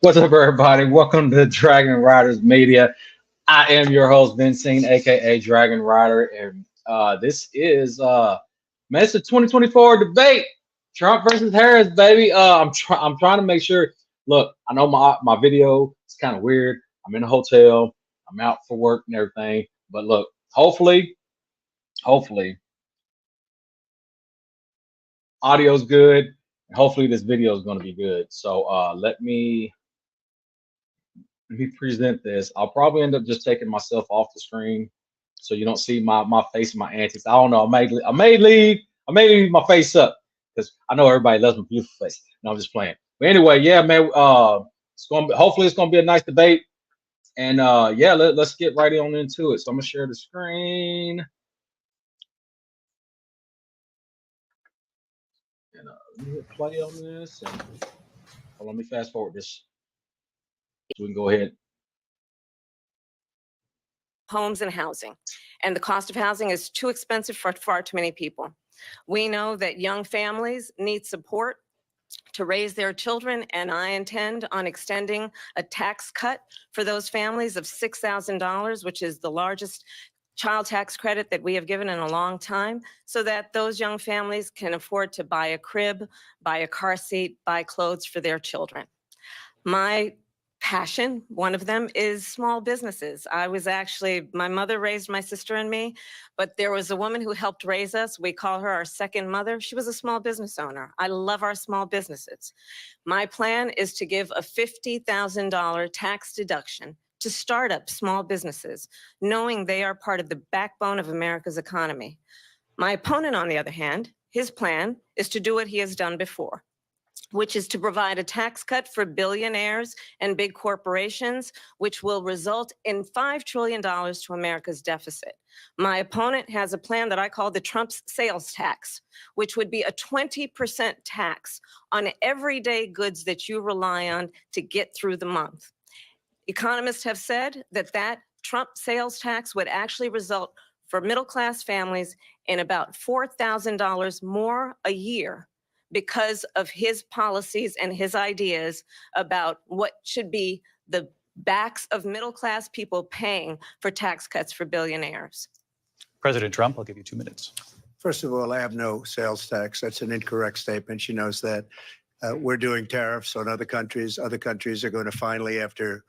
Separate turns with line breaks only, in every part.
What's up, everybody? Welcome to Dragon Riders Media. I am your host, Ben Singh, aka Dragon Rider, and this is man, it's the 2024 debate, Trump versus Harris, baby. I'm trying to make sure. Look, I know my video is kind of weird. I'm in a hotel. I'm out for work and everything, but look, hopefully, audio's good, and hopefully this video is going to be good. So let me present this. I'll probably end up just taking myself off the screen so you don't see my face and my antics. I don't know. I may leave my face up because I know everybody loves my beautiful face. No, I'm just playing. But anyway, yeah, man. Hopefully it's gonna be a nice debate. And yeah, let's get right on into it. So I'm gonna share the screen and let me hit play on this. And let me fast forward this so we can go ahead.
Homes and housing. And the cost of housing is too expensive for far too many people. We know that young families need support to raise their children, and I intend on extending a tax cut for those families of $6,000, which is the largest child tax credit that we have given in a long time, so that those young families can afford to buy a crib, buy a car seat, buy clothes for their children. My passion, one of them, is small businesses. My mother raised my sister and me, but there was a woman who helped raise us. We call her our second mother. She was a small business owner. I love our small businesses. My plan is to give a $50,000 tax deduction to start up small businesses, knowing they are part of the backbone of America's economy. My opponent, on the other hand, his plan is to do what he has done before, which is to provide a tax cut for billionaires and big corporations, which will result in $5 trillion to America's deficit. My opponent has a plan that I call the Trump sales tax, which would be a 20% tax on everyday goods that you rely on to get through the month. Economists have said that Trump sales tax would actually result for middle-class families in about $4,000 more a year because of his policies and his ideas about what should be the backs of middle-class people paying for tax cuts for billionaires.
President Trump, I'll give you 2 minutes.
First of all, I have no sales tax. That's an incorrect statement. She knows that. We're doing tariffs on other countries. Other countries are going to finally, after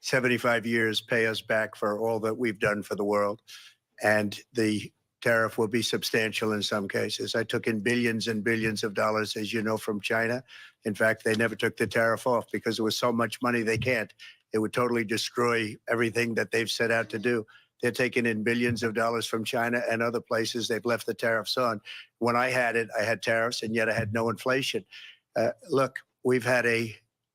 75 years, pay us back for all that we've done for the world. And the tariff will be substantial in some cases. I took in billions and billions of dollars, as you know, from China. In fact, they never took the tariff off because there was so much money they can't. It would totally destroy everything that they've set out to do. They're taking in billions of dollars from China and other places. They've left the tariffs on. When I had it, I had tariffs, and yet I had no inflation. Look, we've had a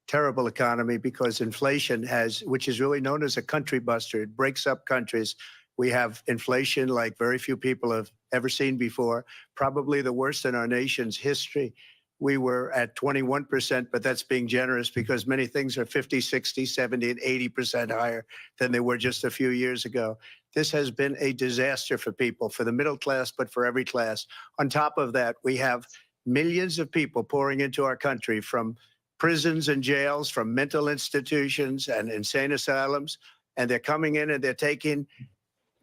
terrible economy because inflation which is really known as a country buster. It breaks up countries. We have inflation like very few people have ever seen before, probably the worst in our nation's history. We were at 21%, but that's being generous because many things are 50, 60, 70, and 80% higher than they were just a few years ago. This has been a disaster for people, for the middle class, but for every class. On top of that, we have millions of people pouring into our country from prisons and jails, from mental institutions and insane asylums, and they're coming in and they're taking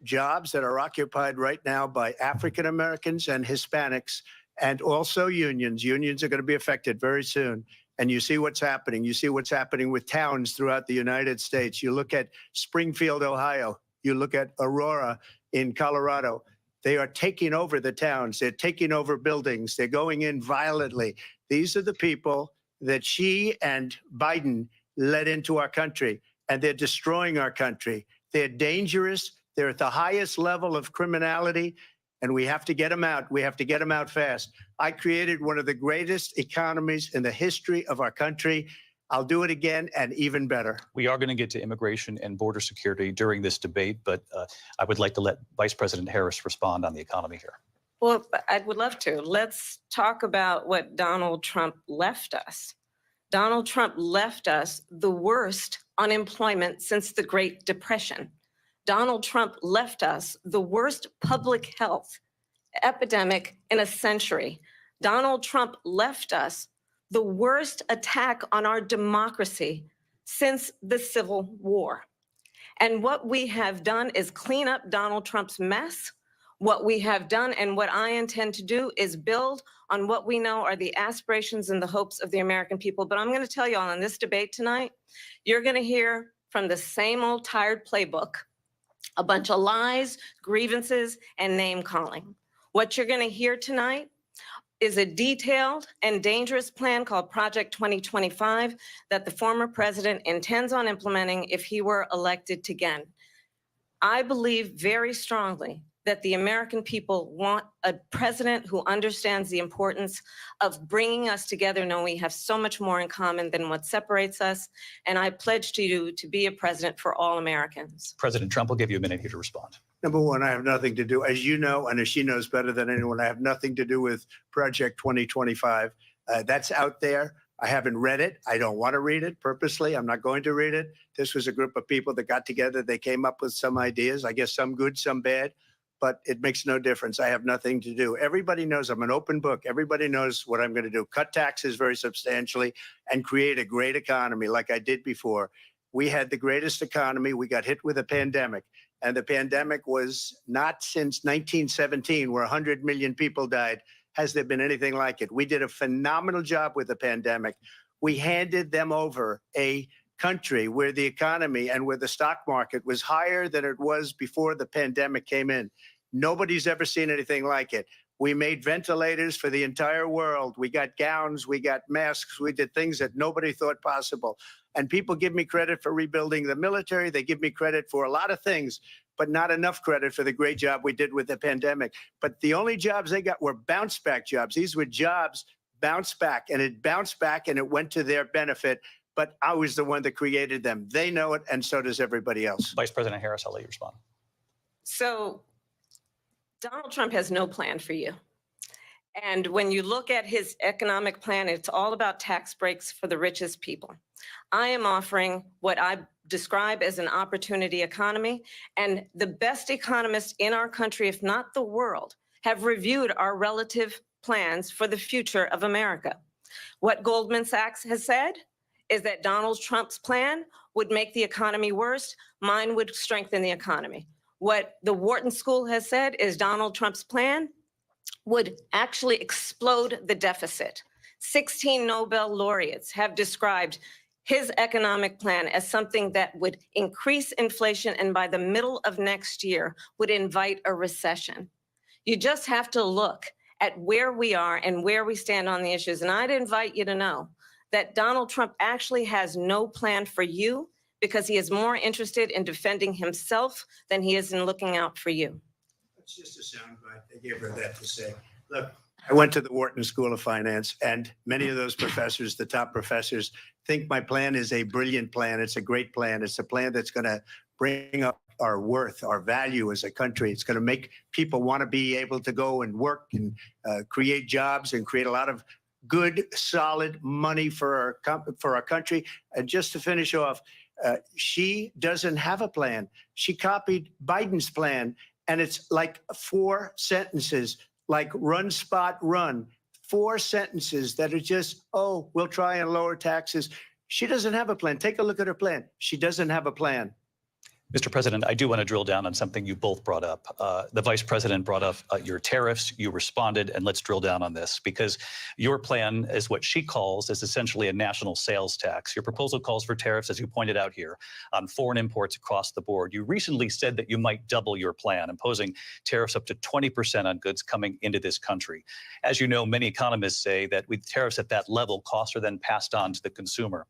jobs that are occupied right now by African Americans and Hispanics, and also unions. Unions are going to be affected very soon. And you see what's happening. You see what's happening with towns throughout the United States. You look at Springfield, Ohio. You look at Aurora in Colorado. They are taking over the towns. They're taking over buildings. They're going in violently. These are the people that Xi and Biden led into our country, and they're destroying our country. They're dangerous. They're at the highest level of criminality, and we have to get them out. We have to get them out fast. I created one of the greatest economies in the history of our country. I'll do it again and even better.
We are going to get to immigration and border security during this debate, but I would like to let Vice President Harris respond on the economy here.
Well, I would love to. Let's talk about what Donald Trump left us. Donald Trump left us the worst unemployment since the Great Depression. Donald Trump left us the worst public health epidemic in a century. Donald Trump left us the worst attack on our democracy since the Civil War. And what we have done is clean up Donald Trump's mess. What we have done and what I intend to do is build on what we know are the aspirations and the hopes of the American people. But I'm going to tell you all in this debate tonight, you're going to hear from the same old tired playbook, a bunch of lies, grievances, and name calling. What you're going to hear tonight is a detailed and dangerous plan called Project 2025 that the former president intends on implementing if he were elected again. I believe very strongly that the American people want a president who understands the importance of bringing us together, knowing we have so much more in common than what separates us. And I pledge to you to be a president for all Americans.
President Trump will give you a minute here to respond.
Number one, I have nothing to do, as you know, and as she knows better than anyone, I have nothing to do with Project 2025. That's out there. I haven't read it. I don't want to read it purposely. I'm not going to read it. This was a group of people that got together. They came up with some ideas, I guess some good, some bad, but it makes no difference. I have nothing to do. Everybody knows I'm an open book. Everybody knows what I'm going to do. Cut taxes very substantially and create a great economy like I did before. We had the greatest economy. We got hit with a pandemic. And the pandemic was not since 1917, where 100 million people died, has there been anything like it. We did a phenomenal job with the pandemic. We handed them over a country where the economy and where the stock market was higher than it was before the pandemic came in. Nobody's ever seen anything like it. We made ventilators for the entire world. We got gowns, we got masks, we did things that nobody thought possible. And people give me credit for rebuilding the military. They give me credit for a lot of things, but not enough credit for the great job we did with the pandemic. But the only jobs they got were bounce back jobs. These were jobs bounced back, and it bounced back and it went to their benefit. But I was the one that created them. They know it, and so does everybody else.
Vice President Harris, I'll let you respond.
So Donald Trump has no plan for you. And when you look at his economic plan, it's all about tax breaks for the richest people. I am offering what I describe as an opportunity economy, and the best economists in our country, if not the world, have reviewed our relative plans for the future of America. What Goldman Sachs has said is that Donald Trump's plan would make the economy worse. Mine would strengthen the economy. What the Wharton School has said is Donald Trump's plan would actually explode the deficit. 16 Nobel laureates have described his economic plan as something that would increase inflation and by the middle of next year would invite a recession. You just have to look at where we are and where we stand on the issues. And I'd invite you to know that Donald Trump actually has no plan for you because he is more interested in defending himself than he is in looking out for you.
It's just a soundbite. They gave her that to say. Look, I went to the Wharton School of Finance, and many of those professors, the top professors, think my plan is a brilliant plan. It's a great plan. It's a plan that's going to bring up our worth, our value as a country. It's going to make people want to be able to go and work and create jobs and create a lot of good, solid money for our country. And just to finish off, she doesn't have a plan. She copied Biden's plan, and it's like 4 sentences, like run, spot, run. 4 sentences that are just, oh, we'll try and lower taxes. She doesn't have a plan. Take a look at her plan. She doesn't have a plan.
Mr. President, I do want to drill down on something you both brought up. The Vice President brought up your tariffs. You responded, and let's drill down on this because your plan is what she calls is essentially a national sales tax. Your proposal calls for tariffs, as you pointed out here, on foreign imports across the board. You recently said that you might double your plan, imposing tariffs up to 20% on goods coming into this country. As you know, many economists say that with tariffs at that level, costs are then passed on to the consumer.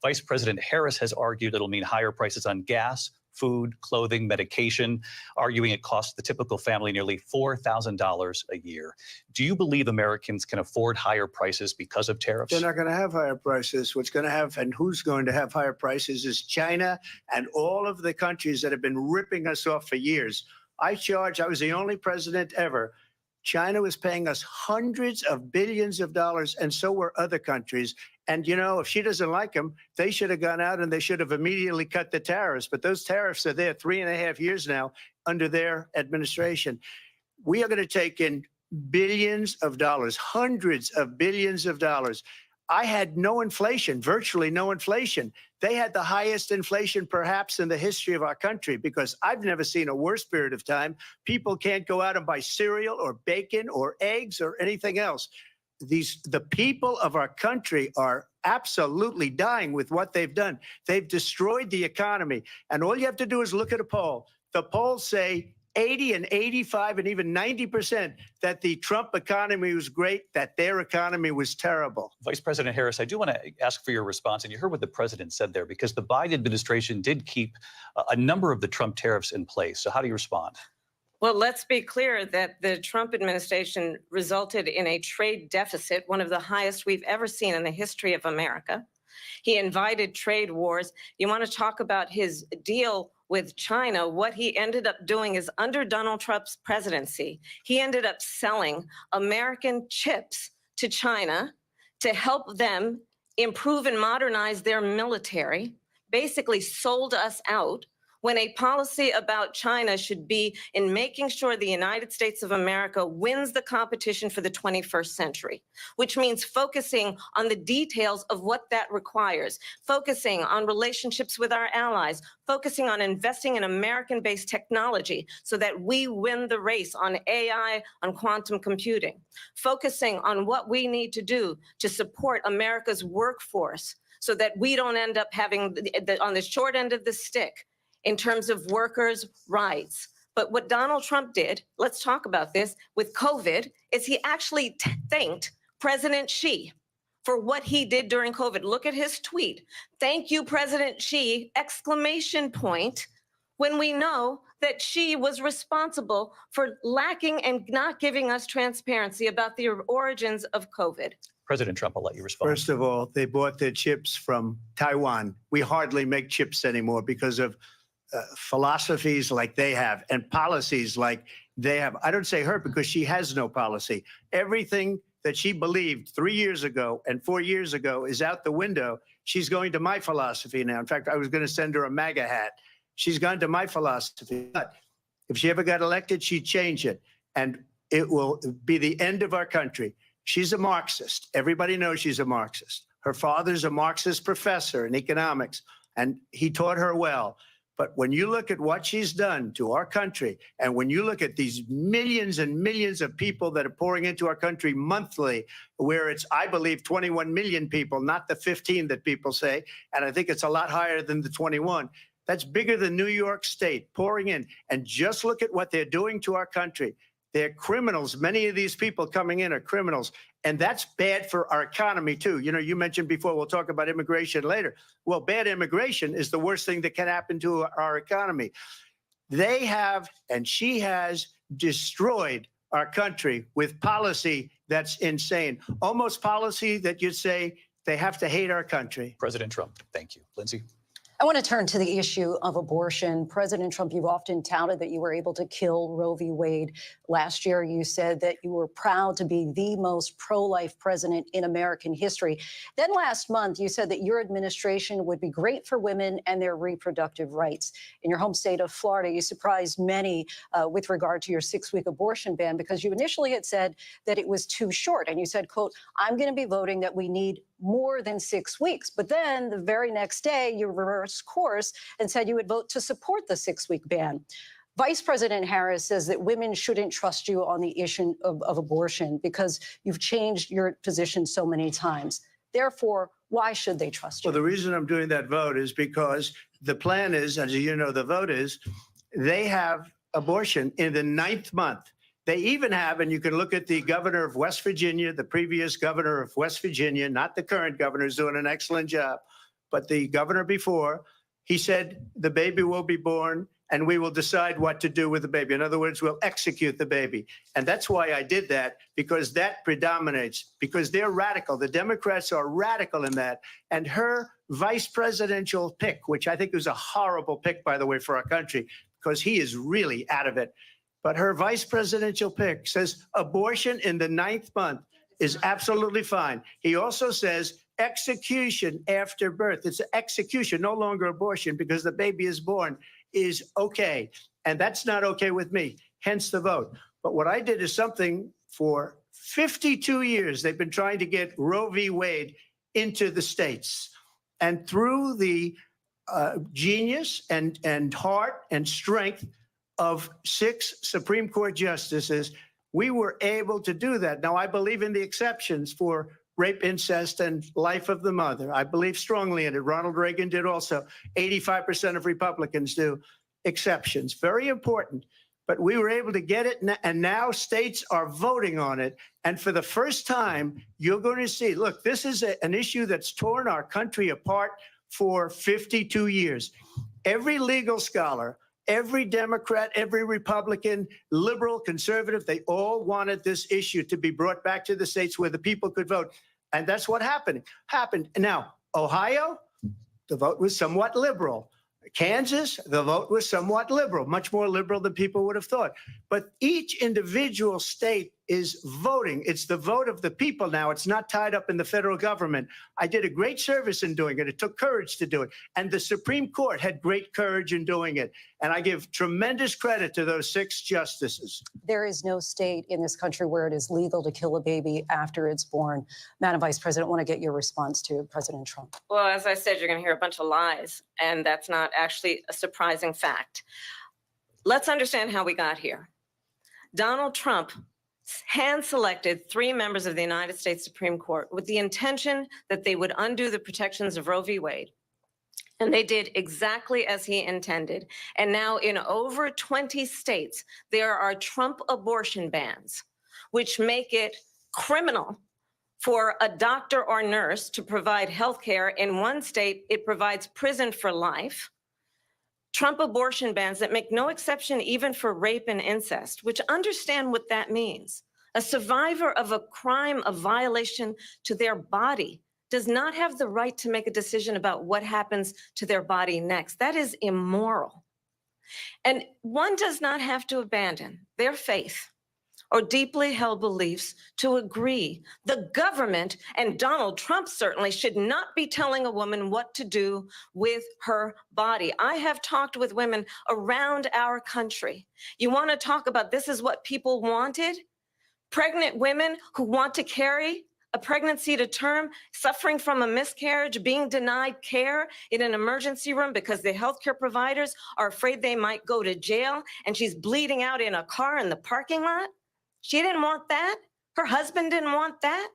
Vice President Harris has argued it'll mean higher prices on gas, food, clothing, medication, arguing it costs the typical family nearly $4,000 a year. Do you believe Americans can afford higher prices because of tariffs?
They're not going to have higher prices. What's going to have and who's going to have higher prices is China and all of the countries that have been ripping us off for years. I was the only president ever. China was paying us hundreds of billions of dollars, and so were other countries. And, you know, if she doesn't like them, they should have gone out and they should have immediately cut the tariffs. But those tariffs are there 3.5 years now under their administration. We are going to take in billions of dollars, hundreds of billions of dollars. I had no inflation, virtually no inflation. They had the highest inflation perhaps in the history of our country, because I've never seen a worse period of time. People can't go out and buy cereal or bacon or eggs or anything else. The people of our country are absolutely dying with what they've done. They've destroyed the economy. And all you have to do is look at a poll. The polls say 80 and 85 and even 90% that the Trump economy was great, that their economy was terrible.
Vice President Harris, I do want to ask for your response. And you heard what the president said there, because the Biden administration did keep a number of the Trump tariffs in place. So how do you respond?
Well, let's be clear that the Trump administration resulted in a trade deficit, one of the highest we've ever seen in the history of America. He invited trade wars. You want to talk about his deal with China? What he ended up doing is, under Donald Trump's presidency, he ended up selling American chips to China to help them improve and modernize their military, basically sold us out, when a policy about China should be in making sure the United States of America wins the competition for the 21st century, which means focusing on the details of what that requires, focusing on relationships with our allies, focusing on investing in American-based technology so that we win the race on AI, on quantum computing, focusing on what we need to do to support America's workforce so that we don't end up having on the short end of the stick in terms of workers' rights. But what Donald Trump did, let's talk about this, with COVID, is he actually thanked President Xi for what he did during COVID. Look at his tweet. Thank you, President Xi, exclamation point, when we know that Xi was responsible for lacking and not giving us transparency about the origins of COVID.
President Trump, I'll let you respond.
First of all, they bought their chips from Taiwan. We hardly make chips anymore because of philosophies like they have and policies like they have. I don't say her because she has no policy. Everything that she believed 3 years ago and 4 years ago is out the window. She's going to my philosophy now. In fact, I was going to send her a MAGA hat. She's gone to my philosophy. But if she ever got elected, she'd change it. And it will be the end of our country. She's a Marxist. Everybody knows she's a Marxist. Her father's a Marxist professor in economics, and he taught her well. But when you look at what she's done to our country, and when you look at these millions and millions of people that are pouring into our country monthly, where it's, I believe, 21 million people, not the 15 that people say, and I think it's a lot higher than the 21. That's bigger than New York State pouring in. And just look at what they're doing to our country. They're criminals. Many of these people coming in are criminals. And that's bad for our economy, too. You know, you mentioned before, we'll talk about immigration later. Well, bad immigration is the worst thing that can happen to our economy. They have, and she has, destroyed our country with policy that's insane. Almost policy that you'd say they have to hate our country.
President Trump, thank you. Lindsay?
I want to turn to the issue of abortion. President Trump, you've often touted that you were able to kill Roe v. Wade. Last year, you said that you were proud to be the most pro-life president in American history. Then last month, you said that your administration would be great for women and their reproductive rights. In your home state of Florida, you surprised many with regard to your 6-week abortion ban, because you initially had said that it was too short. And you said, quote, I'm going to be voting that we need more than 6 weeks. But then the very next day, you reversed course and said you would vote to support the 6-week ban. Vice President Harris says that women shouldn't trust you on the issue of abortion because you've changed your position so many times. Therefore, why should they trust you?
Well, the reason I'm doing that vote is because the plan is, as you know, the vote is, they have abortion in the 9th month. They even have, and you can look at the governor of West Virginia, the previous governor of West Virginia, not the current governor, who's doing an excellent job, but the governor before, he said the baby will be born and we will decide what to do with the baby. In other words, we'll execute the baby. And that's why I did that, because that predominates, because they're radical. The Democrats are radical in that. And her vice presidential pick, which I think was a horrible pick, by the way, for our country, because he is really out of it. But her vice presidential pick says abortion in the 9th month is absolutely fine. He also says execution after birth. It's execution, no longer abortion, because the baby is born, is okay. And that's not okay with me, hence the vote. But what I did is something for 52 years. They've been trying to get Roe v. Wade into the states. And through the genius and heart and strength of 6 Supreme Court justices, we were able to do that. Now, I believe in the exceptions for rape, incest, and life of the mother. I believe strongly in it. Ronald Reagan did also. 85% of Republicans do. Exceptions, very important. But we were able to get it, and now states are voting on it. And for the first time, you're going to see, look, this is an issue that's torn our country apart for 52 years. Every legal scholar, every Democrat, every Republican, liberal, conservative, they all wanted this issue to be brought back to the states where the people could vote. And that's what happened. Now, Ohio, the vote was somewhat liberal. Kansas, the vote was somewhat liberal, much more liberal than people would have thought. But each individual state is voting. It's the vote of the people now. It's not tied up in the federal government. I did a great service in doing it. It took courage to do it. And the Supreme Court had great courage in doing it. And I give tremendous credit to those 6 justices.
There is no state in this country where it is legal to kill a baby after it's born. Madam Vice President, I want to get your response to President Trump.
Well, as I said, you're going to hear a bunch of lies, and that's not actually a surprising fact. Let's understand how we got here. Donald Trump hand-selected 3 members of the United States Supreme Court with the intention that they would undo the protections of Roe v. Wade. And they did exactly as he intended. And now in over 20 states, there are Trump abortion bans, which make it criminal for a doctor or nurse to provide health care. In one state, it provides prison for life. Trump abortion bans that make no exception even for rape and incest, which understand what that means. A survivor of a crime of violation to their body does not have the right to make a decision about what happens to their body next. That is immoral. And one does not have to abandon their faith or deeply held beliefs to agree. The government, and Donald Trump certainly, should not be telling a woman what to do with her body. I have talked with women around our country. You want to talk about this is what people wanted? Pregnant women who want to carry a pregnancy to term, suffering from a miscarriage, being denied care in an emergency room because the healthcare providers are afraid they might go to jail, and she's bleeding out in a car in the parking lot. She didn't want that. Her husband didn't want that.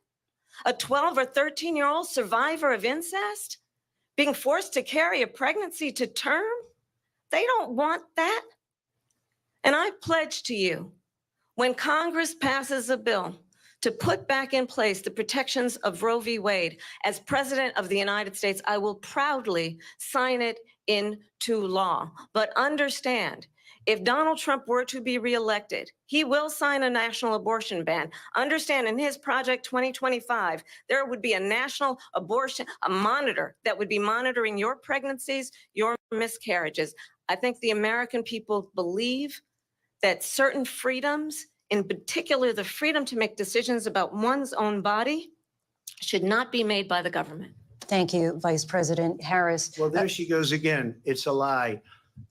A 12 or 13-year-old survivor of incest being forced to carry a pregnancy to term. They don't want that. And I pledge to you, when Congress passes a bill to put back in place the protections of Roe v. Wade, as President of the United States, I will proudly sign it into law. But understand, if Donald Trump were to be reelected, he will sign a national abortion ban. Understand, in his Project 2025, there would be a national abortion, a monitor that would be monitoring your pregnancies, your miscarriages. I think the American people believe that certain freedoms, in particular the freedom to make decisions about one's own body, should not be made by the government.
Thank you, Vice President Harris.
Well, there she goes again. It's a lie.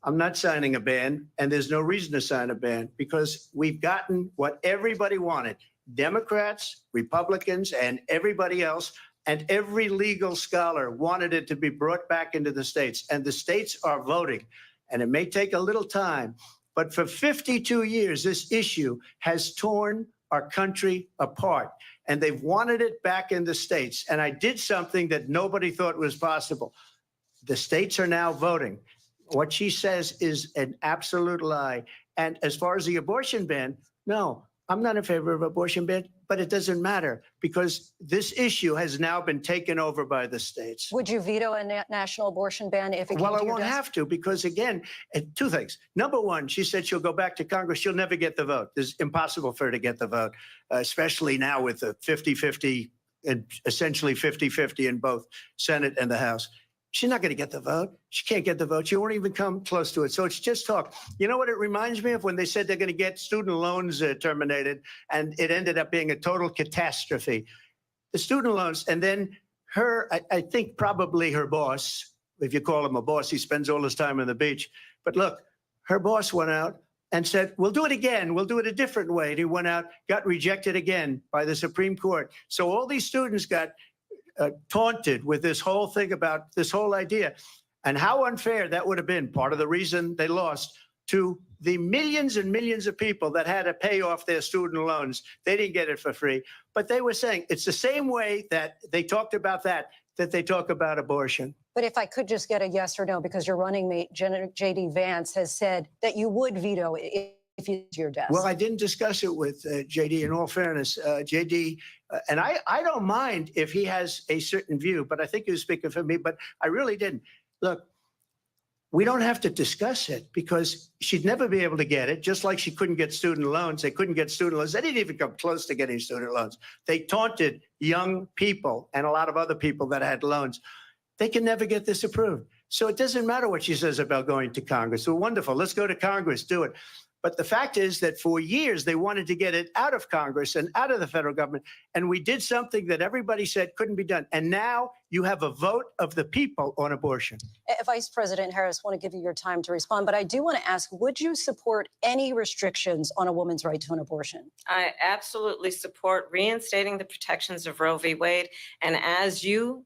I'm not signing a ban, and there's no reason to sign a ban because we've gotten what everybody wanted. Democrats, Republicans, and everybody else, and every legal scholar wanted it to be brought back into the states, and the states are voting. And it may take a little time, but for 52 years, this issue has torn our country apart, and they've wanted it back in the states. And I did something that nobody thought was possible. The states are now voting. What she says is an absolute lie. And as far as the abortion ban, no, I'm not in favor of abortion ban, but it doesn't matter because this issue has now been taken over by the states.
Would you veto a national abortion ban if it came
Well,
to
I
your
won't
desk?
have to because, again, 2 things. Number one, she said she'll go back to Congress. She'll never get the vote. It's impossible for her to get the vote, especially now with the 50-50 and essentially 50-50 in both Senate and the House. She's not going to get the vote. She can't get the vote. She won't even come close to it. So it's just talk. You know what it reminds me of when they said they're going to get student loans terminated, and it ended up being a total catastrophe. The student loans, and then I think probably her boss, if you call him a boss, he spends all his time on the beach. But look, her boss went out and said, we'll do it again. We'll do it a different way. And he went out, got rejected again by the Supreme Court. So all these students got taunted with this whole thing about this whole idea, and how unfair that would have been. Part of the reason they lost to the millions and millions of people that had to pay off their student loans. They didn't get it for free, but they were saying it's the same way that they talked about that they talk about abortion.
But if I could just get a yes or no, because your running mate, J.D. Vance, has said that you would veto it if it's your desk.
Well, I didn't discuss it with J.D. In all fairness, J.D. And I don't mind if he has a certain view, but I think he was speaking for me, but I really didn't. Look, we don't have to discuss it because she'd never be able to get it, just like she couldn't get student loans. They couldn't get student loans. They didn't even come close to getting student loans. They taunted young people and a lot of other people that had loans. They can never get this approved. So it doesn't matter what she says about going to Congress. So wonderful. Let's go to Congress, do it. But the fact is that for years, they wanted to get it out of Congress and out of the federal government. And we did something that everybody said couldn't be done. And now you have a vote of the people on abortion.
Vice President Harris, I want to give you your time to respond, but I do want to ask, would you support any restrictions on a woman's right to an abortion?
I absolutely support reinstating the protections of Roe v. Wade. And as you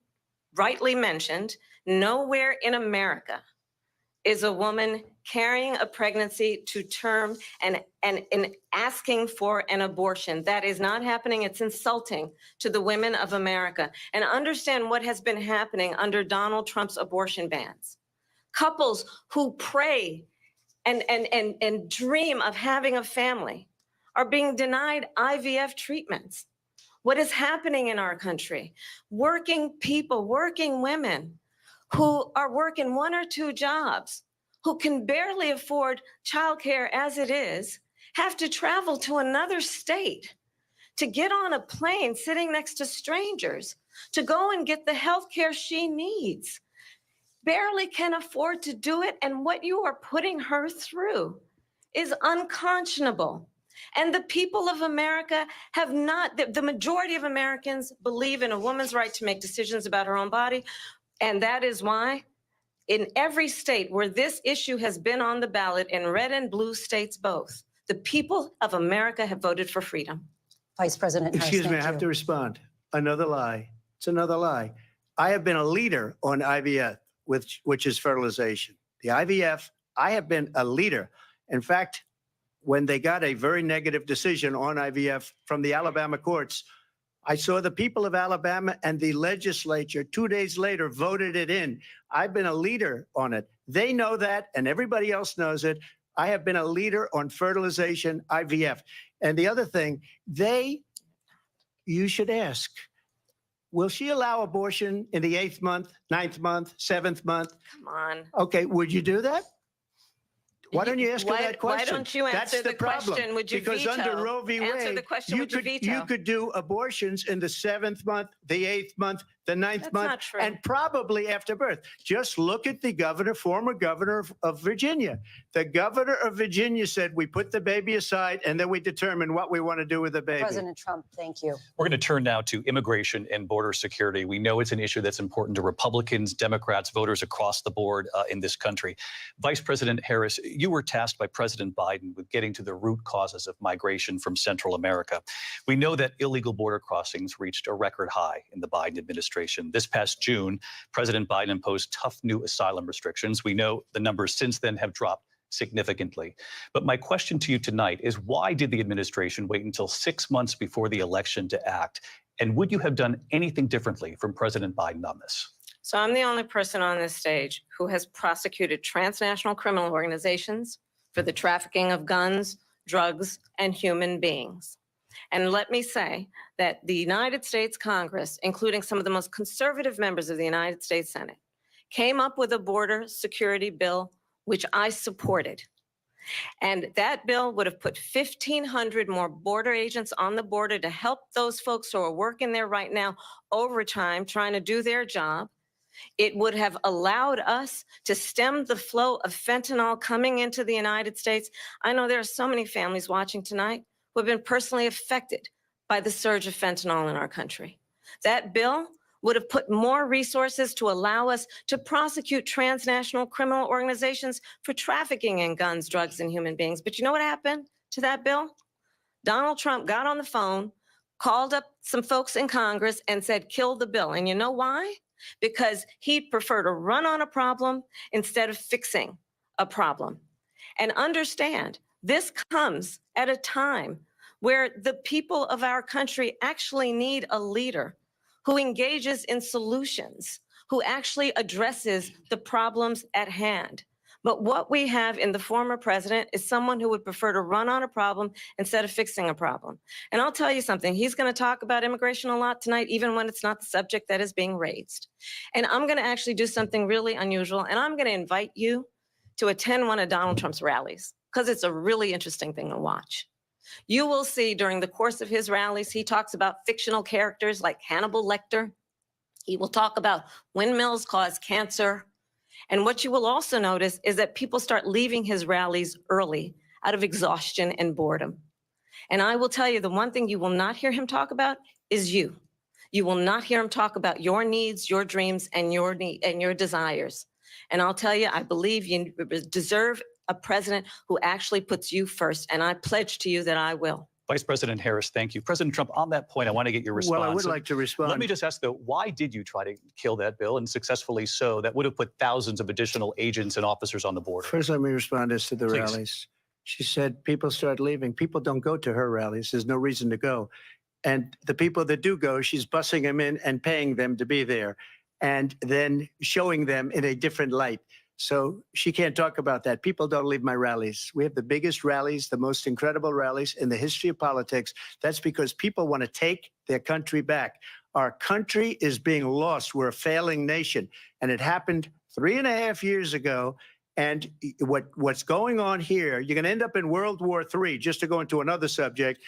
rightly mentioned, nowhere in America is a woman carrying a pregnancy to term and asking for an abortion. That is not happening. It's insulting to the women of America. And understand what has been happening under Donald Trump's abortion bans. Couples who pray and dream of having a family are being denied IVF treatments. What is happening in our country? Working people, working women who are working 1 or 2 jobs, who can barely afford childcare as it is, have to travel to another state to get on a plane sitting next to strangers to go and get the health care she needs. Barely can afford to do it, and what you are putting her through is unconscionable. And the people of America have not, the majority of Americans believe in a woman's right to make decisions about her own body. And that is why in every state where this issue has been on the ballot, in red and blue states both, the people of America have voted for freedom.
Vice President Harris,
Excuse me, I
thank
have
you.
to respond. Another lie. It's another lie. I have been a leader on IVF, which is fertilization. The IVF, I have been a leader. In fact, when they got a very negative decision on IVF from the Alabama courts, I saw the people of Alabama and the legislature 2 days later voted it in. I've been a leader on it. They know that, and everybody else knows it. I have been a leader on fertilization, IVF. And the other thing, you should ask, will she allow abortion in the 8th month, 9th month, 7th month?
Come on.
Okay, would you do that? Why don't you ask her that question?
Why don't you answer the question? Would you
because
veto?
under Roe v.
Answer
Wade,
the question, would you veto?
you could do abortions in the 7th month, the 8th month, the 9th
That's
month,
not true.
and probably after birth. Just look at the governor, former governor of Virginia. The governor of Virginia said, we put the baby aside and then we determine what we want to do with the baby.
President Trump, thank you.
We're going to turn now to immigration and border security. We know it's an issue that's important to Republicans, Democrats, voters across the board in this country. Vice President Harris, you were tasked by President Biden with getting to the root causes of migration from Central America. We know that illegal border crossings reached a record high in the Biden administration. This past June, President Biden imposed tough new asylum restrictions. We know the numbers since then have dropped significantly. But my question to you tonight is, why did the administration wait until 6 months before the election to act? And would you have done anything differently from President Biden on this?
So I'm the only person on this stage who has prosecuted transnational criminal organizations for the trafficking of guns, drugs, and human beings. And let me say that the United States Congress, including some of the most conservative members of the United States Senate, came up with a border security bill, which I supported. And that bill would have put 1,500 more border agents on the border to help those folks who are working there right now overtime, trying to do their job. It would have allowed us to stem the flow of fentanyl coming into the United States. I know there are so many families watching tonight who have been personally affected by the surge of fentanyl in our country. That bill would have put more resources to allow us to prosecute transnational criminal organizations for trafficking in guns, drugs, and human beings. But you know what happened to that bill? Donald Trump got on the phone, called up some folks in Congress and said, kill the bill. And you know why? Because he'd prefer to run on a problem instead of fixing a problem. And understand, this comes at a time where the people of our country actually need a leader who engages in solutions, who actually addresses the problems at hand. But what we have in the former president is someone who would prefer to run on a problem instead of fixing a problem. And I'll tell you something, he's going to talk about immigration a lot tonight, even when it's not the subject that is being raised. And I'm going to actually do something really unusual, and I'm going to invite you to attend one of Donald Trump's rallies, because it's a really interesting thing to watch. You will see during the course of his rallies, he talks about fictional characters like Hannibal Lecter. He will talk about windmills cause cancer. And what you will also notice is that people start leaving his rallies early out of exhaustion and boredom. And I will tell you, the one thing you will not hear him talk about is you. You will not hear him talk about your needs, your dreams, and your desires. And I'll tell you, I believe you deserve a president who actually puts you first. And I pledge to you that I will.
Vice President Harris, thank you. President Trump, on that point, I want to get your response.
Well, I would like to respond.
Let me just ask, though, why did you try to kill that bill, and successfully so? That would have put thousands of additional agents and officers on the border.
First, let me respond as to the
Please.
rallies. She said people start leaving. People don't go to her rallies. There's no reason to go. And the people that do go, she's bussing them in and paying them to be there, and then showing them in a different light. So she can't talk about that. People don't leave my rallies. We have the biggest rallies, the most incredible rallies in the history of politics. That's because people want to take their country back. Our country is being lost. We're a failing nation. And it happened 3.5 years ago. And what's going on here, you're going to end up in World War III, just to go into another subject.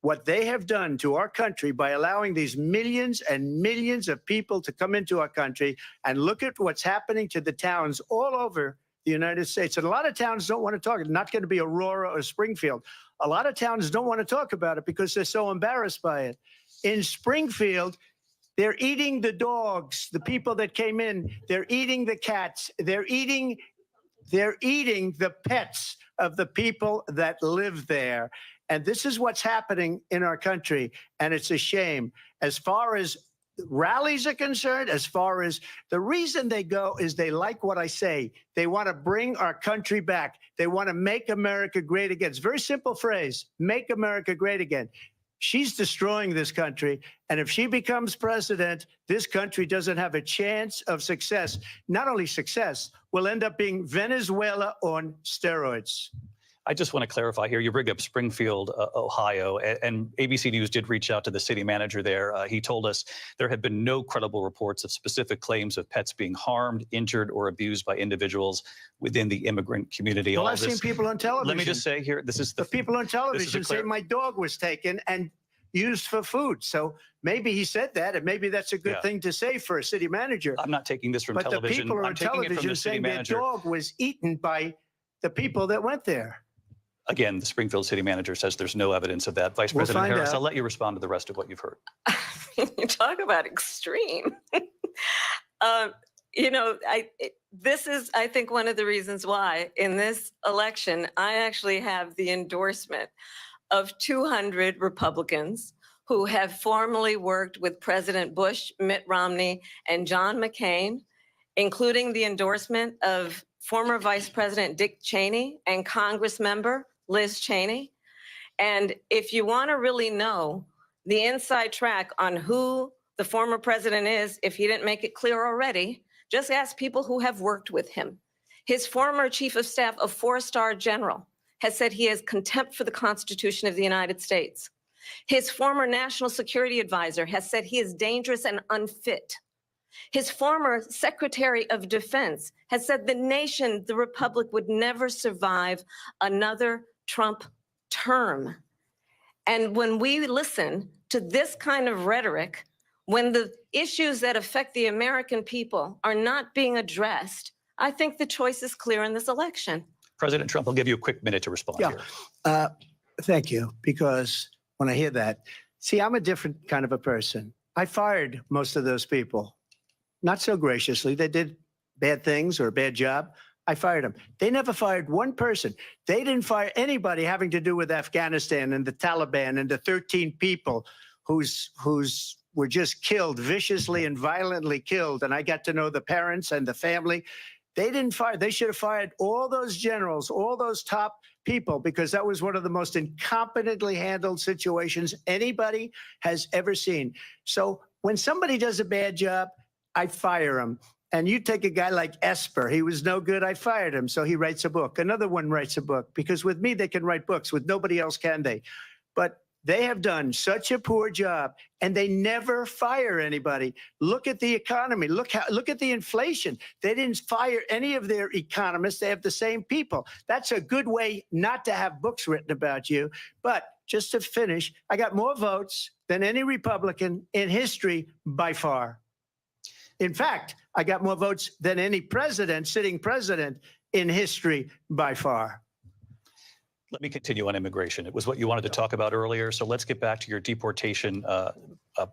What they have done to our country by allowing these millions and millions of people to come into our country, and look at what's happening to the towns all over the United States. And a lot of towns don't want to talk. It's not going to be Aurora or Springfield. A lot of towns don't want to talk about it because they're so embarrassed by it. In Springfield, they're eating the dogs, the people that came in. They're eating the cats. They're eating the pets of the people that live there. And this is what's happening in our country, and it's a shame. As far as rallies are concerned, as far as the reason they go is they like what I say. They want to bring our country back. They want to make America great again. It's a very simple phrase, make America great again. She's destroying this country, and if she becomes president, this country doesn't have a chance of success. Not only success, we'll end up being Venezuela on steroids.
I just want to clarify here. You bring up Springfield, Ohio, and ABC News did reach out to the city manager there. He told us there have been no credible reports of specific claims of pets being harmed, injured, or abused by individuals within the immigrant community.
Well, I've seen people on television.
Let me just say here, this is
the people on television say my dog was taken and used for food. So maybe he said that, and maybe that's a good thing to say for a city manager.
I'm not taking this from television.
But the people
I'm
on
taking it from
television
the city
saying their
manager.
dog was eaten by the people that went there.
Again, the Springfield city manager says there's no evidence of that. Vice
We'll
President
find
Harris,
out.
I'll let you respond to the rest of what you've heard.
You talk about extreme. This is, I think, one of the reasons why in this election, I actually have the endorsement of 200 Republicans who have formerly worked with President Bush, Mitt Romney, and John McCain, including the endorsement of former Vice President Dick Cheney and Congress member Liz Cheney. And if you want to really know the inside track on who the former president is, if he didn't make it clear already, just ask people who have worked with him. His former chief of staff, a 4-star general, has said he has contempt for the Constitution of the United States. His former national security advisor has said he is dangerous and unfit. His former Secretary of Defense has said the nation, the republic, would never survive another Trump term. And when we listen to this kind of rhetoric, when the issues that affect the American people are not being addressed, I think the choice is clear in this election.
President Trump, I'll give you a quick minute to respond here.
Thank you, because when I hear that, see, I'm a different kind of a person. I fired most of those people. Not so graciously. They did bad things or a bad job. I fired them. They never fired one person. They didn't fire anybody having to do with Afghanistan and the Taliban and the 13 people who's were just killed, viciously and violently killed. And I got to know the parents and the family. They didn't fire. They should have fired all those generals, all those top people, because that was one of the most incompetently handled situations anybody has ever seen. So when somebody does a bad job, I fire him. And you take a guy like Esper, he was no good, I fired him. So he writes a book. Another one writes a book, because with me, they can write books. With nobody else can they? But they have done such a poor job, and they never fire anybody. Look at the economy. Look at the inflation. They didn't fire any of their economists. They have the same people. That's a good way not to have books written about you. But just to finish, I got more votes than any Republican in history by far. In fact, I got more votes than any president, sitting president in history by far.
Let me continue on immigration. It was what you wanted to talk about earlier. So let's get back to your deportation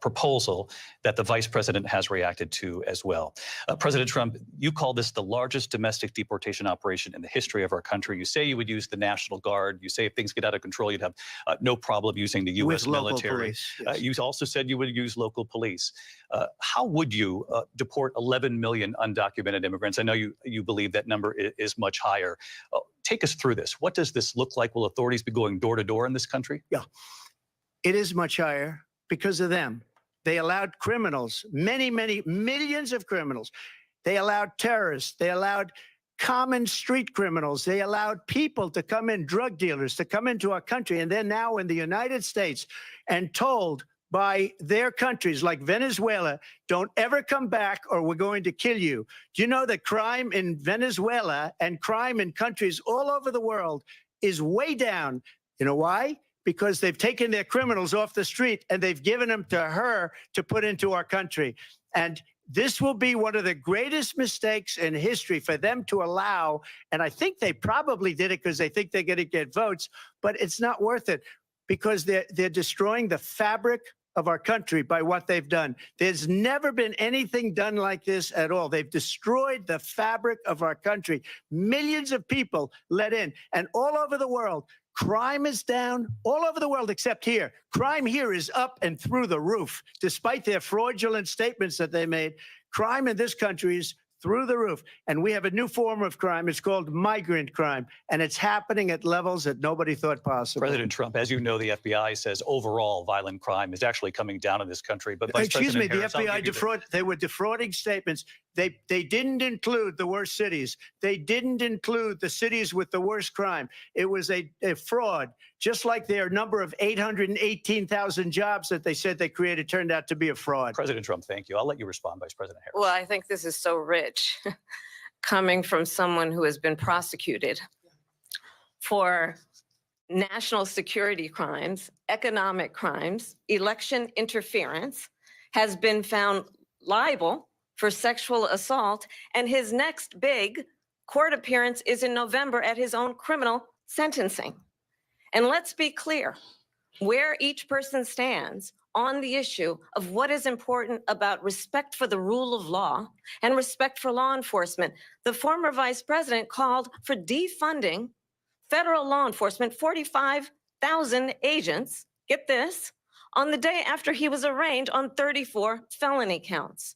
proposal that the vice president has reacted to as well. President Trump, you call this the largest domestic deportation operation in the history of our country. You say you would use the National Guard. You say if things get out of control, you'd have no problem using the U.S.
With local
military.
police, yes.
You also said you would use local police. How would you deport 11 million undocumented immigrants? I know you believe that number is much higher. Take us through this. What does this look like? Will authorities be going door to door in this country?
Yeah, it is much higher because of them. They allowed criminals, many millions of criminals. They allowed terrorists. They allowed common street criminals. They allowed people to come in, drug dealers, to come into our country. And they're now in the United States and told by their countries like Venezuela, don't ever come back or we're going to kill you. Do you know that crime in Venezuela and crime in countries all over the world is way down? You know why? Because they've taken their criminals off the street and they've given them to her to put into our country. And this will be one of the greatest mistakes in history for them to allow. And I think they probably did it because they think they're going to get votes, but it's not worth it because they're destroying the fabric of our country by what they've done. There's never been anything done like this at all. They've destroyed the fabric of our country. Millions of people let in, and all over the world, crime is down all over the world except here. Crime here is up and through the roof. Despite their fraudulent statements that they made, crime in this country is through the roof. And we have a new form of crime. It's called migrant crime. And it's happening at levels that nobody thought possible.
President Trump, as you know, the FBI says overall violent crime is actually coming down in this country. But Vice
Excuse me,
President
the
Harris,
FBI they were defrauding statements. They didn't include the worst cities. They didn't include the cities with the worst crime. It was a fraud, just like their number of 818,000 jobs that they said they created turned out to be a fraud.
President Trump, thank you. I'll let you respond, Vice President Harris.
Well, I think this is so rich coming from someone who has been prosecuted for national security crimes, economic crimes, election interference, has been found liable for sexual assault, and his next big court appearance is in November at his own criminal sentencing. And let's be clear, where each person stands on the issue of what is important about respect for the rule of law and respect for law enforcement. The former vice president called for defunding federal law enforcement, 45,000 agents, get this, on the day after he was arraigned on 34 felony counts.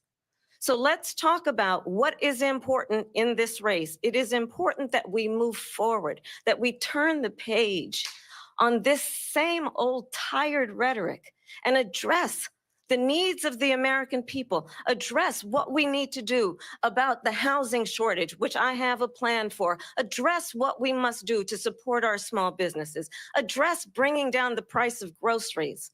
So let's talk about what is important in this race. It is important that we move forward, that we turn the page on this same old tired rhetoric and address the needs of the American people, address what we need to do about the housing shortage, which I have a plan for, address what we must do to support our small businesses, address bringing down the price of groceries.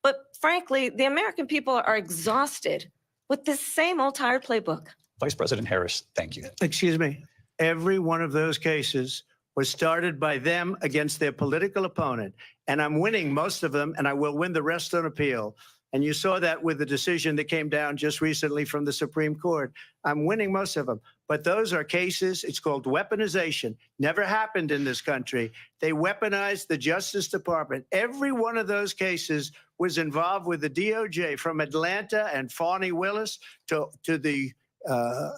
But frankly, the American people are exhausted with this same old tired playbook.
Vice President Harris, thank you.
Excuse me. Every one of those cases was started by them against their political opponent. And I'm winning most of them, and I will win the rest on appeal. And you saw that with the decision that came down just recently from the Supreme Court. I'm winning most of them. But those are cases, it's called weaponization. Never happened in this country. They weaponized the Justice Department. Every one of those cases was involved with the DOJ, from Atlanta and Fani Willis to the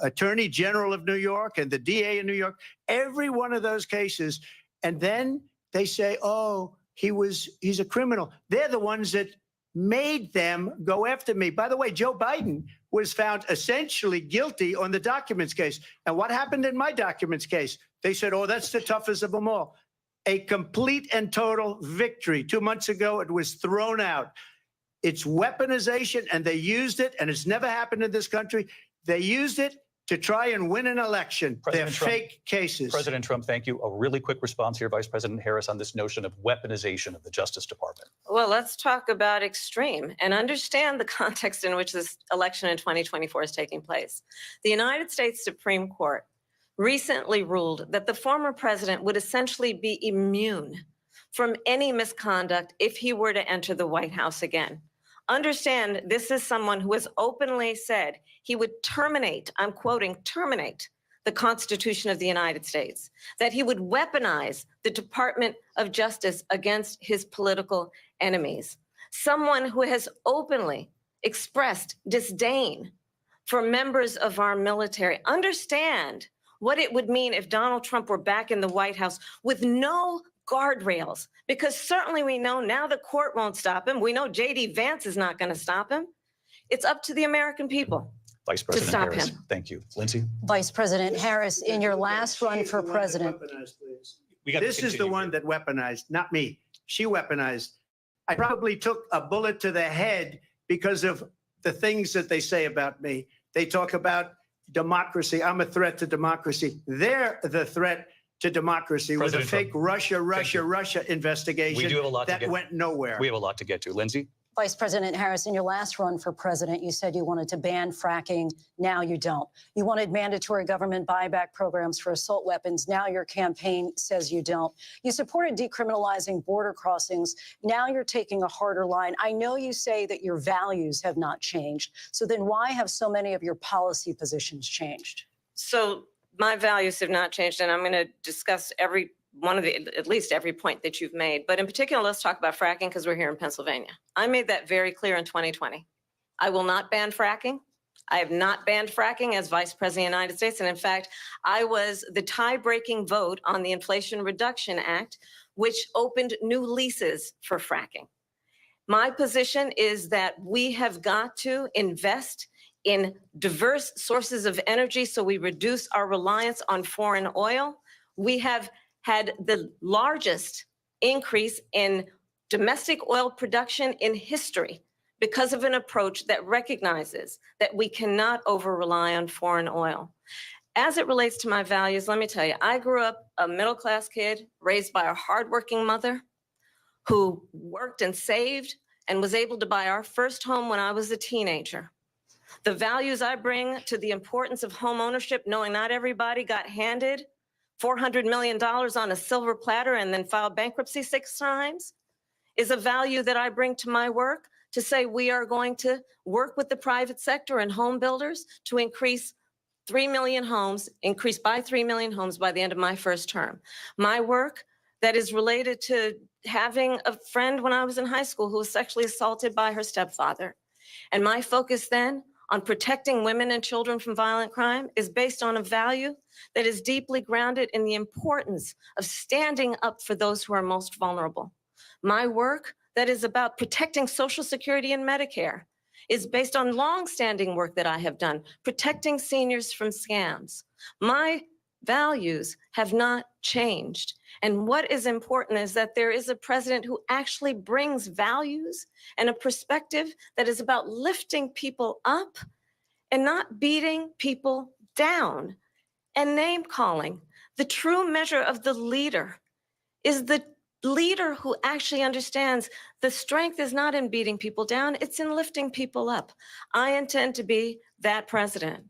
Attorney General of New York and the DA in New York. Every one of those cases. And then they say, oh, he's a criminal. They're the ones that made them go after me. By the way, Joe Biden was found essentially guilty on the documents case. And what happened in my documents case? They said, oh, that's the toughest of them all. A complete and total victory. 2 months ago, it was thrown out. It's weaponization, and they used it, and it's never happened in this country. They used it to try and win an election. They're
President Trump-
fake cases.
President Trump, thank you. A really quick response here, Vice President Harris, on this notion of weaponization of the Justice Department.
Well, let's talk about extreme and understand the context in which this election in 2024 is taking place. The United States Supreme Court recently ruled that the former president would essentially be immune from any misconduct if he were to enter the White House again. Understand, this is someone who has openly said he would terminate, I'm quoting, terminate the Constitution of the United States, that he would weaponize the Department of Justice against his political enemies. Someone who has openly expressed disdain for members of our military. Understand what it would mean if Donald Trump were back in the White House with no guardrails, because certainly we know now the court won't stop him. We know J.D. Vance is not going to stop him. It's up to the American people.
Vice President
stop
Harris,
him.
thank you. Lindsay?
Vice President Harris, in your last run for president,
We gotta
This is the
continue
one
here.
that weaponized, not me. She weaponized. I probably took a bullet to the head because of the things that they say about me. They talk about democracy. I'm a threat to democracy. They're the threat to democracy with a
President
fake
Trump,
Russia
we
investigation
do have a lot to
that
get.
went nowhere.
We have a lot to get to. Lindsay?
Vice President Harris, in your last run for president, you said you wanted to ban fracking. Now you don't. You wanted mandatory government buyback programs for assault weapons. Now your campaign says you don't. You supported decriminalizing border crossings. Now you're taking a harder line. I know you say that your values have not changed. So then why have so many of your policy positions changed?
So my values have not changed, and I'm going to discuss every one of the, at least every point that you've made. But in particular, let's talk about fracking because we're here in Pennsylvania. I made that very clear in 2020. I will not ban fracking. I have not banned fracking as Vice President of the United States. And in fact, I was the tie-breaking vote on the Inflation Reduction Act, which opened new leases for fracking. My position is that we have got to invest in diverse sources of energy so we reduce our reliance on foreign oil. We have had the largest increase in domestic oil production in history because of an approach that recognizes that we cannot over-rely on foreign oil. As it relates to my values, let me tell you, I grew up a middle-class kid raised by a hardworking mother who worked and saved and was able to buy our first home when I was a teenager. The values I bring to the importance of home ownership, knowing not everybody got handed $400 million on a silver platter and then filed bankruptcy 6 times, is a value that I bring to my work to say we are going to work with the private sector and home builders to increase 3 million homes, increase by 3 million homes by the end of my first term. My work that is related to having a friend when I was in high school who was sexually assaulted by her stepfather. And my focus then on protecting women and children from violent crime is based on a value that is deeply grounded in the importance of standing up for those who are most vulnerable. My work that is about protecting Social Security and Medicare is based on longstanding work that I have done, protecting seniors from scams. My values have not changed. And what is important is that there is a president who actually brings values and a perspective that is about lifting people up and not beating people down and name calling. The true measure of the leader is the leader who actually understands the strength is not in beating people down, it's in lifting people up. I intend to be that president.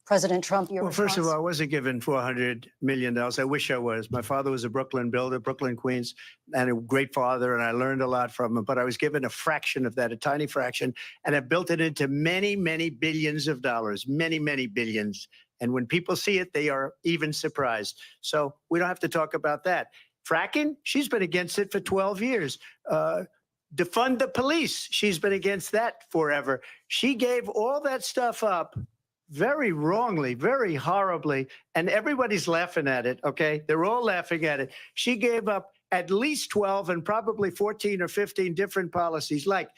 President Trump, your
Well, first of
response?
all, I wasn't given $400 million. I wish I was. My father was a Brooklyn builder, Brooklyn, Queens, and a great father, and I learned a lot from him. But I was given a fraction of that, a tiny fraction, and I built it into many, many billions of dollars, many, many billions. And when people see it, they are even surprised. So we don't have to talk about that. Fracking, she's been against it for 12 years. Defund the police, she's been against that forever. She gave all that stuff up very wrongly, very horribly, and everybody's laughing at it, okay? They're all laughing at it. She gave up at least 12 and probably 14 or 15 different policies, like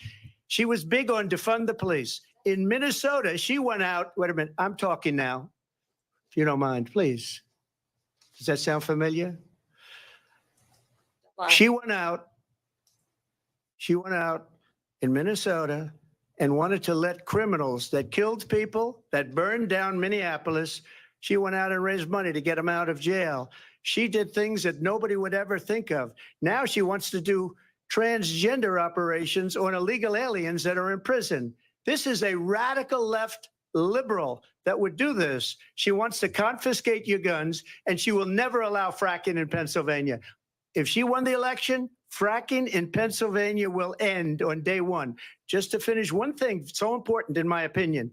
She was big on defund the police. In Minnesota, she went out. Wait a minute. I'm talking now. If you don't mind, please. Does that sound familiar? She went out in Minnesota and wanted to let criminals that killed people, that burned down Minneapolis, she went out and raised money to get them out of jail. She did things that nobody would ever think of. Now she wants to do transgender operations on illegal aliens that are in prison. This is a radical left liberal that would do this. She wants to confiscate your guns, and she will never allow fracking in Pennsylvania. If she won the election, fracking in Pennsylvania will end on day one. Just to finish, one thing so important in my opinion.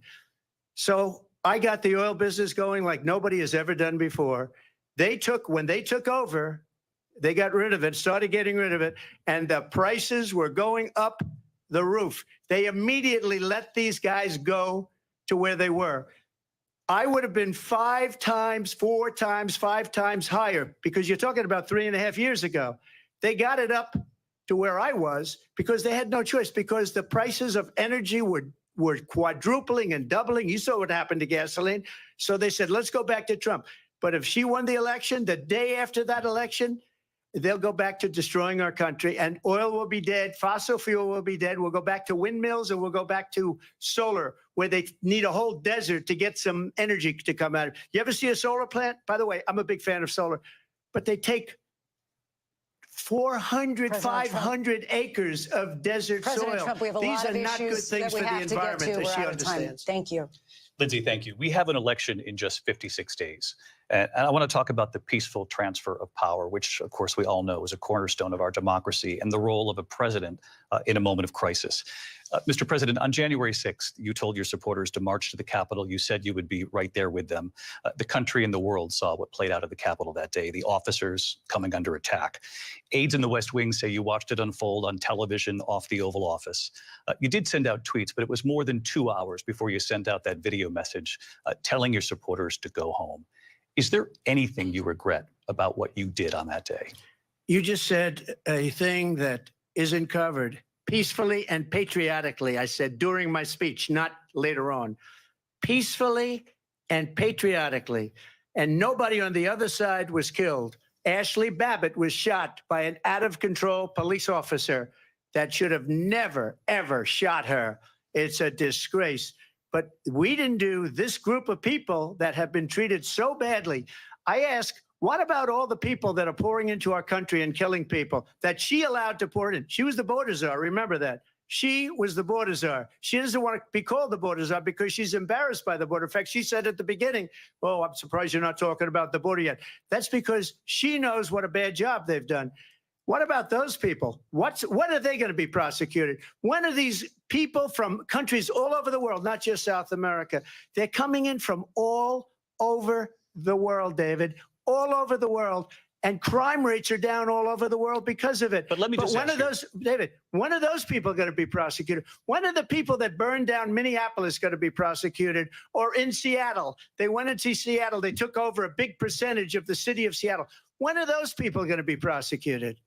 So I got the oil business going like nobody has ever done before. When they took over, they got rid of it, started getting rid of it, and the prices were going up the roof. They immediately let these guys go to where they were. I would have been 5 times, 4 times, 5 times higher, because you're talking about 3.5 years ago. They got it up to where I was because they had no choice, because the prices of energy were quadrupling and doubling. You saw what happened to gasoline. So they said, let's go back to Trump. But if she won the election, the day after that election, they'll go back to destroying our country, and oil will be dead. Fossil fuel will be dead. We'll go back to windmills, and we'll go back to solar, where they need a whole desert to get some energy to come out of. You ever see a solar plant? By the way, I'm a big fan of solar, but they take 400,
President
500 acres of desert
President
soil.
Trump, we have a
These
lot
are
of
not good
issues that
things
we
for the
have to get
environment,
to.
as
We're
she
out of time.
understands.
Thank you.
Lindsay, thank you. We have an election in just 56 days. And I want to talk about the peaceful transfer of power, which, of course, we all know is a cornerstone of our democracy, and the role of a president in a moment of crisis. Mr. President, on January 6th, you told your supporters to march to the Capitol. You said you would be right there with them. The country and the world saw what played out at the Capitol that day, the officers coming under attack. Aides in the West Wing say you watched it unfold on television off the Oval Office. You did send out tweets, but it was more than 2 hours before you sent out that video message telling your supporters to go home. Is there anything you regret about what you did on that day?
You just said a thing that isn't covered. Peacefully and patriotically, I said during my speech, not later on. Peacefully and patriotically. And nobody on the other side was killed. Ashley Babbitt was shot by an out-of-control police officer that should have never, ever shot her. It's a disgrace. But we didn't do this group of people that have been treated so badly. I ask, what about all the people that are pouring into our country and killing people that she allowed to pour in? She was the border czar. Remember that. She was the border czar. She doesn't want to be called the border czar because she's embarrassed by the border. In fact, she said at the beginning, oh, I'm surprised you're not talking about the border yet. That's because she knows what a bad job they've done. What about those people? When are they going to be prosecuted? When are these people from countries all over the world, not just South America? They're coming in from all over the world, David, all over the world. And crime rates are down all over the world because of it.
But let me just
when
ask
are
you-
those, David, when are those people going to be prosecuted? When are the people that burned down Minneapolis going to be prosecuted? Or in Seattle? They went into Seattle. They took over a big percentage of the city of Seattle. When are those people going to be prosecuted?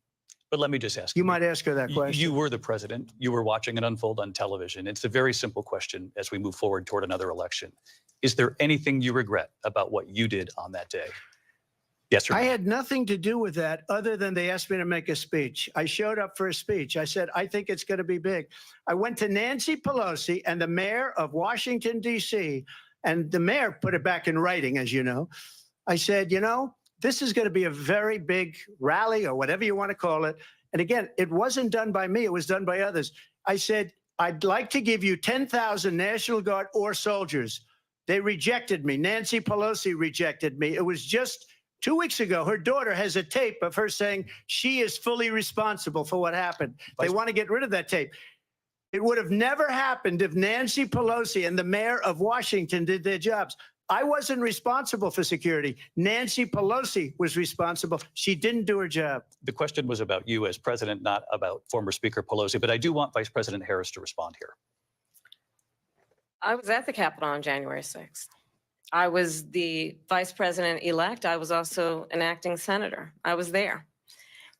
But let me just ask
You might ask her that question.
You were the president. You were watching it unfold on television. It's a very simple question as we move forward toward another election. Is there anything you regret about what you did on that day? Yes or no?
I had nothing to do with that other than they asked me to make a speech. I showed up for a speech. I said, I think it's going to be big. I went to Nancy Pelosi and the mayor of Washington, D.C., and the mayor put it back in writing, as you know. I said, you know, this is going to be a very big rally or whatever you want to call it. And again, it wasn't done by me. It was done by others. I said, I'd like to give you 10,000 National Guard or soldiers. They rejected me. Nancy Pelosi rejected me. It was just 2 weeks ago. Her daughter has a tape of her saying she is fully responsible for what happened. They want to get rid of that tape. It would have never happened if Nancy Pelosi and the mayor of Washington did their jobs. I wasn't responsible for security. Nancy Pelosi was responsible. She didn't do her job.
The question was about you as president, not about former Speaker Pelosi, but I do want Vice President Harris to respond here.
I was at the Capitol on January 6th. I was the vice president-elect. I was also an acting senator. I was there.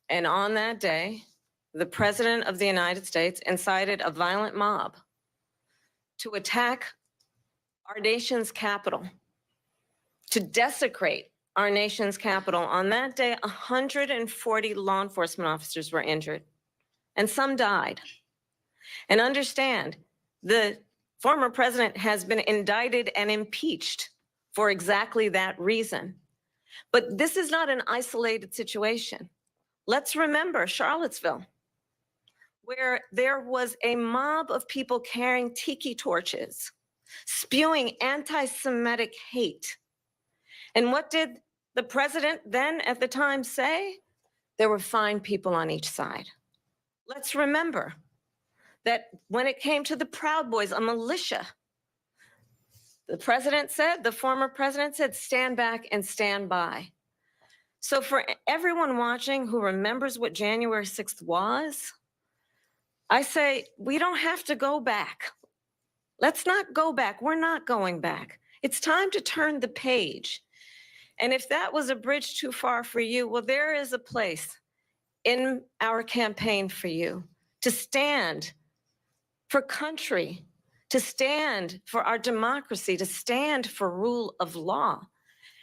And on that day, the President of the United States incited a violent mob to attack our nation's capital, to desecrate our nation's capital. On that day, 140 law enforcement officers were injured, and some died. And understand, the former president has been indicted and impeached for exactly that reason. But this is not an isolated situation. Let's remember Charlottesville, where there was a mob of people carrying tiki torches, spewing anti-Semitic hate. And what did the president then at the time say? There were fine people on each side. Let's remember that when it came to the Proud Boys, a militia, the president said, the former president said, stand back and stand by. So for everyone watching who remembers what January 6th was, I say, we don't have to go back. Let's not go back. We're not going back. It's time to turn the page. And if that was a bridge too far for you, well, there is a place in our campaign for you to stand for country, to stand for our democracy, to stand for rule of law,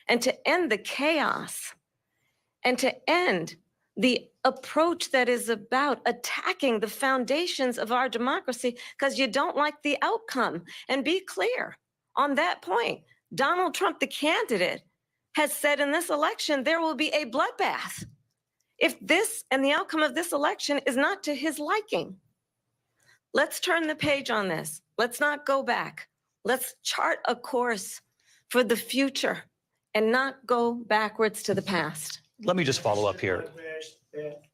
and to end the chaos, and to end the approach that is about attacking the foundations of our democracy because you don't like the outcome. And be clear on that point. Donald Trump, the candidate, has said in this election there will be a bloodbath if this and the outcome of this election is not to his liking. Let's turn the page on this. Let's not go back. Let's chart a course for the future and not go backwards to the past.
Let me just follow up here.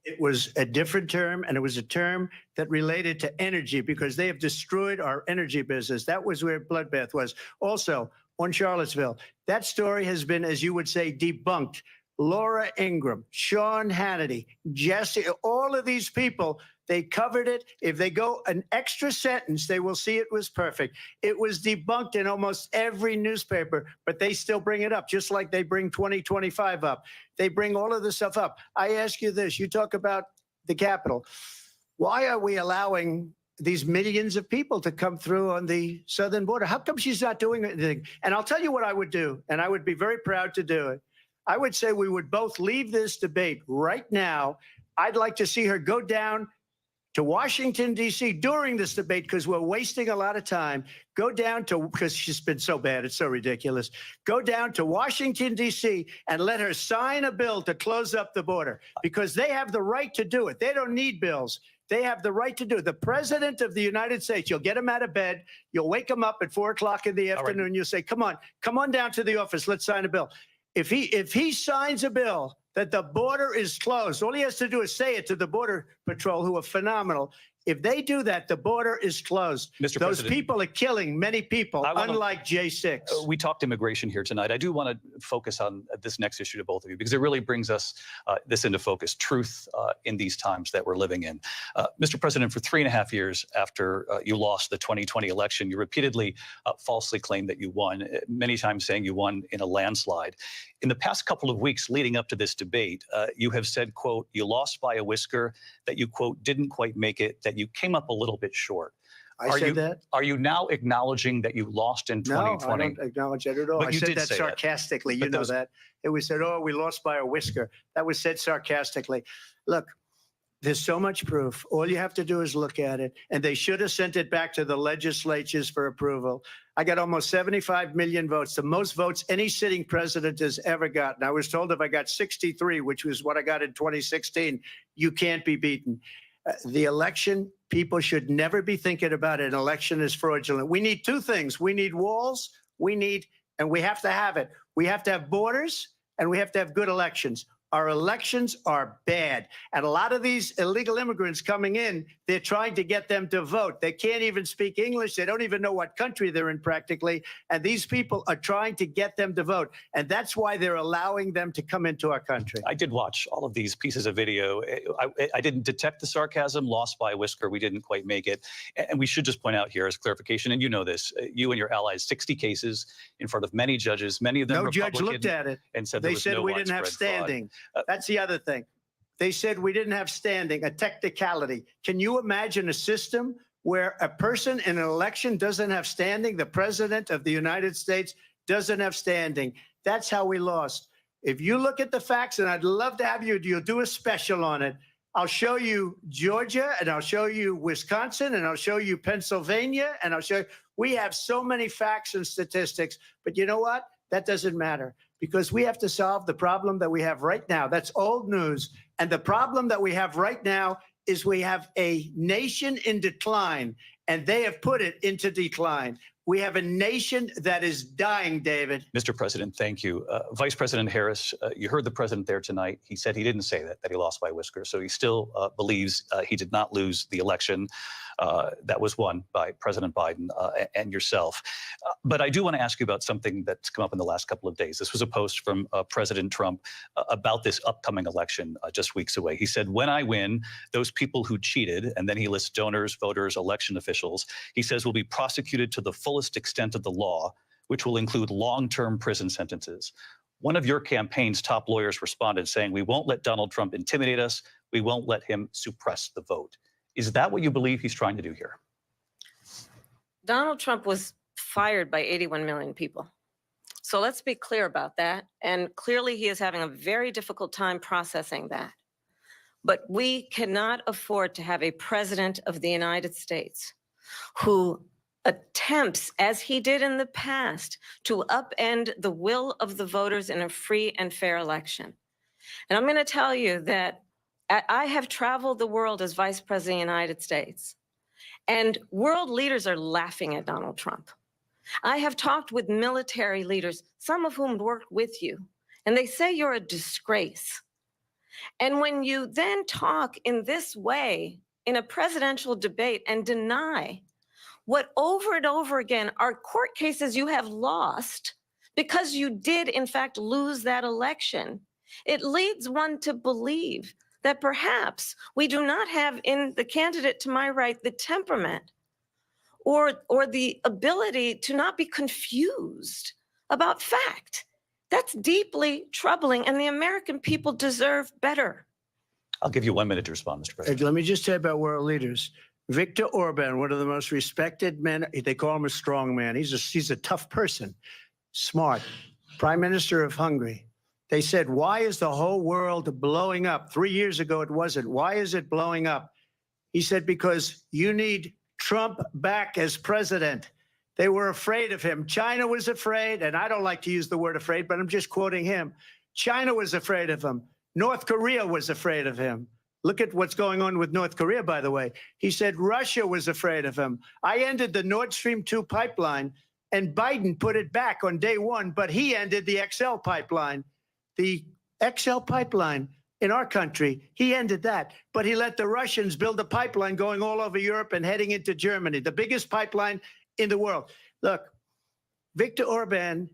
It was a different term, and it was a term that related to energy because they have destroyed our energy business. That was where bloodbath was. Also, on Charlottesville, that story has been, as you would say, debunked. Laura Ingraham, Sean Hannity, Jesse, all of these people, they covered it. If they go an extra sentence, they will see it was perfect. It was debunked in almost every newspaper, but they still bring it up, just like they bring 2025 up. They bring all of this stuff up. I ask you this, you talk about the Capitol. Why are we allowing these millions of people to come through on the southern border? How come she's not doing anything? And I'll tell you what I would do, and I would be very proud to do it. I would say we would both leave this debate right now. I'd like to see her go down to Washington, D.C. during this debate because we're wasting a lot of time. Go down to, because she's been so bad, it's so ridiculous. Go down to Washington, D.C. and let her sign a bill to close up the border because they have the right to do it. They don't need bills. They have the right to do it. The president of the United States, you'll get him out of bed. You'll wake him up at 4 o'clock in the afternoon. Right. You'll say, come on down to the office. Let's sign a bill. If he signs a bill that the border is closed, all he has to do is say it to the Border Patrol, who are phenomenal. If they do that, the border is closed.
Mr.
Those
President,
people are killing many people, unlike J6.
We talked immigration here tonight. I do want to focus on this next issue to both of you because it really brings us this into focus, truth in these times that we're living in. Mr. President, for 3.5 years after you lost the 2020 election, you repeatedly falsely claimed that you won, many times saying you won in a landslide. In the past couple of weeks leading up to this debate, you have said, quote, you lost by a whisker, that you, quote, didn't quite make it, that you came up a little bit short.
I said that?
Are you now acknowledging that you lost in 2020?
No, I don't acknowledge that at all.
But
I said that sarcastically. You know that. It was said, oh, we lost by a whisker. That was said sarcastically. Look, there's so much proof. All you have to do is look at it. And they should have sent it back to the legislatures for approval. I got almost 75 million votes, the most votes any sitting president has ever gotten. I was told if I got 63, which was what I got in 2016, you can't be beaten. The election, people should never be thinking about an election as fraudulent. We need two things. We need walls, and we have to have it. We have to have borders, and we have to have good elections. Our elections are bad. And a lot of these illegal immigrants coming in, they're trying to get them to vote. They can't even speak English. They don't even know what country they're in practically. And these people are trying to get them to vote. And that's why they're allowing them to come into our country.
I did watch all of these pieces of video. I didn't detect the sarcasm, lost by a whisker. We didn't quite make it. And we should just point out here as clarification, and you know this, you and your allies, 60 cases in front of many judges, many of them
no
Republican.
judge looked at it.
And said
they
there was
said
no
we didn't have
widespread fraud.
standing. That's the other thing. They said we didn't have standing, a technicality. Can you imagine a system where a person in an election doesn't have standing? The president of the United States doesn't have standing. That's how we lost. If you look at the facts, and I'd love to have you'll do a special on it. I'll show you Georgia, and I'll show you Wisconsin, and I'll show you Pennsylvania, and I'll show you. We have so many facts and statistics, but you know what? That doesn't matter, because we have to solve the problem that we have right now. That's old news. And the problem that we have right now is we have a nation in decline, and they have put it into decline. We have a nation that is dying, David.
Mr. President, thank you. Vice President Harris, you heard the president there tonight. He said he didn't say that he lost by whiskers. So he still believes he did not lose the election that was won by President Biden and yourself. But I do want to ask you about something that's come up in the last couple of days. This was a post from President Trump about this upcoming election just weeks away. He said, when I win, those people who cheated, and then he lists donors, voters, election officials, he says will be prosecuted to the fullest extent of the law, which will include long-term prison sentences. One of your campaign's top lawyers responded saying, we won't let Donald Trump intimidate us. We won't let him suppress the vote. Is that what you believe he's trying to do here?
Donald Trump was fired by 81 million people. So let's be clear about that. And clearly he is having a very difficult time processing that. But we cannot afford to have a president of the United States who attempts, as he did in the past, to upend the will of the voters in a free and fair election. And I'm going to tell you that I have traveled the world as Vice President of the United States, and world leaders are laughing at Donald Trump. I have talked with military leaders, some of whom worked with you, and they say you're a disgrace. And when you then talk in this way in a presidential debate and deny what over and over again are court cases you have lost because you did in fact lose that election, it leads one to believe that perhaps we do not have in the candidate to my right the temperament or the ability to not be confused about fact. That's deeply troubling, and the American people deserve better.
I'll give you 1 minute to respond, Mr. President.
Let me just say about world leaders. Viktor Orban, one of the most respected men, they call him a strong man. He's a tough person, smart. Prime Minister of Hungary. They said, why is the whole world blowing up? 3 years ago, it wasn't. Why is it blowing up? He said, because you need Trump back as president. They were afraid of him. China was afraid, and I don't like to use the word afraid, but I'm just quoting him. China was afraid of him. North Korea was afraid of him. Look at what's going on with North Korea, by the way. He said Russia was afraid of him. I ended the Nord Stream 2 pipeline, and Biden put it back on day one, but he ended the XL pipeline. The XL pipeline in our country, he ended that. But he let the Russians build a pipeline going all over Europe and heading into Germany, the biggest pipeline in the world. Look, Viktor Orban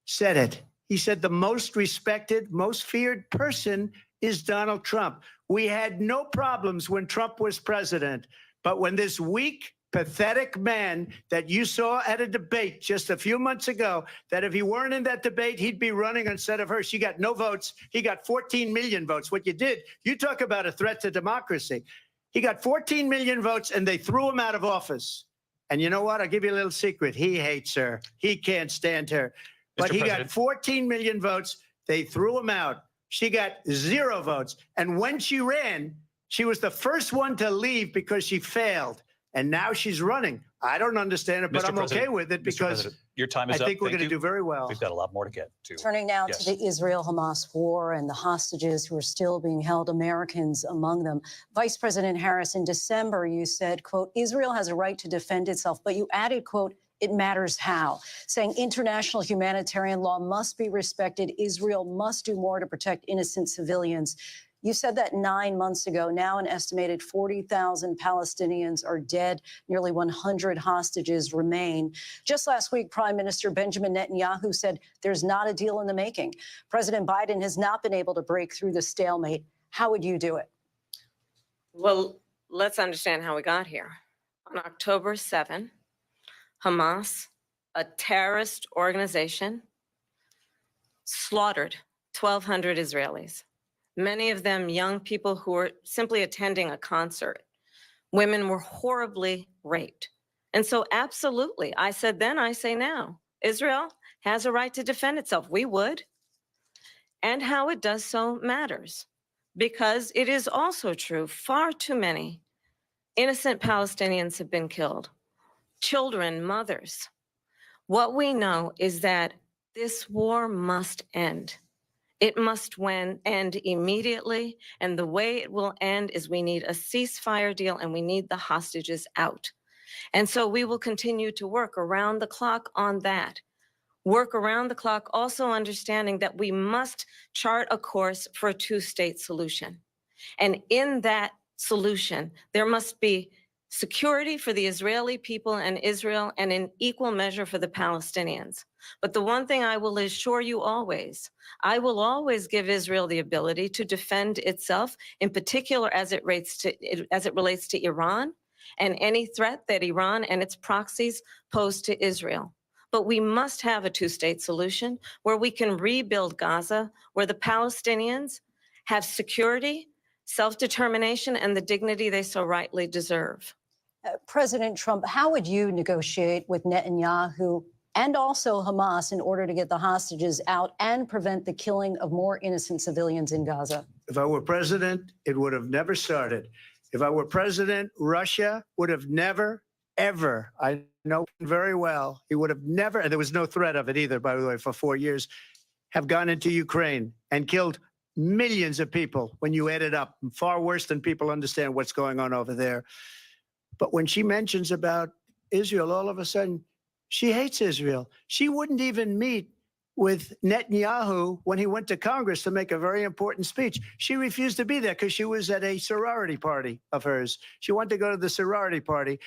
said it. He said the most respected, most feared person is Donald Trump. We had no problems when Trump was president, but when this weak, pathetic man that you saw at a debate just a few months ago, that if he weren't in that debate, he'd be running instead of her. She got no votes. He got 14 million votes. What you did, you talk about a threat to democracy. He got 14 million votes and they threw him out of office. And you know what? I'll give you a little secret. He hates her. He can't stand her. But
Mr.
he
President.
got 14 million votes. They threw him out. She got 0 votes. And when she ran, she was the first one to leave because she failed. And now she's running. I don't understand it, but
Mr.
I'm
President,
okay with it
Mr.
because
President, your time
I
is up.
think we're
Thank
going to
you.
do very well.
We've got a lot more to get to.
Turning now
Yes.
to the Israel-Hamas war and the hostages who are still being held, Americans among them. Vice President Harris, in December, you said, quote, Israel has a right to defend itself, but you added, quote, it matters how, saying international humanitarian law must be respected. Israel must do more to protect innocent civilians. You said that 9 months ago. Now an estimated 40,000 Palestinians are dead. Nearly 100 hostages remain. Just last week, Prime Minister Benjamin Netanyahu said there's not a deal in the making. President Biden has not been able to break through the stalemate. How would you do it?
Well, let's understand how we got here. On October 7, Hamas, a terrorist organization, slaughtered 1,200 Israelis. many of them young people who were simply attending a concert. Women were horribly raped. And so absolutely, I said then, I say now, Israel has a right to defend itself. We would. And how it does so matters, because it is also true, far too many innocent Palestinians have been killed. Children, mothers. What we know is that this war must end. It must end immediately. And the way it will end is we need a ceasefire deal and we need the hostages out. And so we will continue to work around the clock on that. Work around the clock, also understanding that we must chart a course for a two-state solution. And in that solution, there must be security for the Israeli people and Israel, and in equal measure for the Palestinians. But the one thing I will assure you always, I will always give Israel the ability to defend itself, in particular as it relates to Iran and any threat that Iran and its proxies pose to Israel. But we must have a two-state solution where we can rebuild Gaza, where the Palestinians have security, self-determination, and the dignity they so rightly deserve.
President Trump, how would you negotiate with Netanyahu and also Hamas in order to get the hostages out and prevent the killing of more innocent civilians in Gaza?
If I were president, it would have never started. If I were president, Russia would have never, ever, I know very well, he would have never, and there was no threat of it either, by the way, for 4 years, have gone into Ukraine and killed millions of people when you add it up, far worse than people understand what's going on over there. But when she mentions about Israel, all of a sudden, she hates Israel. She wouldn't even meet with Netanyahu when he went to Congress to make a very important speech. She refused to be there because she was at a sorority party of hers. She wanted to go to the sorority party.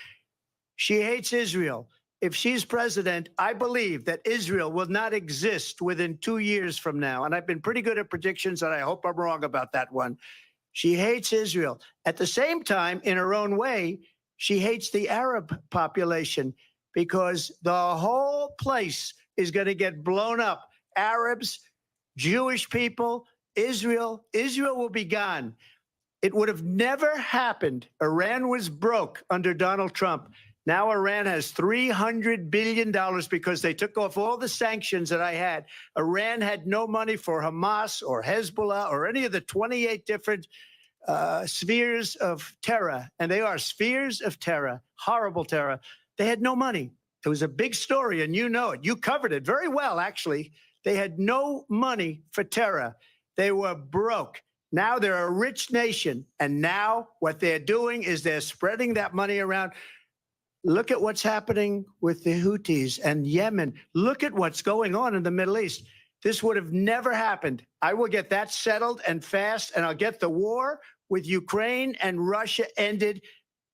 She hates Israel. If she's president, I believe that Israel will not exist within 2 years from now. And I've been pretty good at predictions, and I hope I'm wrong about that one. She hates Israel. At the same time, in her own way, she hates the Arab population because the whole place is going to get blown up. Arabs, Jewish people, Israel will be gone. It would have never happened. Iran was broke under Donald Trump. Now Iran has $300 billion because they took off all the sanctions that I had. Iran had no money for Hamas or Hezbollah or any of the 28 different spheres of terror. And they are spheres of terror, horrible terror. They had no money. It was a big story, and you know it. You covered it very well, actually. They had no money for terror. They were broke. Now they're a rich nation. And now what they're doing is they're spreading that money around. Look at what's happening with the Houthis and Yemen. Look at what's going on in the Middle East. This would have never happened. I will get that settled and fast, and I'll get the war with Ukraine and Russia ended.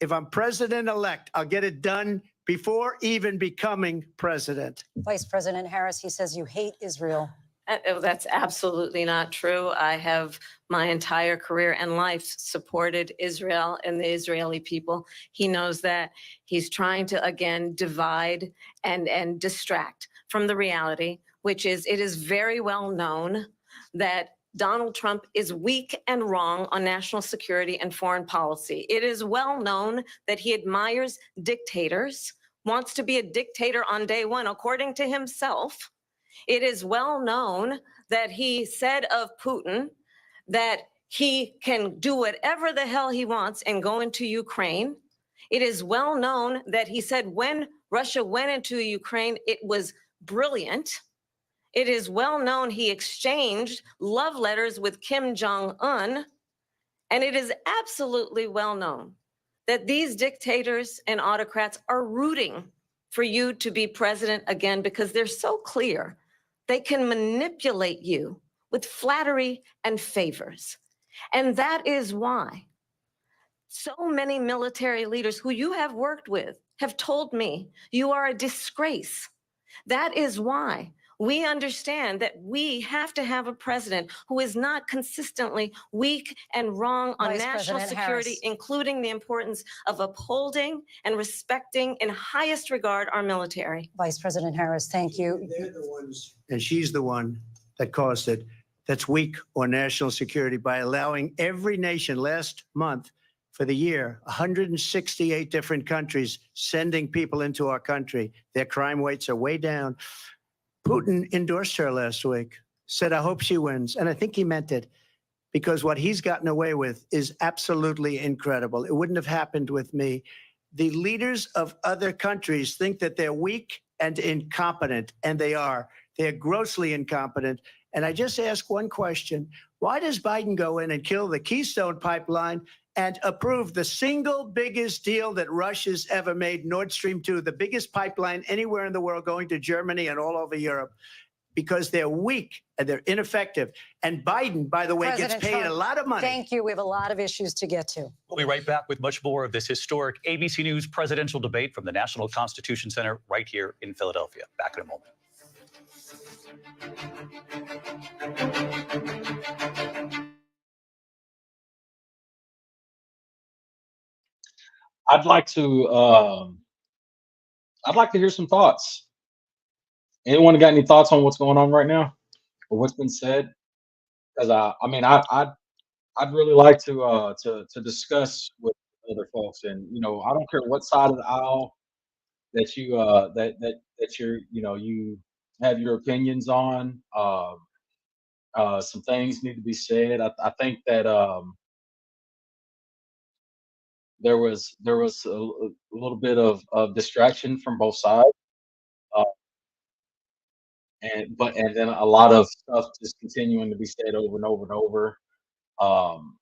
If I'm president-elect, I'll get it done before even becoming president.
Vice President Harris, he says you hate Israel.
That's absolutely not true. I have my entire career and life supported Israel and the Israeli people. He knows that. He's trying to, again, divide and distract from the reality, which is it is very well known that Donald Trump is weak and wrong on national security and foreign policy. It is well known that he admires dictators, wants to be a dictator on day one, according to himself. It is well known that he said of Putin that he can do whatever the hell he wants and go into Ukraine. It is well known that he said when Russia went into Ukraine, it was brilliant. It is well known he exchanged love letters with Kim Jong-un. And it is absolutely well known that these dictators and autocrats are rooting for you to be president again because they're so clear. They can manipulate you with flattery and favors. And that is why so many military leaders who you have worked with have told me you are a disgrace. That is why we understand that we have to have a president who is not consistently weak and wrong on
Vice
national
President
security,
Harris.
including the importance of upholding and respecting in highest regard our military.
Vice President Harris, thank you.
They're the ones, and she's the one that caused it. that's weak on national security by allowing every nation last month for the year, 168 different countries sending people into our country. Their crime rates are way down. Putin endorsed her last week, said, I hope she wins. And I think he meant it, because what he's gotten away with is absolutely incredible. It wouldn't have happened with me. The leaders of other countries think that they're weak and incompetent, and they are. They're grossly incompetent. And I just ask one question. Why does Biden go in and kill the Keystone Pipeline and approve the single biggest deal that Russia's ever made, Nord Stream 2, the biggest pipeline anywhere in the world going to Germany and all over Europe? Because they're weak and they're ineffective. And Biden, by the way,
President
gets paid
Trump,
a lot of money.
Thank you. We have a lot of issues to get to.
We'll be right back with much more of this historic ABC News presidential debate from the National Constitution Center right here in Philadelphia. Back in a moment.
I'd like to hear some thoughts. Anyone got any thoughts on what's going on right now or what's been said? Because I'd really like to discuss with other folks, and I don't care what side of the aisle that you that you have your opinions on. Some things need to be said. I think that there was a little bit of distraction from both sides, uh, and then a lot of stuff just continuing to be said over and over and over. Um,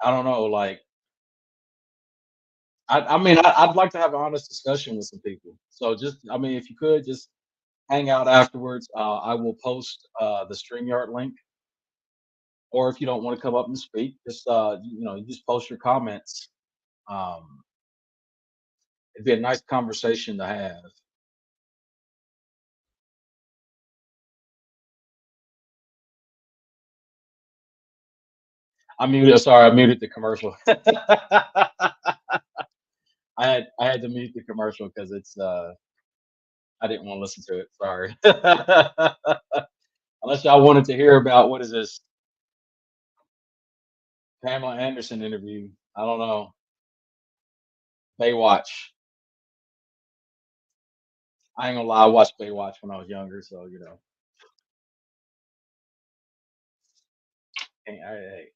I don't know, like I'd like to have an honest discussion with some people. So just, if you could just hang out afterwards. I will post the StreamYard link, or if you don't want to come up and speak, just you just post your comments. Um, it'd be a nice conversation to have. I muted. Sorry, I muted the commercial. I had to mute the commercial because it's I didn't want to listen to it. Sorry. Unless y'all wanted to hear about what is this Pamela Anderson interview? I don't know. Baywatch. I ain't gonna lie. I watched Baywatch when I was younger, so hey,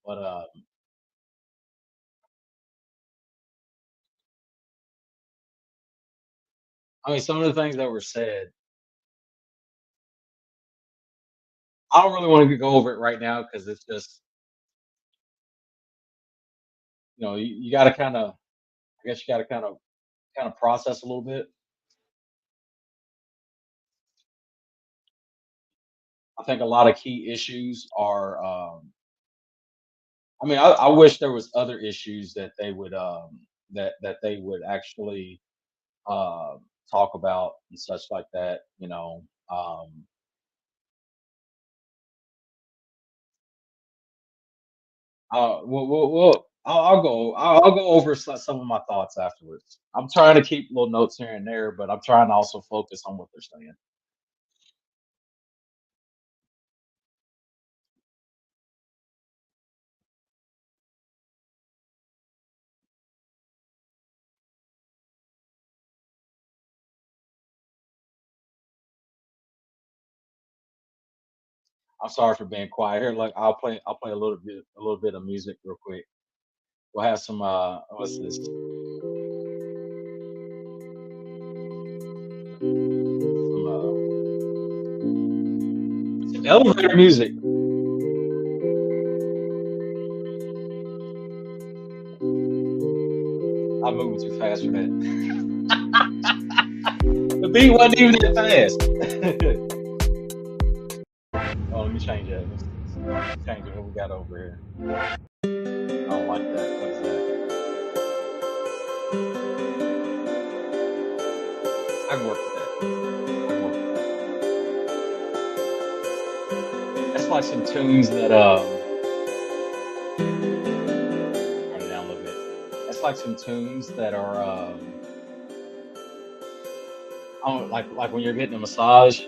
but some of the things that were said, I don't really want to go over it right now because it's just, you got to kind of, I guess you got to kind of process a little bit. I think a lot of key issues are, I wish there was other issues that they would, that they would actually uh, talk about and such like that. I'll go over some of my thoughts afterwards. I'm trying to keep little notes here and there, but I'm trying to also focus on what they're saying. I'm sorry for being quiet here. Like I'll play a little bit of music real quick. We'll have some what's this? Some elevator music. I'm moving too fast for that. The beat wasn't even that fast. Oh, let me change that. Let's change it. What we got over here? I don't like that. What is that? I can work with that. I can work with that. That's like some tunes that turn it down a little bit. That's like some tunes that are like when you're getting a massage,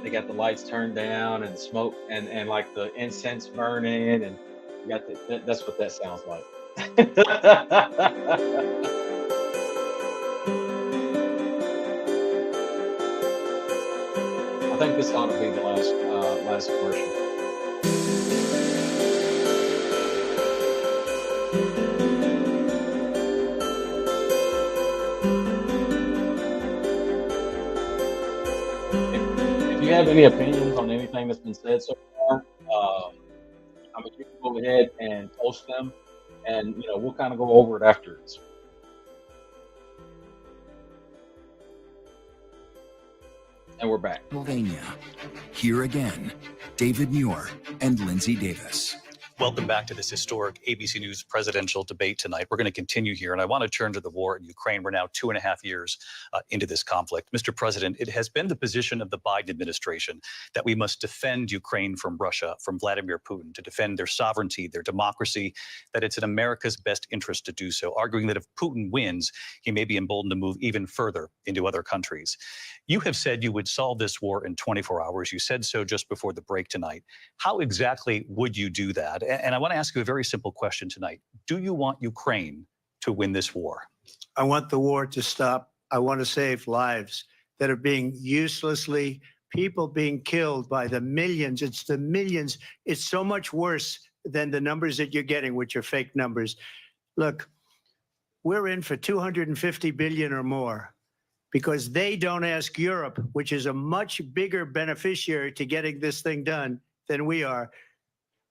they got the lights turned down and smoke and like the incense burning, and you got that's what that sounds like. I think this ought to be the last commercial. If you have any opinions on anything that's been said so far, I mean, you can go ahead and post them, and we'll kind of go over it afterwards. And we're back.
Pennsylvania. Here again, David Muir and Lindsay Davis.
Welcome back to this historic ABC News presidential debate tonight. We're going to continue here, and I want to turn to the war in Ukraine. We're now 2.5 years into this conflict. Mr. President, it has been the position of the Biden administration that we must defend Ukraine from Russia, from Vladimir Putin, to defend their sovereignty, their democracy, that it's in America's best interest to do so, arguing that if Putin wins, he may be emboldened to move even further into other countries. You have said you would solve this war in 24 hours. You said so just before the break tonight. How exactly would you do that? And I want to ask you a very simple question tonight. Do you want Ukraine to win this war?
I want the war to stop. I want to save lives that are being uselessly, people being killed by the millions. It's the millions. It's so much worse than the numbers that you're getting, which are fake numbers. Look, we're in for 250 billion or more because they don't ask Europe, which is a much bigger beneficiary to getting this thing done than we are.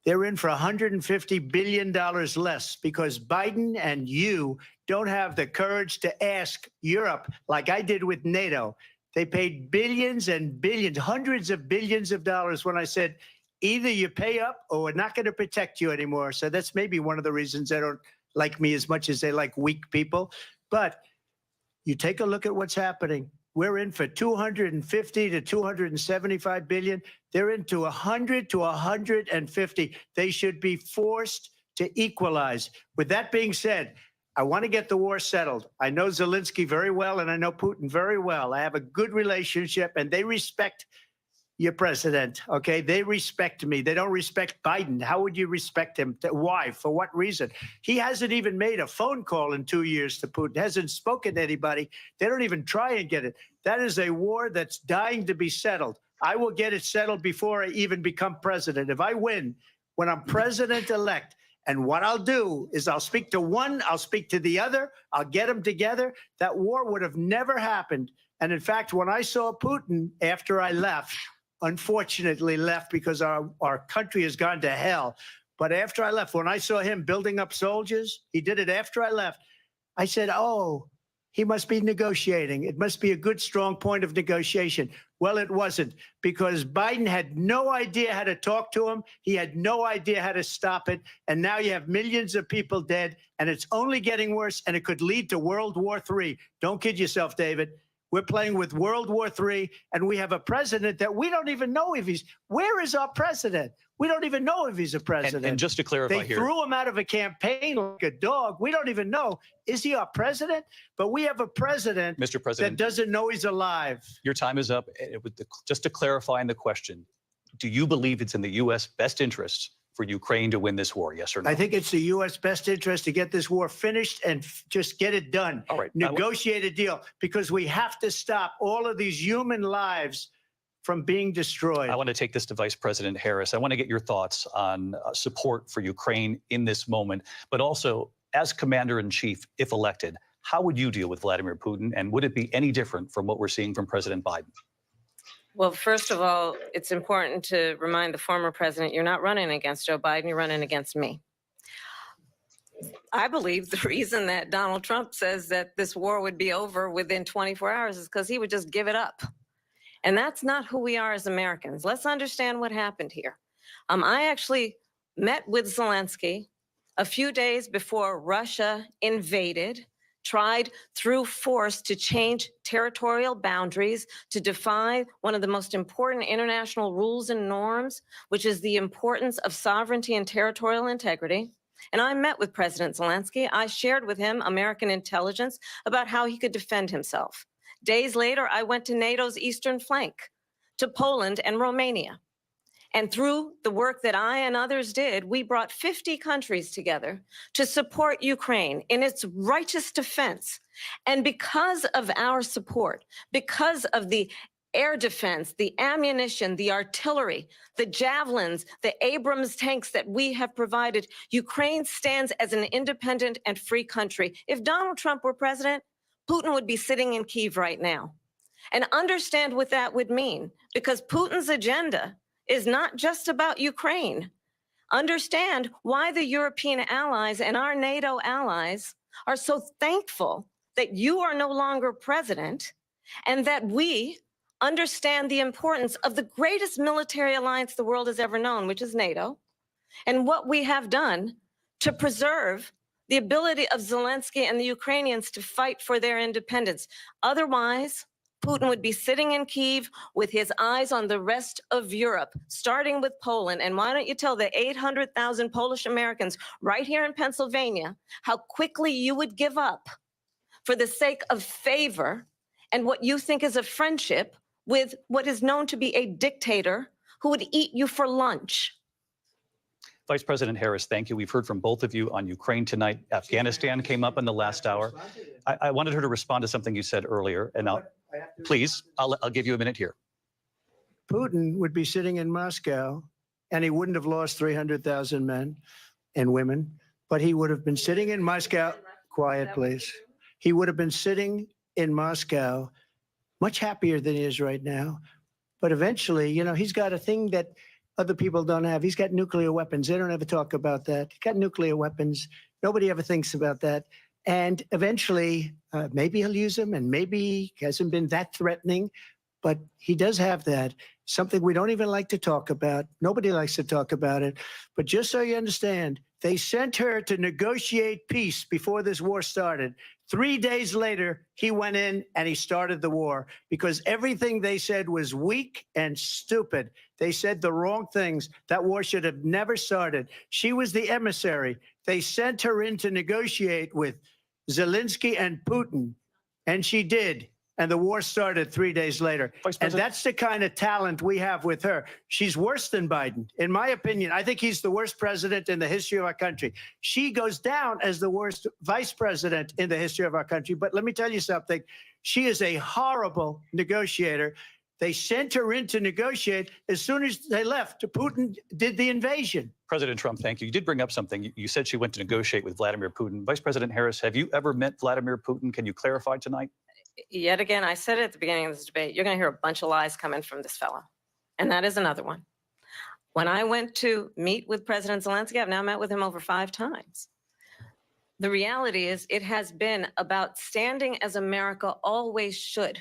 They're in for $150 billion less because Biden and you don't have the courage to ask Europe like I did with NATO. They paid billions and billions, hundreds of billions of dollars when I said, either you pay up or we're not going to protect you anymore. So that's maybe one of the reasons they don't like me as much as they like weak people. But you take a look at what's happening. We're in for 250 to 275 billion. They're into 100 to 150. They should be forced to equalize. With that being said, I want to get the war settled. I know Zelensky very well, and I know Putin very well. I have a good relationship, and they respect your president, okay? They respect me. They don't respect Biden. How would you respect him? Why? For what reason? He hasn't even made a phone call in 2 years to Putin, hasn't spoken to anybody. They don't even try and get it. That is a war that's dying to be settled. I will get it settled before I even become president. If I win, when I'm president-elect, and what I'll do is I'll speak to one, I'll speak to the other, I'll get them together. That war would have never happened. And in fact, when I saw Putin after I left, unfortunately left because our country has gone to hell. But after I left, when I saw him building up soldiers, he did it after I left. I said, oh, he must be negotiating. It must be a good, strong point of negotiation. Well, it wasn't, because Biden had no idea how to talk to him. He had no idea how to stop it. And now you have millions of people dead, and it's only getting worse, and it could lead to World War III. Don't kid yourself, David. We're playing with World War III, and we have a president that we don't even know if he's. Where is our president? We don't even know if he's a president.
And just to clarify
they
here,
threw him out of a campaign like a dog. We don't even know. Is he our president? But we have a president,
Mr. President,
that doesn't know he's alive.
your time is up. Just to clarify in the question, do you believe it's in the U.S. best interest for Ukraine to win this war? Yes or no?
I think it's the U.S. best interest to get this war finished and just get it done.
All right.
Negotiate a deal, because we have to stop all of these human lives from being destroyed.
I want to take this to Vice President Harris. I want to get your thoughts on support for Ukraine in this moment, but also as Commander-in-Chief, if elected, how would you deal with Vladimir Putin? And would it be any different from what we're seeing from President Biden?
Well, first of all, it's important to remind the former president, you're not running against Joe Biden, you're running against me. I believe the reason that Donald Trump says that this war would be over within 24 hours is because he would just give it up. And that's not who we are as Americans. Let's understand what happened here. I actually met with Zelensky a few days before Russia invaded, tried through force to change territorial boundaries, to defy one of the most important international rules and norms, which is the importance of sovereignty and territorial integrity. And I met with President Zelensky. I shared with him American intelligence about how he could defend himself. Days later, I went to NATO's eastern flank, to Poland and Romania. And through the work that I and others did, we brought 50 countries together to support Ukraine in its righteous defense. And because of our support, because of the air defense, the ammunition, the artillery, the javelins, the Abrams tanks that we have provided, Ukraine stands as an independent and free country. If Donald Trump were president, Putin would be sitting in Kyiv right now. And understand what that would mean, because Putin's agenda is not just about Ukraine. Understand why the European allies and our NATO allies are so thankful that you are no longer president, and that we understand the importance of the greatest military alliance the world has ever known, which is NATO, and what we have done to preserve the ability of Zelensky and the Ukrainians to fight for their independence. Otherwise, Putin would be sitting in Kyiv with his eyes on the rest of Europe, starting with Poland. And why don't you tell the 800,000 Polish Americans right here in Pennsylvania how quickly you would give up for the sake of favor and what you think is a friendship with what is known to be a dictator who would eat you for lunch?
Vice President Harris, thank you. We've heard from both of you on Ukraine tonight. Afghanistan came up in the last hour. I wanted her to respond to something you said earlier, and please, I'll give you a minute here.
Putin would be sitting in Moscow, and he wouldn't have lost 300,000 men and women, but he would have been sitting in Moscow. Quiet, please. He would have been sitting in Moscow, much happier than he is right now. But eventually, you know, he's got a thing that other people don't have. He's got nuclear weapons. They don't ever talk about that. He's got nuclear weapons. Nobody ever thinks about that. And eventually, maybe he'll use them, and maybe he hasn't been that threatening, but he does have that. Something we don't even like to talk about. Nobody likes to talk about it. But just so you understand, they sent her to negotiate peace before this war started. 3 days later, he went in and he started the war because everything they said was weak and stupid. They said the wrong things. That war should have never started. She was the emissary. They sent her in to negotiate with Zelensky and Putin, and she did. And the war started 3 days later. And that's the kind of talent we have with her. She's worse than Biden. In my opinion, I think he's the worst president in the history of our country. She goes down as the worst vice president in the history of our country. But let me tell you something. She is a horrible negotiator. They sent her in to negotiate. As soon as they left, Putin did the invasion.
President Trump, thank you. You did bring up something. You said she went to negotiate with Vladimir Putin. Vice President Harris, have you ever met Vladimir Putin? Can you clarify tonight?
Yet again, I said it at the beginning of this debate, you're going to hear a bunch of lies coming from this fellow. And that is another one. When I went to meet with President Zelensky, I've now met with him over 5 times. The reality is it has been about standing as America always should,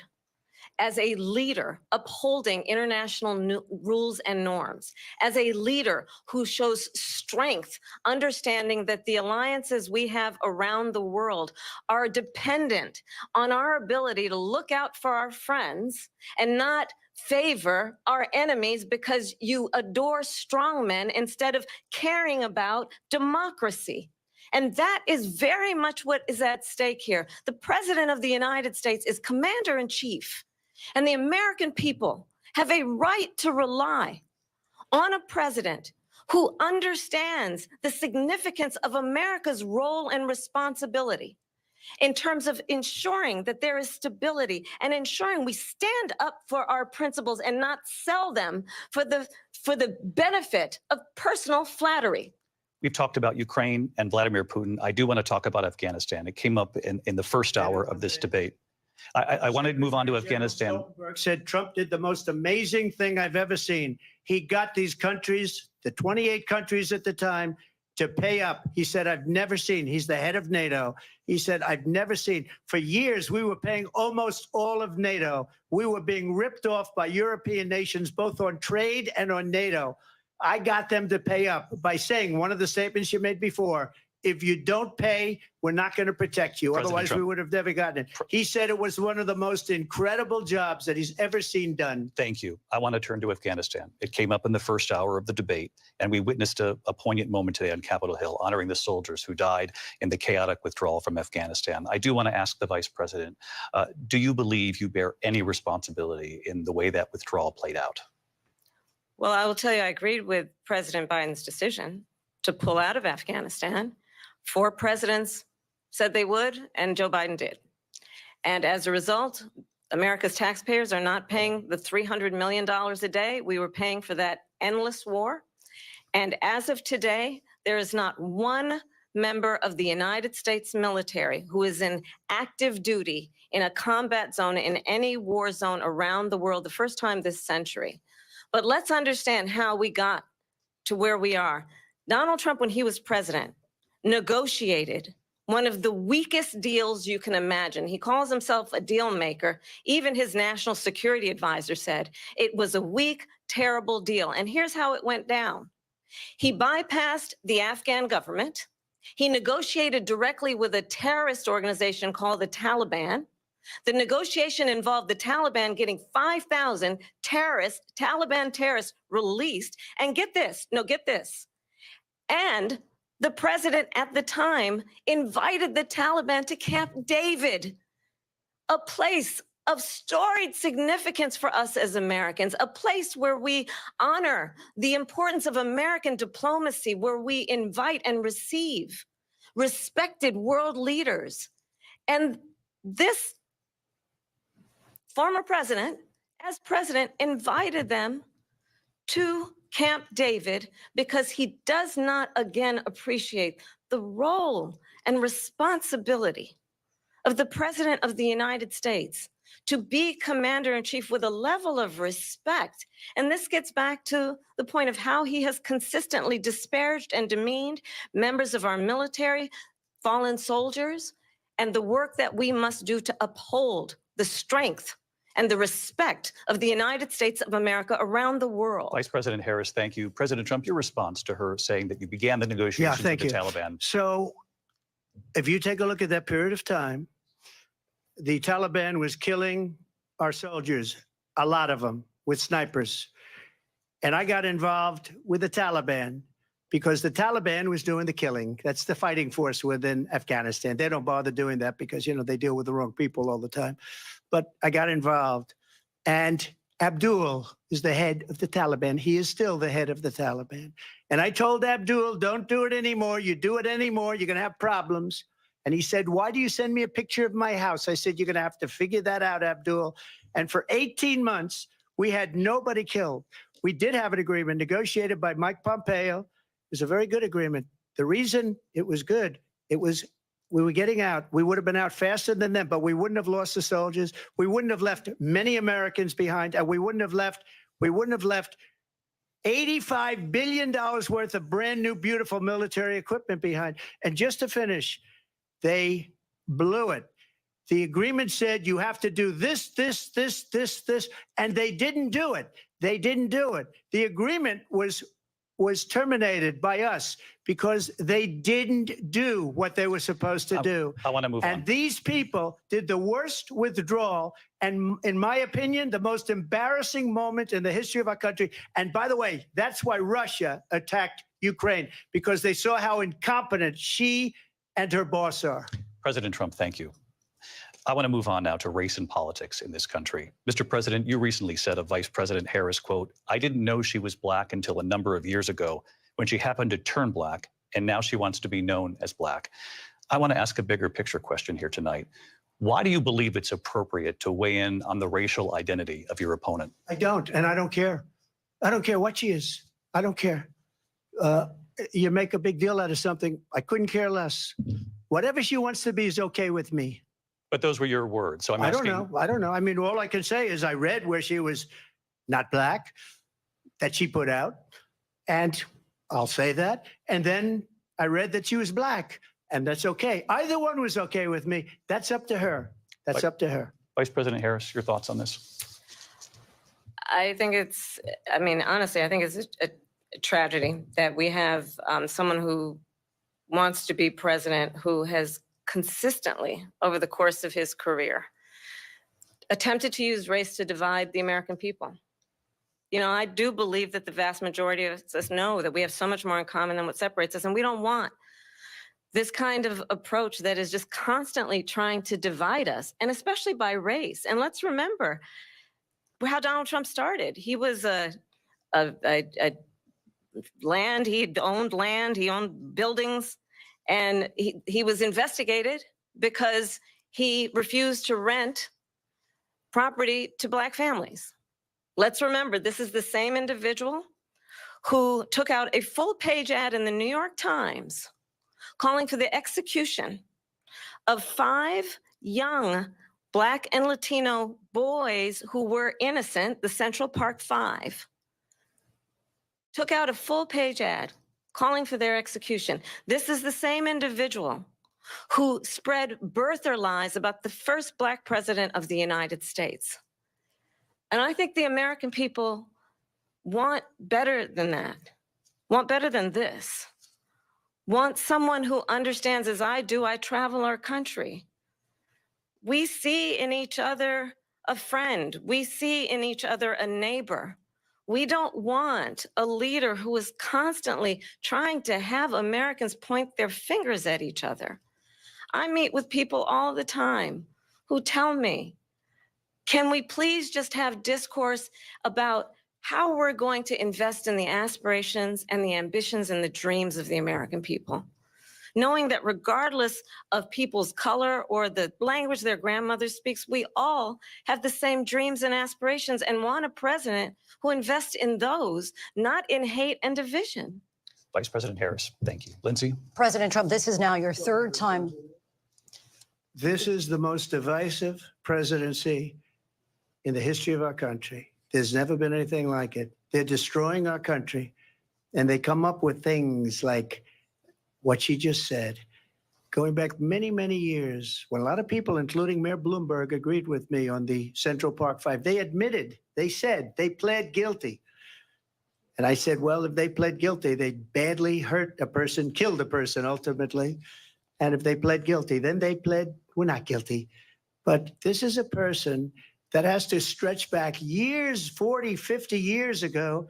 as a leader upholding international rules and norms, as a leader who shows strength, understanding that the alliances we have around the world are dependent on our ability to look out for our friends and not favor our enemies because you adore strongmen instead of caring about democracy. And that is very much what is at stake here. The President of the United States is commander-in-chief. And the American people have a right to rely on a president who understands the significance of America's role and responsibility in terms of ensuring that there is stability and ensuring we stand up for our principles and not sell them for the benefit of personal flattery.
We've talked about Ukraine and Vladimir Putin. I do want to talk about Afghanistan. It came up in the first hour of this debate. I want to move on to Afghanistan.
Stoltenberg said Trump did the most amazing thing I've ever seen. He got these countries, the 28 countries at the time, to pay up. He said, I've never seen. He's the head of NATO. He said, I've never seen. For years, we were paying almost all of NATO. We were being ripped off by European nations, both on trade and on NATO. I got them to pay up by saying one of the statements you made before, if you don't pay, we're not going to protect you.
President
Otherwise, we
Trump.
would have never gotten it. He said it was one of the most incredible jobs that he's ever seen done.
Thank you. I want to turn to Afghanistan. It came up in the first hour of the debate, and we witnessed a poignant moment today on Capitol Hill, honoring the soldiers who died in the chaotic withdrawal from Afghanistan. I do want to ask the Vice President, do you believe you bear any responsibility in the way that withdrawal played out?
Well, I will tell you, I agreed with President Biden's decision to pull out of Afghanistan. 4 presidents said they would, and Joe Biden did. And as a result, America's taxpayers are not paying the $300 million a day we were paying for that endless war. And as of today, there is not one member of the United States military who is in active duty in a combat zone in any war zone around the world, the first time this century. But let's understand how we got to where we are. Donald Trump, when he was president, negotiated one of the weakest deals you can imagine. He calls himself a deal maker. Even his national security advisor said it was a weak, terrible deal. And here's how it went down. He bypassed the Afghan government. He negotiated directly with a terrorist organization called the Taliban. The negotiation involved the Taliban getting 5,000 Taliban terrorists released. And get this, and the president at the time invited the Taliban to Camp David, a place of storied significance for us as Americans, a place where we honor the importance of American diplomacy, where we invite and receive respected world leaders. And this former president, as president, invited them to Camp David because he does not again appreciate the role and responsibility of the President of the United States to be commander-in-chief with a level of respect. And this gets back to the point of how he has consistently disparaged and demeaned members of our military, fallen soldiers, and the work that we must do to uphold the strength and the respect of the United States of America around the world.
Vice President Harris, thank you. President Trump, your response to her saying that you began the negotiations with the Taliban.
So if you take a look at that period of time, the Taliban was killing our soldiers, a lot of them, with snipers. And I got involved with the Taliban because the Taliban was doing the killing. That's the fighting force within Afghanistan. They don't bother doing that because, you know, they deal with the wrong people all the time. But I got involved. And Abdul is the head of the Taliban. He is still the head of the Taliban. And I told Abdul, don't do it anymore. You do it anymore, you're going to have problems. And he said, why do you send me a picture of my house? I said, you're going to have to figure that out, Abdul. And for 18 months, we had nobody killed. We did have an agreement negotiated by Mike Pompeo. It was a very good agreement. The reason it was good, it was we were getting out. We would have been out faster than them, but we wouldn't have lost the soldiers. We wouldn't have left many Americans behind, and we wouldn't have left $85 billion worth of brand new, beautiful military equipment behind. And just to finish, they blew it. The agreement said you have to do this, and they didn't do it. They didn't do it. The agreement was terminated by us because they didn't do what they were supposed to do.
I want to move on.
And these people did the worst withdrawal, and in my opinion, the most embarrassing moment in the history of our country. And by the way, that's why Russia attacked Ukraine, because they saw how incompetent she and her boss are.
President Trump, thank you. I want to move on now to race and politics in this country. Mr. President, you recently said of Vice President Harris, quote, I didn't know she was black until a number of years ago when she happened to turn black, and now she wants to be known as black. I want to ask a bigger picture question here tonight. Why do you believe it's appropriate to weigh in on the racial identity of your opponent?
I don't, and I don't care. I don't care what she is. I don't care. You make a big deal out of something. I couldn't care less. Whatever she wants to be is okay with me.
But those were your words. So I'm asking.
I don't know. I mean, all I can say is I read where she was not black, that she put out, and I'll say that. And then I read that she was black, and that's okay. Either one was okay with me. That's up to her. That's up to her.
Vice President Harris, your thoughts on this?
I think honestly, I think it's a tragedy that we have someone who wants to be president who has consistently, over the course of his career, attempted to use race to divide the American people. You know, I do believe that the vast majority of us know that we have so much more in common than what separates us, and we don't want this kind of approach that is just constantly trying to divide us, and especially by race. And let's remember how Donald Trump started. He was land, he owned buildings, and he was investigated because he refused to rent property to Black families. Let's remember, this is the same individual who took out a full-page ad in the New York Times calling for the execution of 5 young Black and Latino boys who were innocent, the Central Park 5. Took out a full-page ad calling for their execution. This is the same individual who spread birther lies about the first Black president of the United States. And I think the American people want better than that, want better than this, want someone who understands, as I do, I travel our country. We see in each other a friend. We see in each other a neighbor. We don't want a leader who is constantly trying to have Americans point their fingers at each other. I meet with people all the time who tell me, can we please just have discourse about how we're going to invest in the aspirations and the ambitions and the dreams of the American people? Knowing that regardless of people's color or the language their grandmother speaks, we all have the same dreams and aspirations and want a president who invests in those, not in hate and division.
Vice President Harris, thank you. Lindsay?
President Trump, this is now your 3rd time.
This is the most divisive presidency in the history of our country. There's never been anything like it. They're destroying our country, and they come up with things like what she just said. Going back many, many years, when a lot of people, including Mayor Bloomberg, agreed with me on the Central Park 5, they admitted, they said, they pled guilty. And I said, well, if they pled guilty, they badly hurt a person, killed a person ultimately. And if they pled guilty, then they pled, we're not guilty. But this is a person that has to stretch back years, 40, 50 years ago,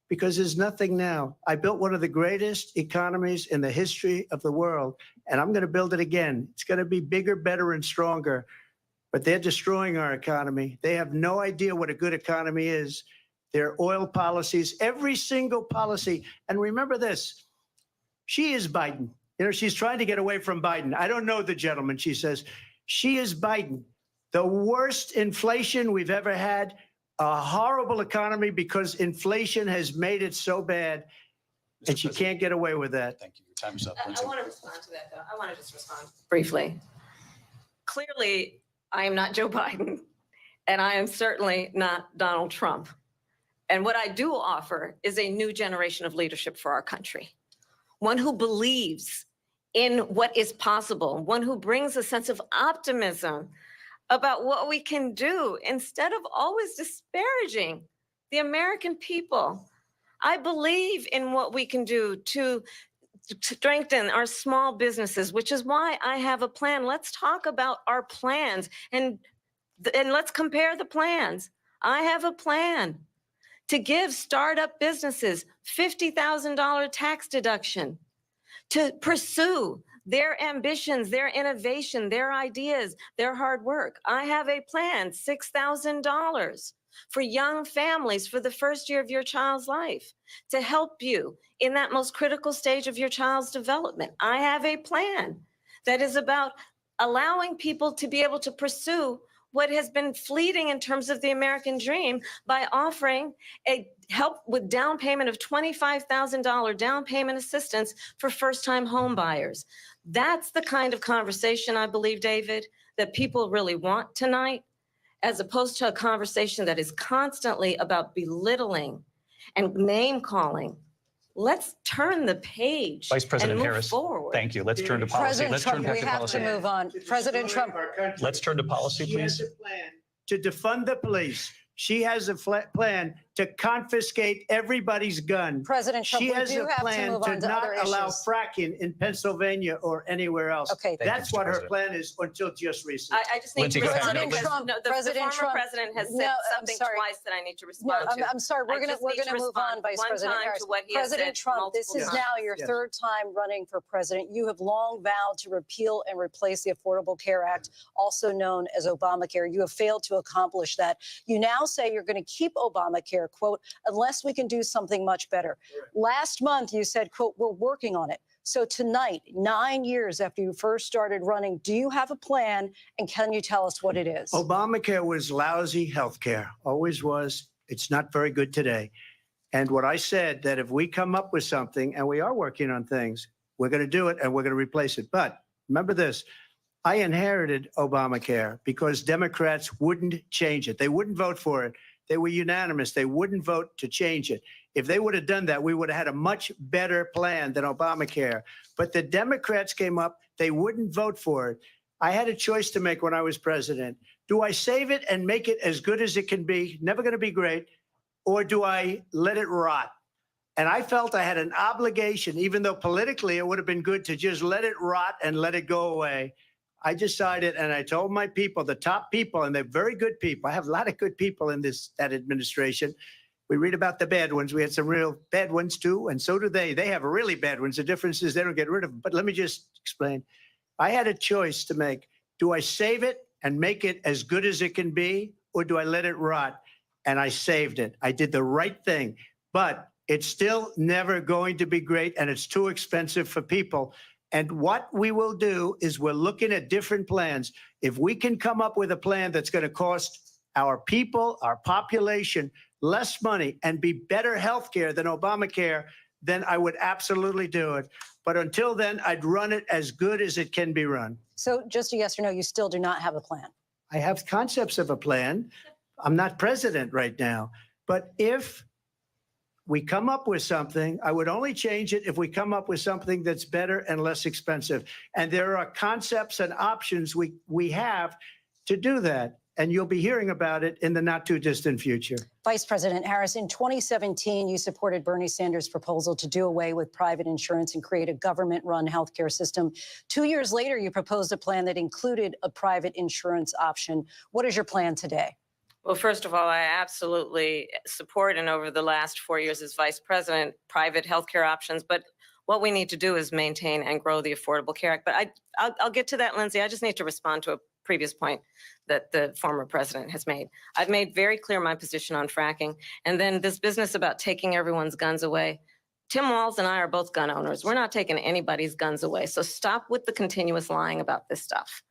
because there's nothing now. I built one of the greatest economies in the history of the world, and I'm going to build it again. It's going to be bigger, better, and stronger. But they're destroying our economy. They have no idea what a good economy is. Their oil policies, every single policy. And remember this, she is Biden. You know, she's trying to get away from Biden. I don't know the gentleman, she says. She is Biden. The worst inflation we've ever had, a horrible economy because inflation has made it so bad, and she can't get away with that.
Thank you. Your time is up.
I
Lindsay.
want to respond to that, though. I want to just respond briefly. Clearly, I am not Joe Biden, and I am certainly not Donald Trump. And what I do offer is a new generation of leadership for our country, one who believes in what is possible, one who brings a sense of optimism about what we can do instead of always disparaging the American people. I believe in what we can do to strengthen our small businesses, which is why I have a plan. Let's talk about our plans and let's compare the plans. I have a plan to give startup businesses $50,000 tax deduction to pursue their ambitions, their innovation, their ideas, their hard work. I have a plan, $6,000 for young families for the first year of your child's life to help you in that most critical stage of your child's development. I have a plan that is about allowing people to be able to pursue what has been fleeting in terms of the American dream by offering a help with down payment of $25,000 down payment assistance for first-time home buyers. That's the kind of conversation, I believe, David, that people really want tonight, as opposed to a conversation that is constantly about belittling and name calling. Let's turn the page
Vice President
and move
Harris,
forward.
thank you. Let's turn to policy.
President
Let's turn
Trump,
back
we
to
have
policy.
to move on. President Trump,
Let's turn to policy,
She has
please.
a plan to defund the police. She has a plan to confiscate everybody's gun.
President Trump,
She
we
has
do
a
have to
plan
move
to
on to
not
other
allow
issues.
fracking in Pennsylvania or anywhere else.
Okay.
Thank you,
That's
Mr.
what her
President.
plan is until just recently.
I just need
Lindsay,
to
go ahead.
respond
President
because
Trump-
no, the
President
former
Trump-
president has
No,
said
I'm
something
sorry.
twice that I need to
No,
respond to.
I'm sorry. We're
I just
gonna
need to
move on,
respond
Vice
one
President
time
Harris.
to what he has
President
said
Trump, this
multiple
is
times.
now your
Yes.
third time running for president. You have long vowed to repeal and replace the Affordable Care Act, also known as Obamacare. You have failed to accomplish that. You now say you're going to keep Obamacare, quote, unless we can do something much better. Last month, you said, quote, we're working on it. So tonight, 9 years after you first started running, do you have a plan? And can you tell us what it is?
Obamacare was lousy health care, always was. It's not very good today. And what I said, that if we come up with something, and we are working on things, we're going to do it and we're going to replace it. But remember this, I inherited Obamacare because Democrats wouldn't change it. They wouldn't vote for it. They were unanimous. They wouldn't vote to change it. If they would have done that, we would have had a much better plan than Obamacare. But the Democrats came up, they wouldn't vote for it. I had a choice to make when I was president. Do I save it and make it as good as it can be, never going to be great, or do I let it rot? And I felt I had an obligation, even though politically it would have been good to just let it rot and let it go away. I decided, and I told my people, the top people, and they're very good people. I have a lot of good people in that administration. We read about the bad ones. We had some real bad ones too, and so do they. They have really bad ones. The difference is they don't get rid of them. But let me just explain. I had a choice to make. Do I save it and make it as good as it can be, or do I let it rot? And I saved it. I did the right thing. But it's still never going to be great, and it's too expensive for people. And what we will do is we're looking at different plans. If we can come up with a plan that's going to cost our people, our population, less money and be better health care than Obamacare, then I would absolutely do it. But until then, I'd run it as good as it can be run.
So just a yes or no, you still do not have a plan.
I have concepts of a plan. I'm not president right now. But if we come up with something, I would only change it if we come up with something that's better and less expensive. And there are concepts and options we have to do that. And you'll be hearing about it in the not too distant future.
Vice President Harris, in 2017, you supported Bernie Sanders' proposal to do away with private insurance and create a government-run healthcare system. 2 years later, you proposed a plan that included a private insurance option. What is your plan today?
Well, first of all, I absolutely support, and over the last 4 years as vice president, private healthcare options. But what we need to do is maintain and grow the Affordable Care Act. But I'll get to that, Lindsay. I just need to respond to a previous point that the former president has made. I've made very clear my position on fracking. And then this business about taking everyone's guns away. Tim Walz and I are both gun owners. We're not taking anybody's guns away. So stop with the continuous lying about this stuff.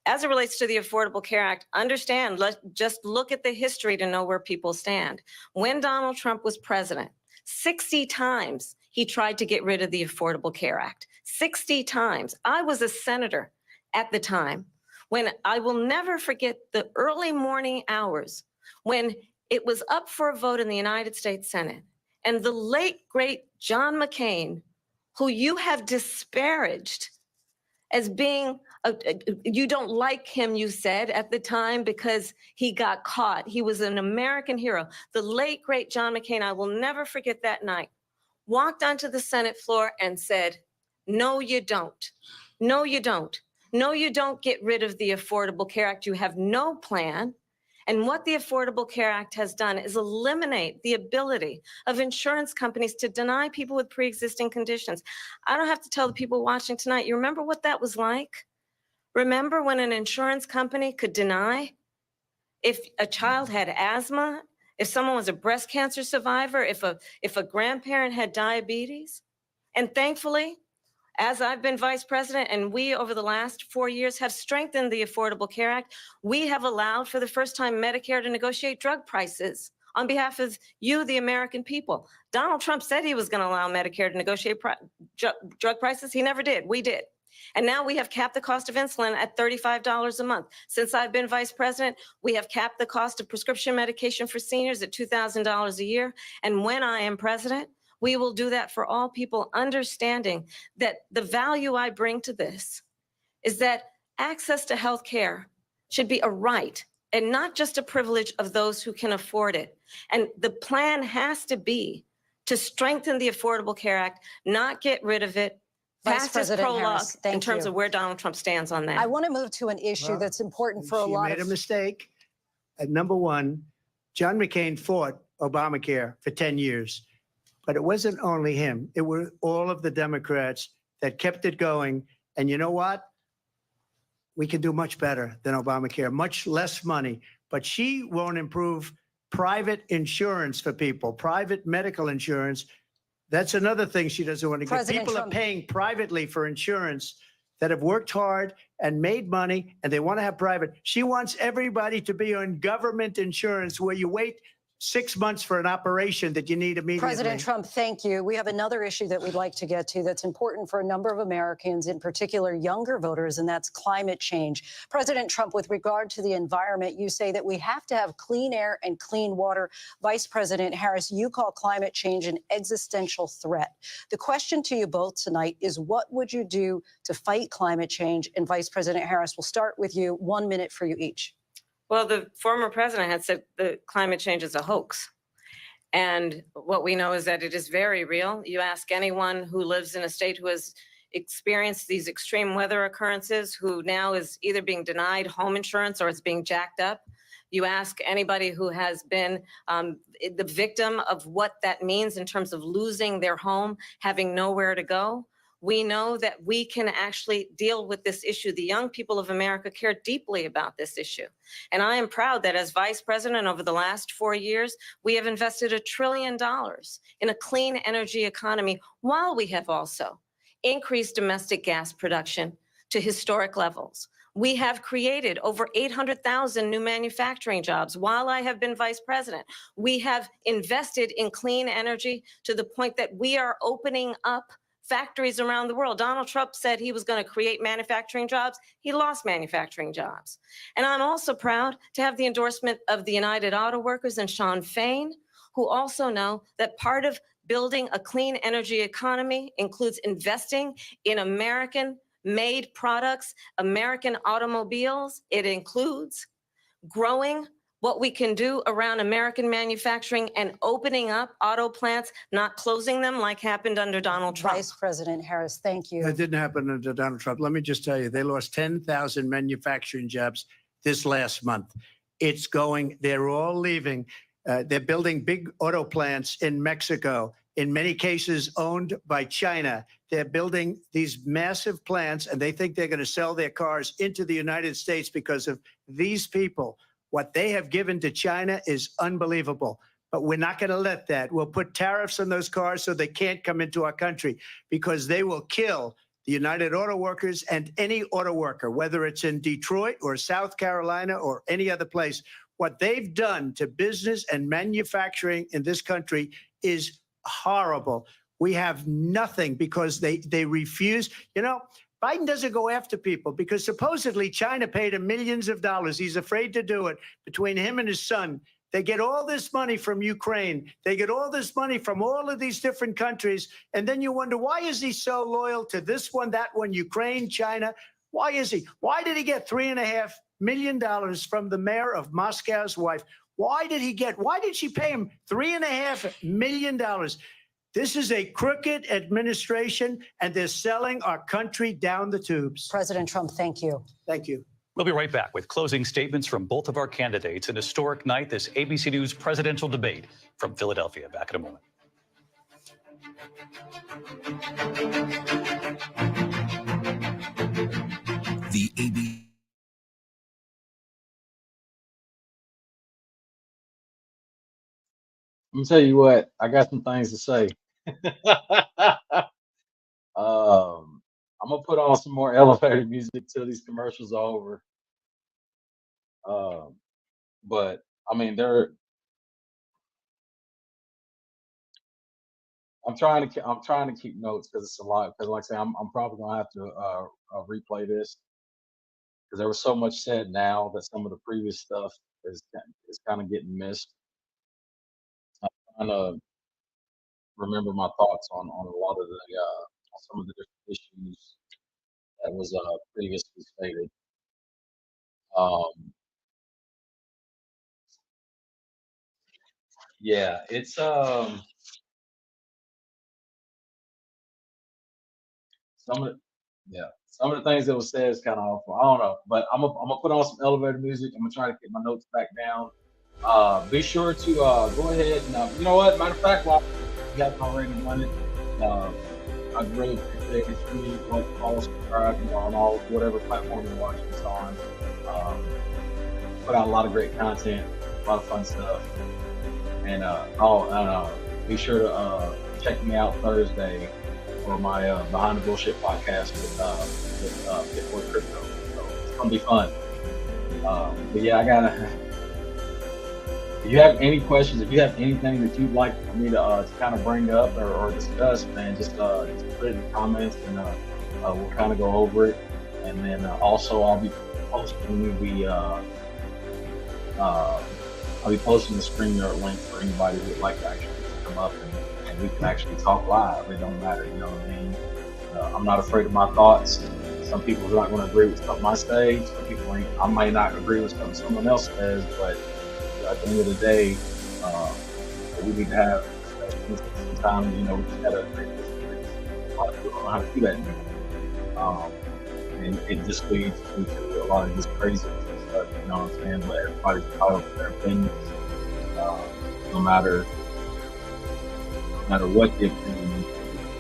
As it relates to the Affordable Care Act, understand, just look at the history to know where people stand. When Donald Trump was president, 60 times he tried to get rid of the Affordable Care Act. 60 times. I was a senator at the time when I will never forget the early morning hours when it was up for a vote in the United States Senate. And the late, great John McCain, who you have disparaged as being, you don't like him, you said at the time, because he got caught. He was an American hero. The late, great John McCain, I will never forget that night, walked onto the Senate floor and said, no, you don't. No, you don't. No, you don't get rid of the Affordable Care Act. You have no plan. And what the Affordable Care Act has done is eliminate the ability of insurance companies to deny people with pre-existing conditions. I don't have to tell the people watching tonight, you remember what that was like? Remember when an insurance company could deny if a child had asthma, if someone was a breast cancer survivor, if a grandparent had diabetes? And thankfully, as I've been vice president and we over the last 4 years have strengthened the Affordable Care Act, we have allowed for the first time Medicare to negotiate drug prices on behalf of you, the American people. Donald Trump said he was going to allow Medicare to negotiate drug prices. He never did. We did. And now we have capped the cost of insulin at $35 a month. Since I've been vice president, we have capped the cost of prescription medication for seniors at $2,000 a year. And when I am president, we will do that for all people, understanding that the value I bring to this is that access to health care should be a right, and not just a privilege of those who can afford it. And the plan has to be to strengthen the Affordable Care Act, not get rid of it,
Vice
pass as
President
prologue
Harris,
in
thank
terms
you.
of where Donald Trump stands on that.
I want to move to an issue
Well,
that's important for a
She
lot
made a
of.
mistake. Number one, John McCain fought Obamacare for 10 years, but it wasn't only him. It were all of the Democrats that kept it going. And you know what? We can do much better than Obamacare, much less money, but she won't improve private insurance for people, private medical insurance. That's another thing she doesn't want to get.
President
People
Trump-
are paying privately for insurance that have worked hard and made money, and they want to have private. She wants everybody to be on government insurance where you wait 6 months for an operation that you need immediately.
President Trump, thank you. We have another issue that we'd like to get to that's important for a number of Americans, in particular younger voters, and that's climate change. President Trump, with regard to the environment, you say that we have to have clean air and clean water. Vice President Harris, you call climate change an existential threat. The question to you both tonight is, what would you do to fight climate change? And Vice President Harris, we'll start with you. 1 minute for you each.
Well, the former president had said that climate change is a hoax. And what we know is that it is very real. You ask anyone who lives in a state who has experienced these extreme weather occurrences, who now is either being denied home insurance or it's being jacked up. You ask anybody who has been the victim of what that means in terms of losing their home, having nowhere to go. We know that we can actually deal with this issue. The young people of America care deeply about this issue. And I am proud that as vice president over the last 4 years, we have invested $1 trillion in a clean energy economy, while we have also increased domestic gas production to historic levels. We have created over 800,000 new manufacturing jobs while I have been vice president. We have invested in clean energy to the point that we are opening up factories around the world. Donald Trump said he was going to create manufacturing jobs. He lost manufacturing jobs. And I'm also proud to have the endorsement of the United Auto Workers and Sean Fain, who also know that part of building a clean energy economy includes investing in American-made products, American automobiles. It includes growing what we can do around American manufacturing and opening up auto plants, not closing them like happened under Donald Trump.
Vice President Harris, thank you.
That didn't happen under Donald Trump. Let me just tell you, they lost 10,000 manufacturing jobs this last month. It's going, they're all leaving. They're building big auto plants in Mexico, in many cases owned by China. They're building these massive plants, and they think they're going to sell their cars into the United States because of these people. What they have given to China is unbelievable. But we're not going to let that. We'll put tariffs on those cars so they can't come into our country, because they will kill the United Auto Workers and any auto worker, whether it's in Detroit or South Carolina or any other place. What they've done to business and manufacturing in this country is horrible. We have nothing because they refuse. You know, Biden doesn't go after people because supposedly China paid him millions of dollars. He's afraid to do it. Between him and his son, they get all this money from Ukraine. They get all this money from all of these different countries. And then you wonder, why is he so loyal to this one, that one, Ukraine, China? Why is he? Why did he get $3.5 million from the mayor of Moscow's wife? Why did she pay him $3.5 million? This is a crooked administration, and they're selling our country down the tubes.
President Trump, thank you.
Thank you.
We'll be right back with closing statements from both of our candidates. An historic night, this ABC News presidential debate from Philadelphia. Back in a moment.
The ABC.
Let me tell you what, I got some things to say. I'm gonna put on some more elevator music till these commercials are over. But I mean, I'm trying to keep notes because it's a lot. Because like I say, I'm probably gonna have to replay this because there was so much said now that some of the previous stuff is kind of getting missed. I'm trying to remember my thoughts on a lot of the on some of the different issues that was previously stated. Um, Yeah, it's some of the, yeah, some of the things that was said is kind of awful. I don't know, but I'm gonna put on some elevator music. I'm gonna try to get my notes back down. Be sure to go ahead and you know what? Matter of fact, while you haven't already done it, uh, I'd really appreciate it if you like, follow, subscribe, you know, on all whatever platform you're watching this on. Um, put out a lot of great content, a lot of fun stuff, and be sure to check me out Thursday for my Behind the Bullshit podcast with Bitcoin Crypto. So it's gonna be fun. But yeah, I gotta. If you have any questions, if you have anything that you'd like for me to kind of bring up or discuss, man, just put it in the comments and we'll kind of go over it. And then also I'll be posting I'll be posting the StreamYard link for anybody that would like to actually come up and we can actually talk live. It don't matter, you know what I mean? I'm not afraid of my thoughts. Some people are not going to agree with something I say. Some people ain't, I might not agree with something someone else says, but at the end of the day, we need to have sometimes, you know, we just gotta agree with a lot of people don't know how to do that anymore. And it just leads to a lot of this craziness and stuff, you know what I'm saying? But everybody's entitled to their opinions, no matter what the opinion is.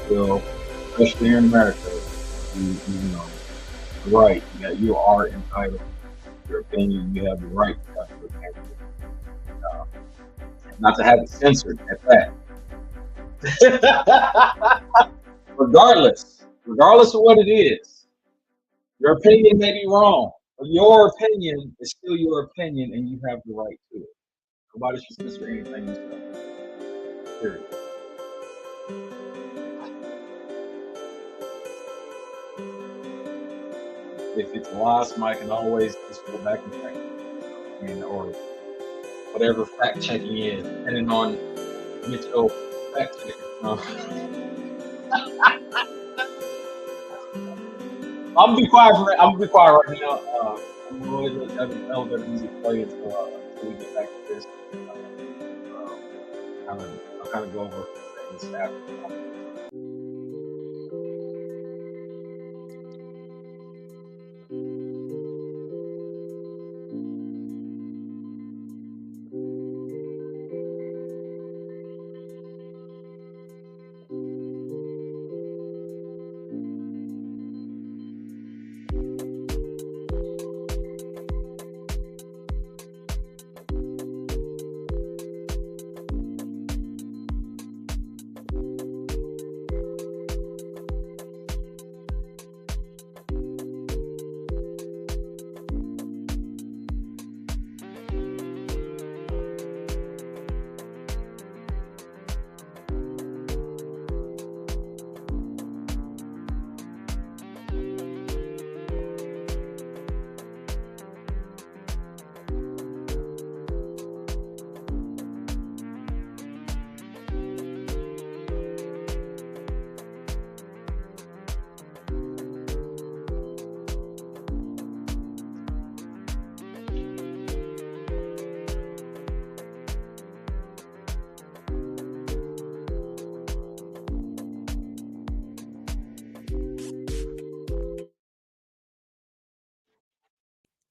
Well, especially here in America, you know, right, you are entitled to your opinion. You have the right to have your opinion. Not to have it censored at that. regardless of what it is, your opinion may be wrong, but your opinion is still your opinion, and you have the right to it. Nobody should censor anything you say. Period. If it's a lie, somebody can always just go back and check it, and or whatever fact checking is, depending on which fact checker. I'm gonna be quiet right now. I'm gonna always let the elevator music play until we get back to this. I'll kind of go over things after.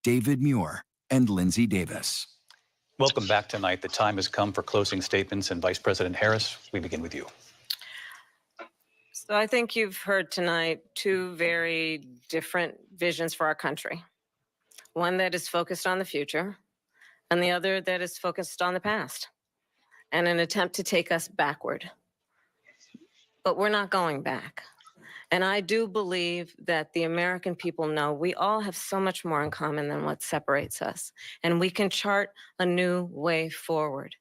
David Muir and Lindsay Davis.
Welcome back tonight. The time has come for closing statements, and Vice President Harris, we begin with you.
So I think you've heard tonight two very different visions for our country. One that is focused on the future, and the other that is focused on the past, and an attempt to take us backward. But we're not going back. And I do believe that the American people know we all have so much more in common than what separates us. And we can chart a new way forward.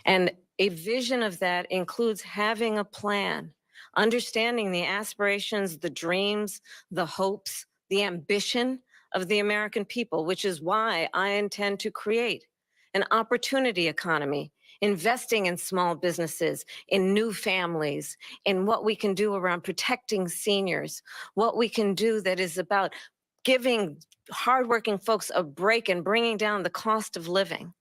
And a vision of that includes having a plan, understanding the aspirations, the dreams, the hopes, the ambition of the American people, which is why I intend to create an opportunity economy, investing in small businesses, in new families, in what we can do around protecting seniors, what we can do that is about giving hardworking folks a break and bringing down the cost of living.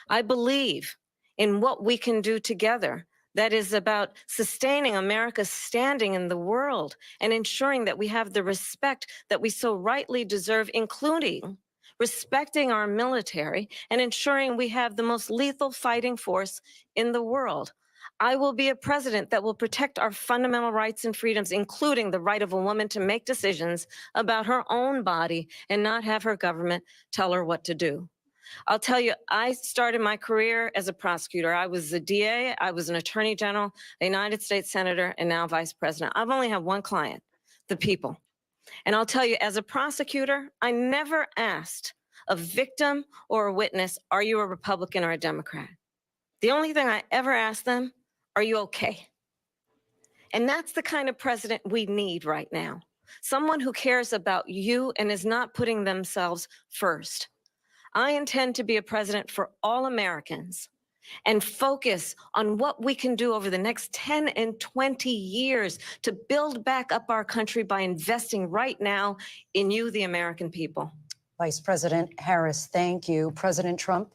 I believe in what we can do together. That is about sustaining America's standing in the world and ensuring that we have the respect that we so rightly deserve, including respecting our military and ensuring we have the most lethal fighting force in the world. I will be a president that will protect our fundamental rights and freedoms, including the right of a woman to make decisions about her own body and not have her government tell her what to do. I'll tell you, I started my career as a prosecutor. I was a DA, I was an attorney general, a United States senator, and now vice president. I've only had one client, the people. And I'll tell you, as a prosecutor, I never asked a victim or a witness, are you a Republican or a Democrat? The only thing I ever asked them, are you okay? And that's the kind of president we need right now. Someone who cares about you and is not putting themselves first. I intend to be a president for all Americans and focus on what we can do over the next 10 and 20 years to build back up our country by investing right now in you, the American people.
Vice President Harris, thank you. President Trump?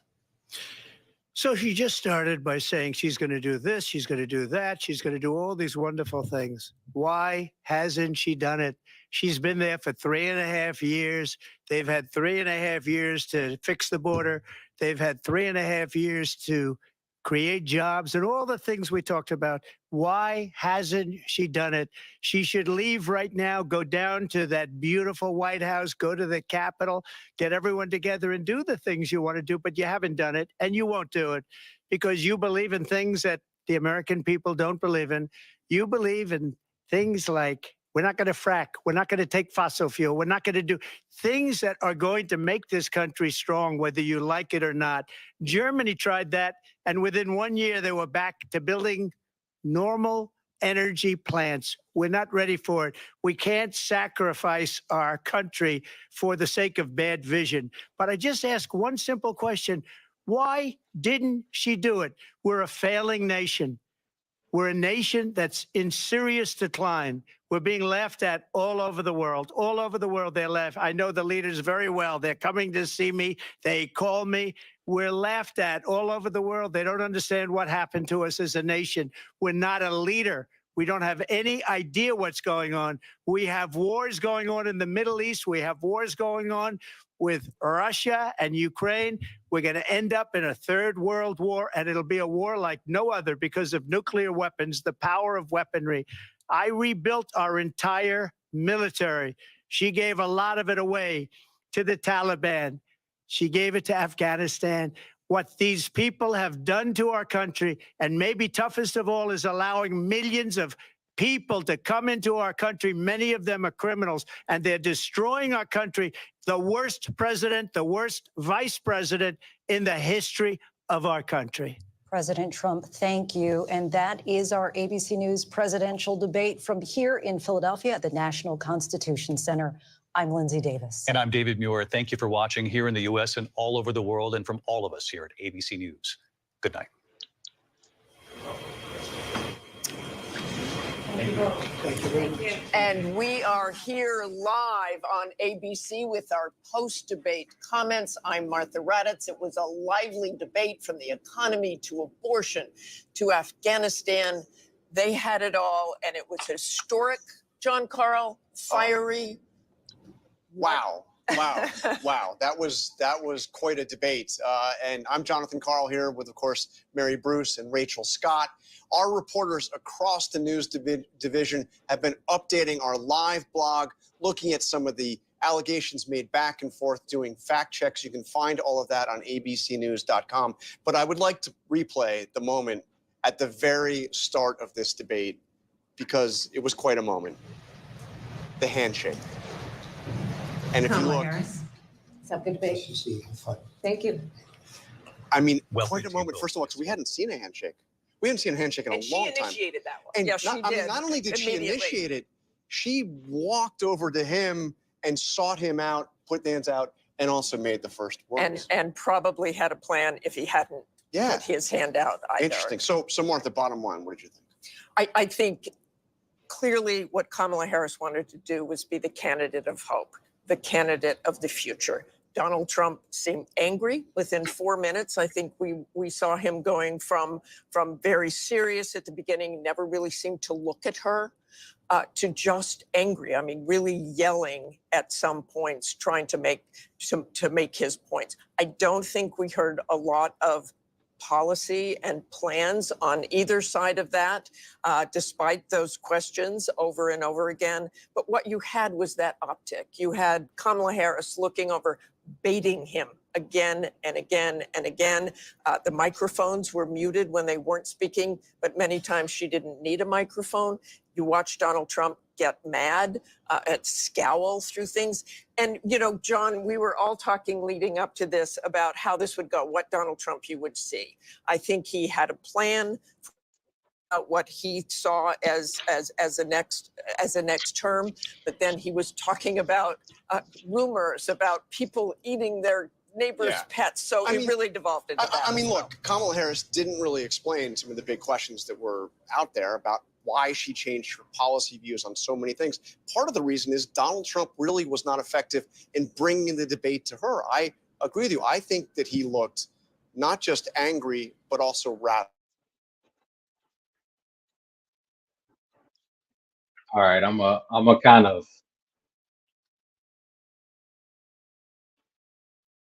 So she just started by saying she's going to do this, she's going to do that, she's going to do all these wonderful things. Why hasn't she done it? She's been there for 3.5 years. They've had 3.5 years to fix the border. They've had 3.5 years to create jobs and all the things we talked about. Why hasn't she done it? She should leave right now, go down to that beautiful White House, go to the Capitol, get everyone together and do the things you want to do, but you haven't done it and you won't do it because you believe in things that the American people don't believe in. You believe in things like we're not going to frack. We're not going to take fossil fuel. We're not going to do things that are going to make this country strong, whether you like it or not. Germany tried that, and within 1 year, they were back to building normal energy plants. We're not ready for it. We can't sacrifice our country for the sake of bad vision. But I just ask one simple question. Why didn't she do it? We're a failing nation. We're a nation that's in serious decline. We're being laughed at all over the world. All over the world, they're laughed. I know the leaders very well. They're coming to see me. They call me. We're laughed at all over the world. They don't understand what happened to us as a nation. We're not a leader. We don't have any idea what's going on. We have wars going on in the Middle East. We have wars going on with Russia and Ukraine. We're going to end up in a third world war, and it'll be a war like no other because of nuclear weapons, the power of weaponry. I rebuilt our entire military. She gave a lot of it away to the Taliban. She gave it to Afghanistan. What these people have done to our country, and maybe toughest of all, is allowing millions of people to come into our country. Many of them are criminals, and they're destroying our country. The worst president, the worst vice president in the history of our country.
President Trump, thank you. And that is our ABC News presidential debate from here in Philadelphia at the National Constitution Center. I'm Lindsay Davis.
And I'm David Muir. Thank you for watching here in the U.S. and all over the world, and from all of us here at ABC News. Good night.
Thank you. And we are here live on ABC with our post-debate comments. I'm Martha Raddatz. It was a lively debate from the economy to abortion to Afghanistan. They had it all, and it was historic, John Carl, fiery.
Wow. Wow. That was quite a debate. And I'm Jonathan Carl here with, of course, Mary Bruce and Rachel Scott. Our reporters across the news division have been updating our live blog, looking at some of the allegations made back and forth, doing fact checks. You can find all of that on abcnews.com. But I would like to replay the moment at the very start of this debate because it was quite a moment. The handshake. And if you look,
Harris. It's a good debate. Thank you.
I mean,
Welcome
quite
to
a
you
moment.
both.
First of all, because we hadn't seen a handshake. We hadn't seen a handshake in
And
a
she
long time.
initiated that one.
And
Yes, she did.
not only did she
Immediately.
initiate it, she walked over to him and sought him out, put the hands out, and also made the first words.
And probably had a plan if he hadn't
Yeah,
put his hand out either.
interesting. So more at the bottom line, what did you think?
I think clearly what Kamala Harris wanted to do was be the candidate of hope, the candidate of the future, Donald Trump seemed angry within 4 minutes. I think we saw him going from very serious at the beginning, never really seemed to look at her, to just angry. I mean, really yelling at some points, trying to make his points. I don't think we heard a lot of policy and plans on either side of that, despite those questions over and over again. But what you had was that optic. You had Kamala Harris looking over, baiting him again and again and again. The microphones were muted when they weren't speaking, but many times she didn't need a microphone. You watch Donald Trump get mad, and scowl through things. And, you know, John, we were all talking leading up to this about how this would go, what Donald Trump you would see. I think he had a plan about what he saw as a next term, but then he was talking about rumors about people eating their neighbors' pets. So it really devolved into that.
I mean, look, Kamala Harris didn't really explain some of the big questions that were out there about why she changed her policy views on so many things. Part of the reason is Donald Trump really was not effective in bringing the debate to her. I agree with you. I think that he looked not just angry, but also rattled.
All right, I'm a kind of,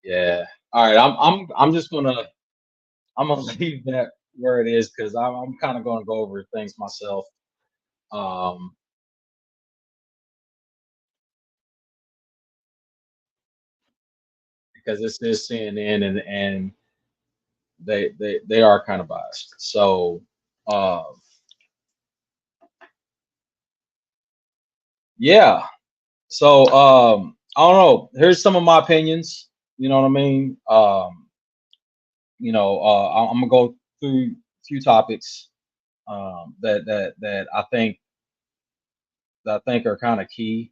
yeah. All right, I'm just gonna leave that where it is because I'm kind of gonna go over things myself. Um, because this is CNN and they are kind of biased. So yeah. So I don't know. Here's some of my opinions. You know what I mean? You know, I'm gonna go through a few topics that I think are kind of key.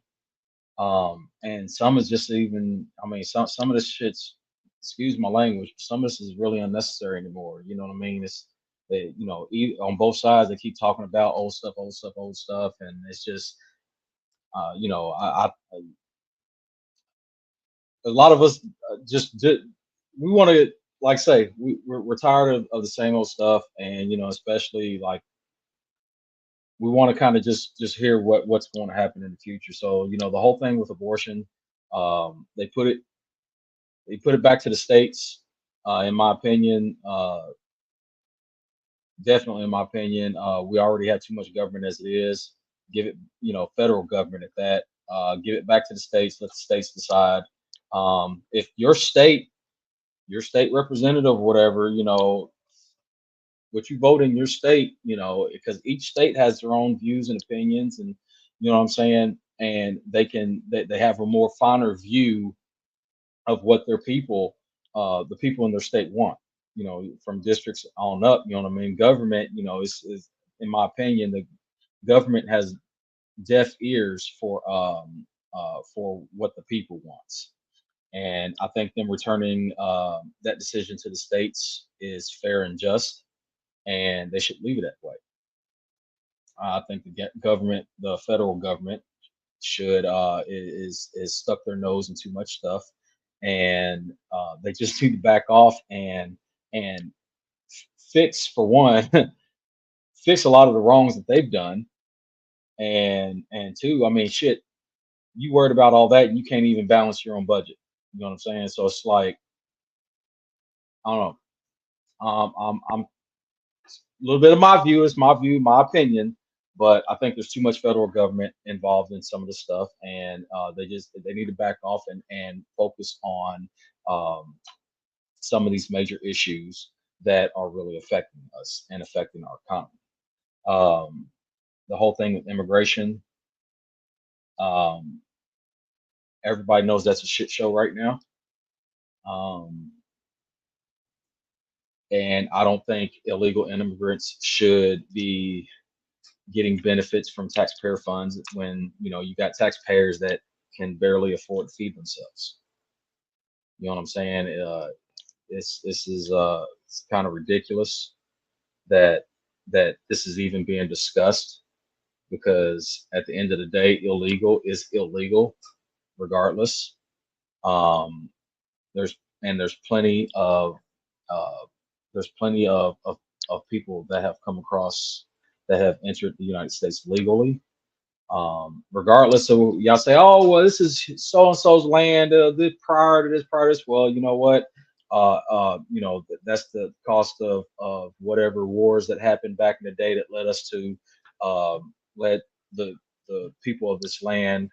And some is just even, I mean, some of this shit's, excuse my language, some of this is really unnecessary anymore. You know what I mean? It's they, you know, on both sides they keep talking about old stuff, and it's just, you know, a lot of us just did, we want to, like say, we're tired of the same old stuff, and you know, especially like we want to kind of just hear what's going to happen in the future. So you know, the whole thing with abortion, they put it back to the states. In my opinion, definitely in my opinion, we already have too much government as it is. Give it, you know, federal government at that. Give it back to the states. Let the states decide. If your state representative or whatever, you know, what you vote in your state, you know, because each state has their own views and opinions, and you know what I'm saying, and they have a more finer view of what their people, the people in their state want, you know, from districts on up. You know what I mean? Government, you know, is in my opinion, the government has deaf ears for what the people wants. And I think them returning that decision to the states is fair and just, and they should leave it that way. I think government, the federal government, should is stuck their nose in too much stuff, and they just need to back off and fix, for one, fix a lot of the wrongs that they've done, and two, I mean, shit, you worried about all that and you can't even balance your own budget. You know what I'm saying? So it's like, I don't know. I'm a little bit of my view is my view, my opinion, but I think there's too much federal government involved in some of the stuff, and they need to back off and focus on some of these major issues that are really affecting us and affecting our economy. The whole thing with immigration, everybody knows that's a shit show right now. And I don't think illegal immigrants should be getting benefits from taxpayer funds when, you know, you got taxpayers that can barely afford to feed themselves. You know what I'm saying? This is it's kind of ridiculous that this is even being discussed, because at the end of the day, illegal is illegal regardless. There's plenty of of people that have come across that have entered the United States legally. Regardless of y'all say, oh well, this is so and so's land, this prior to this. Well, you know what? That's the cost of whatever wars that happened back in the day that led us to let the people of this land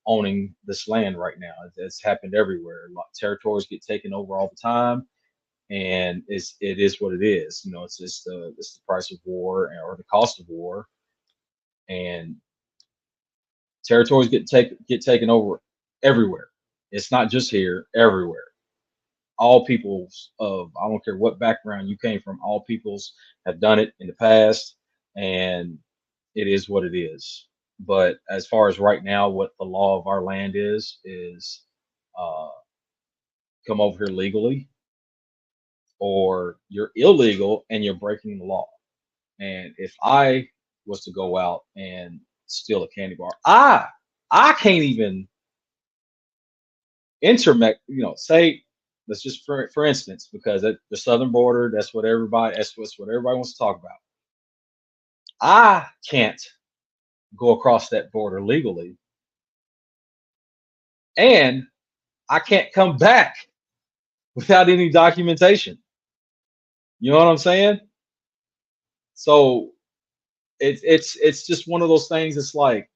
owning this land right now. It's happened everywhere. Territories get taken over all the time, and it is what it is. It's just it's the price of war or the cost of war, and territories get taken over everywhere. It's not just here, everywhere. All peoples of, I don't care what background you came from, all peoples have done it in the past, and it is what it is. But as far as right now, what the law of our land is uh, come over here legally, or you're illegal and you're breaking the law. And if I was to go out and steal a candy bar, I can't even say, let's just for instance, because at the southern border, that's what everybody wants to talk about. I can't go across that border legally, and I can't come back without any documentation. You know what I'm saying? So it's just one of those things. It's like,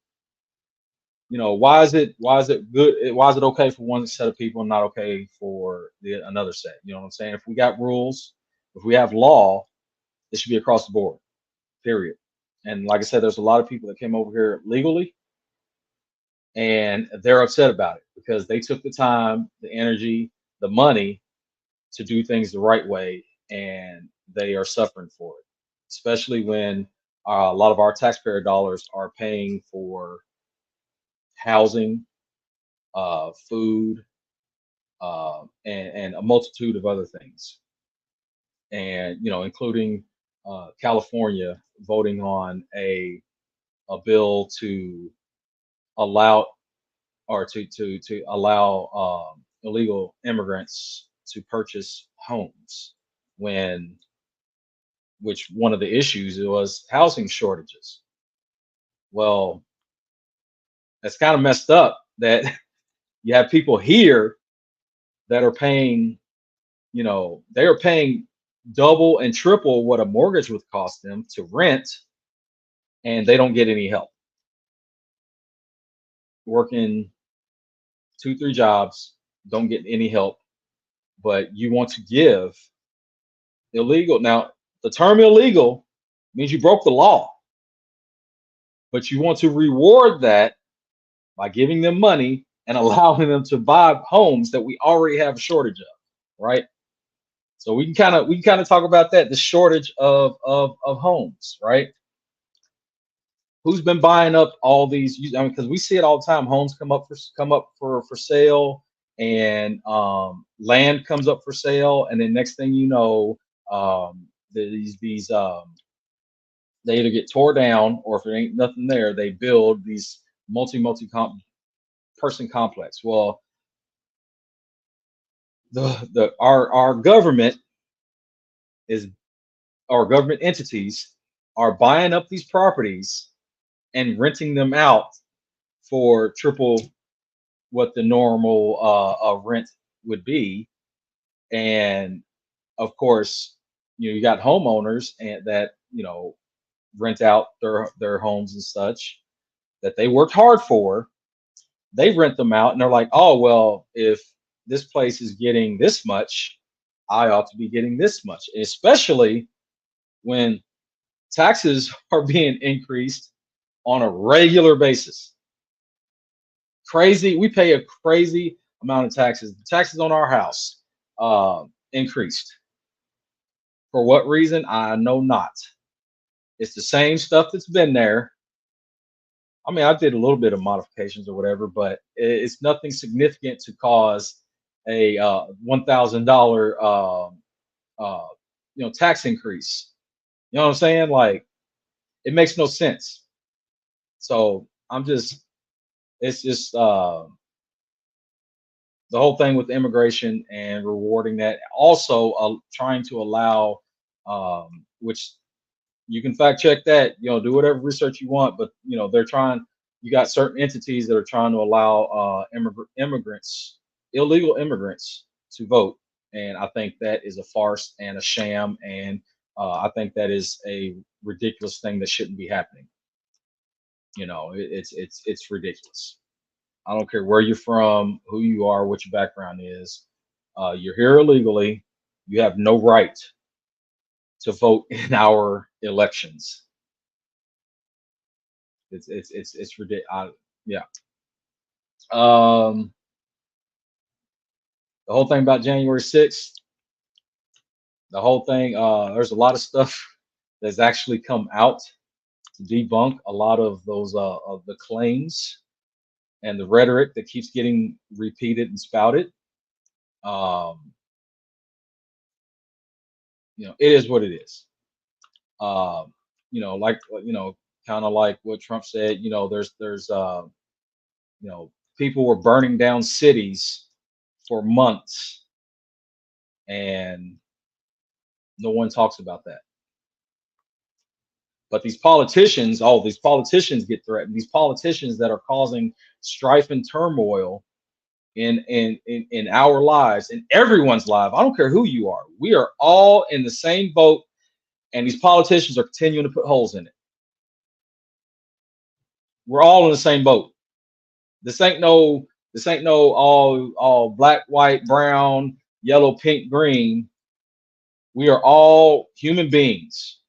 why is it good? Why is it okay for one set of people and not okay for another set? You know what I'm saying? If we got rules, if we have law, it should be across the board, period. And like I said, there's a lot of people that came over here legally, and they're upset about it because they took the time, the energy, the money to do things the right way, and they are suffering for it, especially when a lot of our taxpayer dollars are paying for housing, food, and a multitude of other things. And including California voting on a bill to allow to allow illegal immigrants to purchase homes, which one of the issues was housing shortages. Well, that's kind of messed up that you have people here that are paying, they are paying double and triple what a mortgage would cost them to rent, and they don't get any help. Working 2-3 jobs, don't get any help, but you want to give illegal. Now, the term illegal means you broke the law, but you want to reward that by giving them money and allowing them to buy homes that we already have a shortage of, right? So we can kind of talk about that, the shortage of homes, right? Who's been buying up all these? I mean, because we see it all the time. Homes come up for sale, and land comes up for sale, and then next thing you know, these they either get tore down, or if there ain't nothing there, they build these multi person complex. Well, our government entities are buying up these properties and renting them out for triple what the normal rent would be. And of course, you got homeowners and that rent out their homes and such that they worked hard for. They rent them out, and they're like, oh well, if this place is getting this much, I ought to be getting this much, especially when taxes are being increased on a regular basis. Crazy. We pay a crazy amount of taxes. The taxes on our house increased. For what reason? I know not. It's the same stuff that's been there. I mean, I did a little bit of modifications or whatever, but it's nothing significant to cause a $1,000 tax increase. You know what I'm saying? Like, it makes no sense. So it's just those the whole thing with immigration and rewarding that, also trying to allow, which you can fact check that, do whatever research you want, but they're trying. You got certain entities that are trying to allow immigrants, illegal immigrants, to vote, and I think that is a farce and a sham, and I think that is a ridiculous thing that shouldn't be happening. It's ridiculous. I don't care where you're from, who you are, what your background is. You're here illegally. You have no right to vote in our elections. It's ridiculous. Yeah. The whole thing about January 6th, the whole thing, there's a lot of stuff that's actually come out to debunk a lot of those of the claims and the rhetoric that keeps getting repeated and spouted. It is what it is. Kind of like what Trump said. There's people were burning down cities for months, and no one talks about that. But these politicians get threatened. These politicians that are causing strife and turmoil in our lives, in everyone's life. I don't care who you are. We are all in the same boat, and these politicians are continuing to put holes in it. We're all in the same boat. This ain't no all black, white, brown, yellow, pink, green. We are all human beings,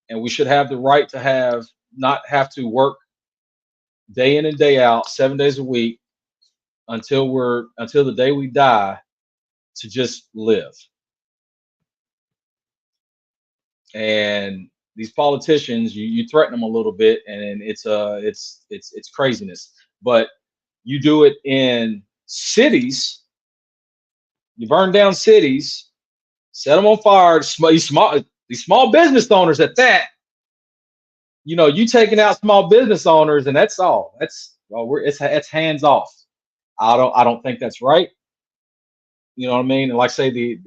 and we should have the right to not have to work day in and day out, 7 days a week, until the day we die, to just live. And these politicians, you threaten them a little bit, and it's craziness. But you do it in cities. You burn down cities, set them on fire. These small business owners at that. You taking out small business owners, and that's all. It's hands off. I don't think that's right. You know what I mean? And like I say,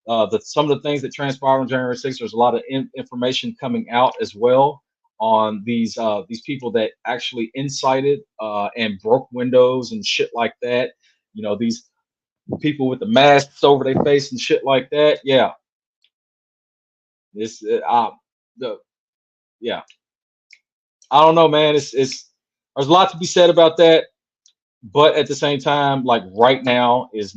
some of the things that transpired on January 6th, there's a lot of information coming out as well on these people that actually incited and broke windows and shit like that. These people with the masks over their face and shit like that. Yeah. Yeah. I don't know, man. There's a lot to be said about that. But at the same time, like right now is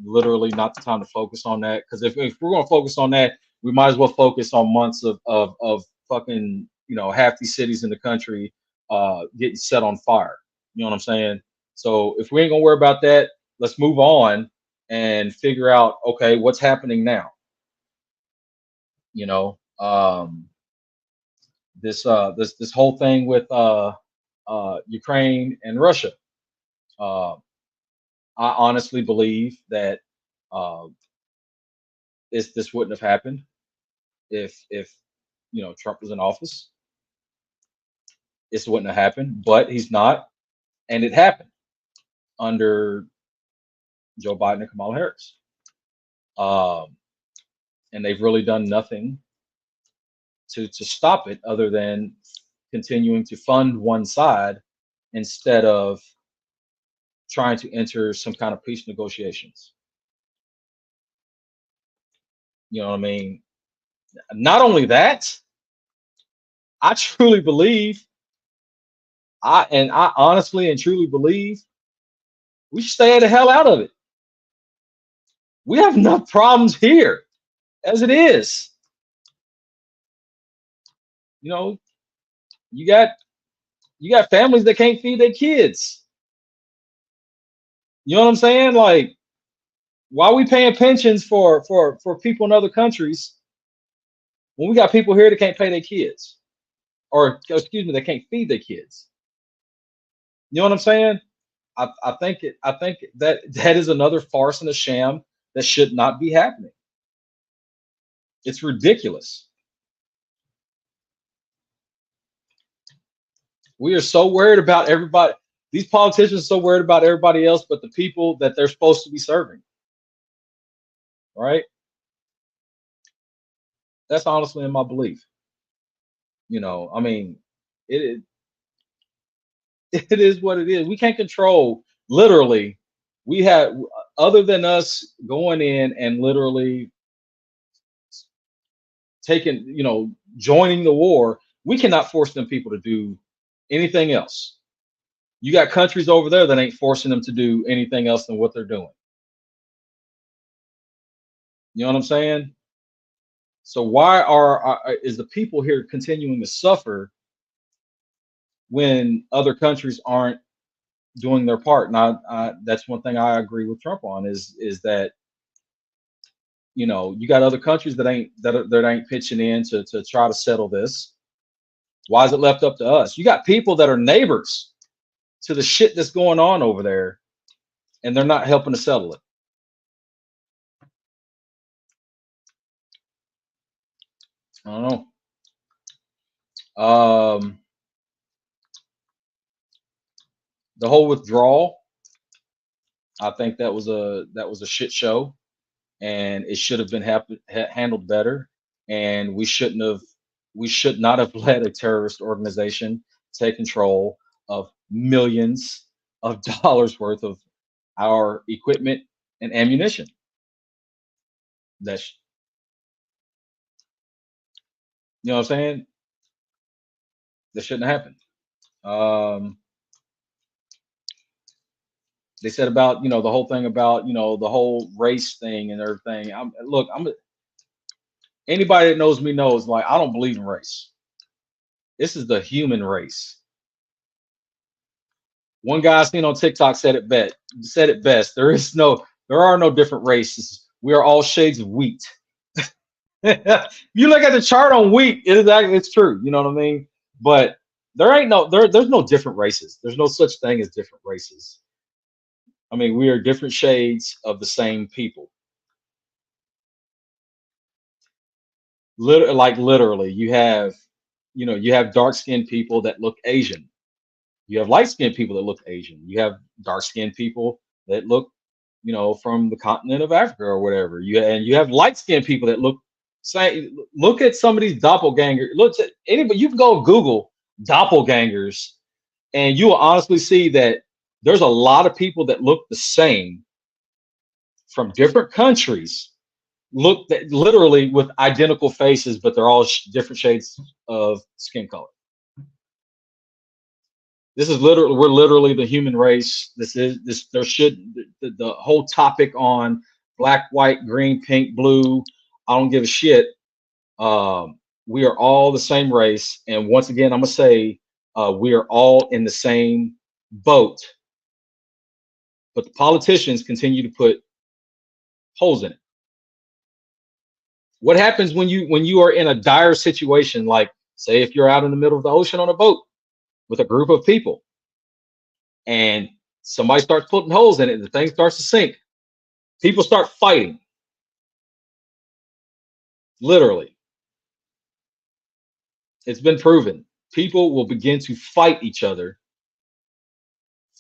literally not the time to focus on that. Because if we're going to focus on that, we might as well focus on months of fucking, half these cities in the country getting set on fire. You know what I'm saying? So if we ain't going to worry about that, let's move on and figure out, okay, what's happening now? This whole thing with Ukraine and Russia. I honestly believe that this wouldn't have happened if Trump was in office. This wouldn't have happened, but he's not, and it happened under Joe Biden and Kamala Harris. And they've really done nothing to stop it other than continuing to fund one side instead of trying to enter some kind of peace negotiations. You know what I mean? Not only that, I truly believe, I honestly and truly believe we should stay the hell out of it. We have enough problems here as it is. You got families that can't feed their kids. You know what I'm saying? Like, why are we paying pensions for people in other countries when we got people here that can't pay their kids, or excuse me, they can't feed their kids? You know what I'm saying? I think that is another farce and a sham that should not be happening. It's ridiculous. We are so worried about everybody. These politicians are so worried about everybody else but the people that they're supposed to be serving. Right? That's honestly in my belief. You know, I mean, it it is what it is. We can't control, literally. We have, other than us going in and literally taking, you know, joining the war, we cannot force them people to do anything else. You got countries over there that ain't forcing them to do anything else than what they're doing. You know what I'm saying? So why is the people here continuing to suffer when other countries aren't doing their part? And that's one thing I agree with Trump on is that, you know, you got other countries that ain't pitching in to try to settle this. Why is it left up to us? You got people that are neighbors to the shit that's going on over there, and they're not helping to settle it. I don't know. The whole withdrawal, I think that was a shit show, and it should have been handled better. And we should not have let a terrorist organization take control of millions of dollars worth of our equipment and ammunition. That's, you know what I'm saying? That shouldn't have happened. They said about, you know, the whole thing about, you know, the whole race thing and everything. Anybody that knows me knows, like, I don't believe in race. This is the human race. One guy I seen on TikTok said it best. There are no different races. We are all shades of wheat. You look at the chart on wheat, it's true. You know what I mean? But there's no different races. There's no such thing as different races. I mean, we are different shades of the same people. Literally, you have dark-skinned people that look Asian. You have light-skinned people that look Asian. You have dark-skinned people that look, you know, from the continent of Africa or whatever. You have light-skinned people that look same. Look at some of these doppelgangers. Look at anybody. You can go Google doppelgangers, and you will honestly see that there's a lot of people that look the same from different countries. Literally with identical faces, but they're all different shades of skin color. We're literally the human race. The whole topic on black, white, green, pink, blue, I don't give a shit. We are all the same race. And once again, I'm gonna say we are all in the same boat. But the politicians continue to put holes in it. What happens when you are in a dire situation, like say if you're out in the middle of the ocean on a boat with a group of people and somebody starts putting holes in it and the thing starts to sink, people start fighting. Literally. It's been proven. People will begin to fight each other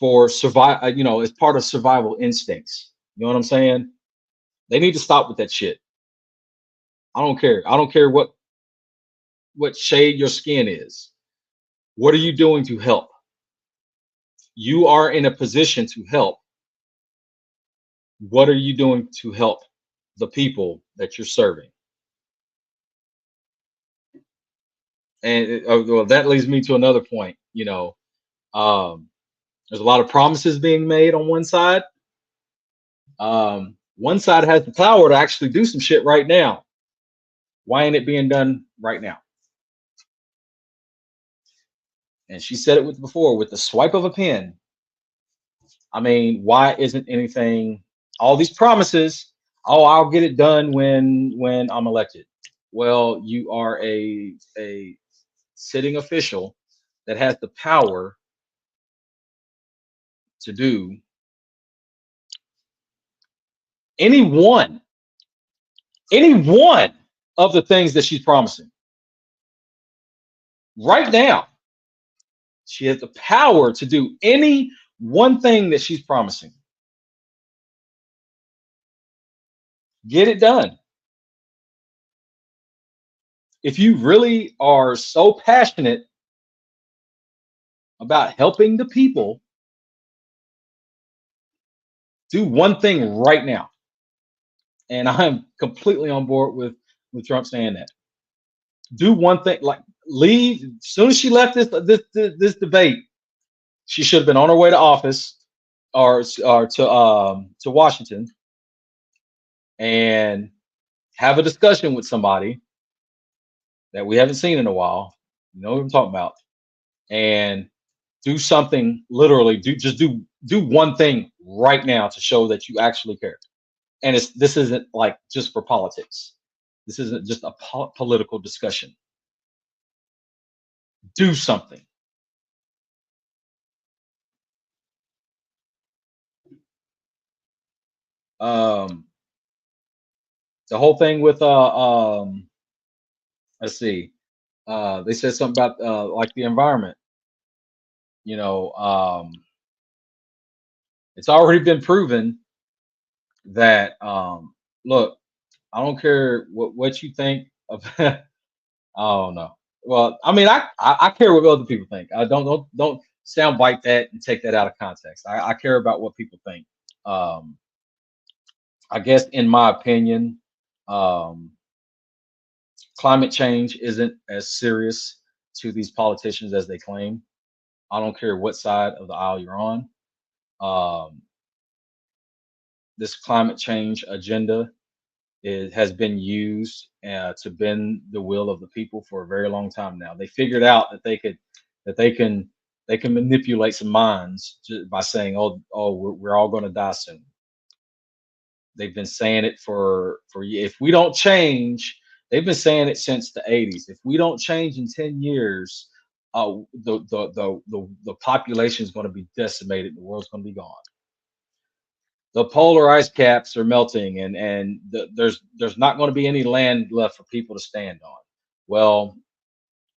for survive, you know, it's part of survival instincts. You know what I'm saying? They need to stop with that shit. I don't care. I don't care what shade your skin is. What are you doing to help? You are in a position to help. What are you doing to help the people that you're serving? And well, that leads me to another point. You know, there's a lot of promises being made on one side. One side has the power to actually do some shit right now. Why ain't it being done right now? And she said it before, with the swipe of a pen. I mean, why isn't anything, all these promises, oh, I'll get it done when I'm elected. Well, you are a sitting official that has the power to do any one of the things that she's promising right now. She has the power to do any one thing that she's promising. Get it done. If you really are so passionate about helping the people, do one thing right now. And I'm completely on board with Trump saying that. Do one thing, like leave. As soon as she left this debate, she should have been on her way to office or to Washington and have a discussion with somebody that we haven't seen in a while. You know what I'm talking about, and do something. Literally, do one thing right now to show that you actually care. And this isn't like just for politics. This isn't just a political discussion. Do something. The whole thing with let's see, they said something about like the environment. You know, it's already been proven that look, I don't care what you think of. I don't know. Well, I mean, I care what other people think. I don't soundbite that and take that out of context. I care about what people think. I guess in my opinion, climate change isn't as serious to these politicians as they claim. I don't care what side of the aisle you're on. This climate change agenda has been used to bend the will of the people for a very long time now. They figured out that they can manipulate some minds by saying, "Oh, we're all going to die soon." They've been saying it for if we don't change. They've been saying it since the 80s. If we don't change in 10 years, the population is going to be decimated. The world's going to be gone. The polar ice caps are melting, and there's not going to be any land left for people to stand on. Well,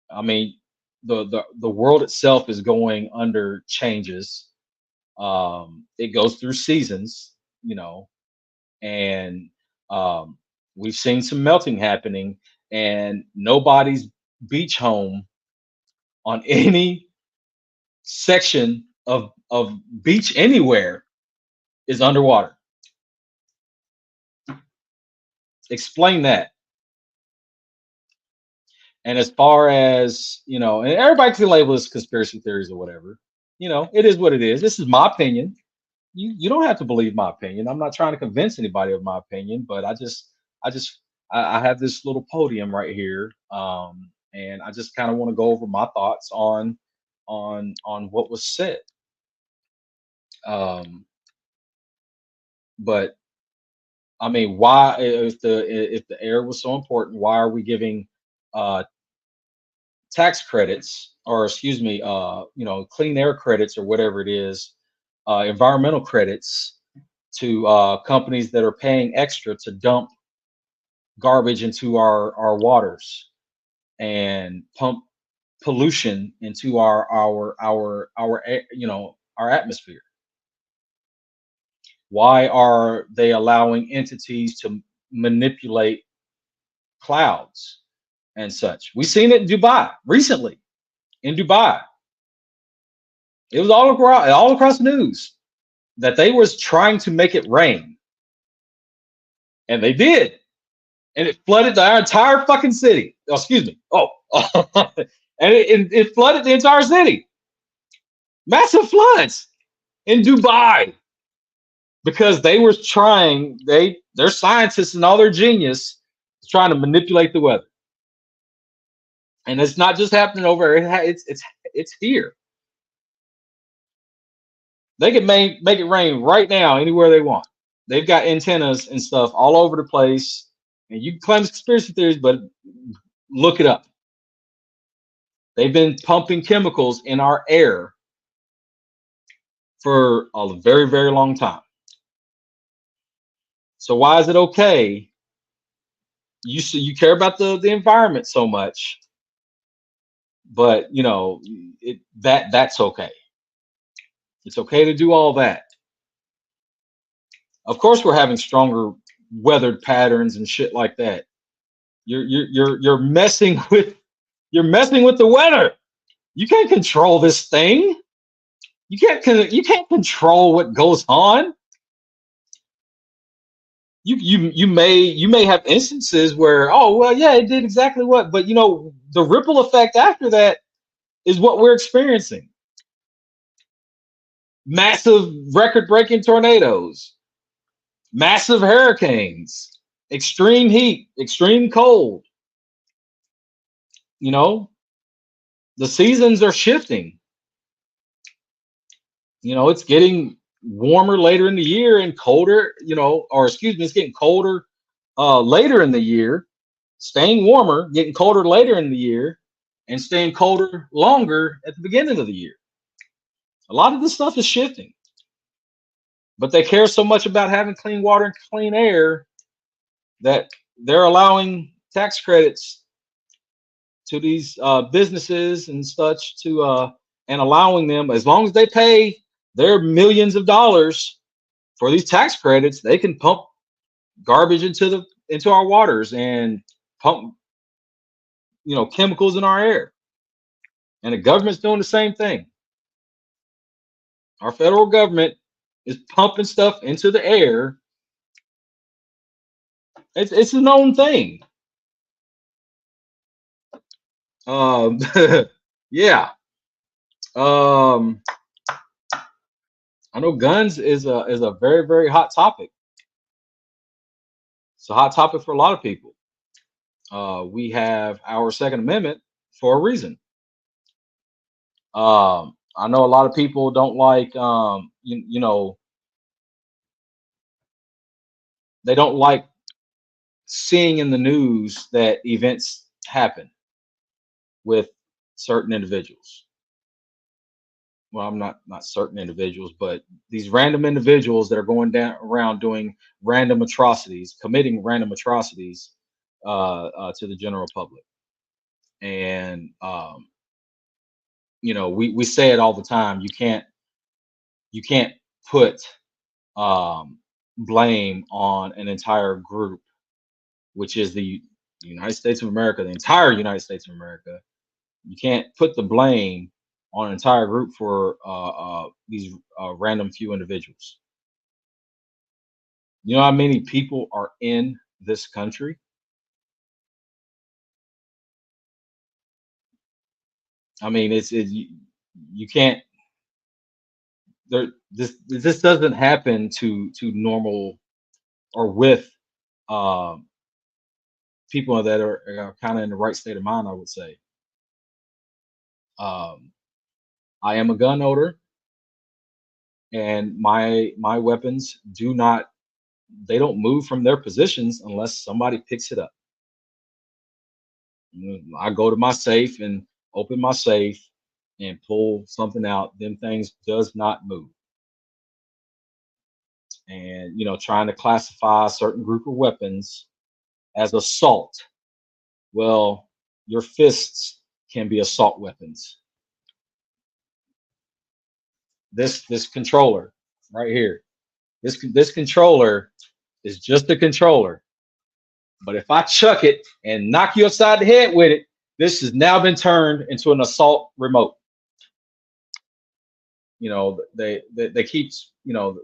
I mean, the world itself is going under changes. It goes through seasons, you know, and we've seen some melting happening, and nobody's beach home on any section of beach anywhere is underwater. Explain that. And as far as, you know, and everybody can label this conspiracy theories or whatever, you know, it is what it is. This is my opinion. You don't have to believe my opinion. I'm not trying to convince anybody of my opinion, but I have this little podium right here, and I just kind of want to go over my thoughts on what was said. But I mean, why, if the air was so important, why are we giving tax credits, or excuse me, you know, clean air credits or whatever it is, environmental credits to companies that are paying extra to dump garbage into our waters and pump pollution into our you know, our atmosphere? Why are they allowing entities to manipulate clouds and such? We've seen it in Dubai recently. In Dubai, it was all across the news that they was trying to make it rain, and they did, and it flooded the entire fucking city. Oh, excuse me. Oh, and it flooded the entire city. Massive floods in Dubai because they were trying. Their scientists and all their genius is trying to manipulate the weather, and it's not just happening over. It's here. They can make it rain right now anywhere they want. They've got antennas and stuff all over the place, and you can claim it's conspiracy theories, but look it up. They've been pumping chemicals in our air for a very, very long time. So why is it okay? You care about the environment so much. But you know, that's okay. It's okay to do all that. Of course, we're having stronger weathered patterns and shit like that. You're messing with the weather. You can't control this thing. You can't control what goes on. You may have instances where, oh well, yeah, it did exactly what, but you know, the ripple effect after that is what we're experiencing. Massive record-breaking tornadoes, massive hurricanes, extreme heat, extreme cold. You know, the seasons are shifting. You know, it's getting warmer later in the year and colder, you know, or excuse me, it's getting colder later in the year, staying warmer, getting colder later in the year, and staying colder longer at the beginning of the year. A lot of this stuff is shifting. But they care so much about having clean water and clean air that they're allowing tax credits to these businesses and such to and allowing them, as long as they pay their millions of dollars for these tax credits, they can pump garbage into our waters and pump, you know, chemicals in our air. And the government's doing the same thing. Our federal government is pumping stuff into the air. It's a known thing. Yeah. I know guns is a very, very hot topic. It's a hot topic for a lot of people. We have our Second Amendment for a reason. I know a lot of people don't like, you know, they don't like seeing in the news that events happen with certain individuals. Well, I'm not certain individuals, but these random individuals that are going down around doing random atrocities, committing random atrocities to the general public. And you know, we say it all the time. You can't put blame on an entire group, which is the United States of America, the entire United States of America. You can't put the blame on an entire group for these random few individuals. You know how many people are in this country? I mean, you can't. This doesn't happen to normal or with people that are kind of in the right state of mind, I would say. I am a gun owner, and my weapons they don't move from their positions unless somebody picks it up. I go to my safe and open my safe and pull something out. Them things does not move. And you know, trying to classify a certain group of weapons as assault. Well, your fists can be assault weapons. This controller right here, this controller is just a controller. But if I chuck it and knock you upside the head with it, this has now been turned into an assault remote. You know, they keep, you know,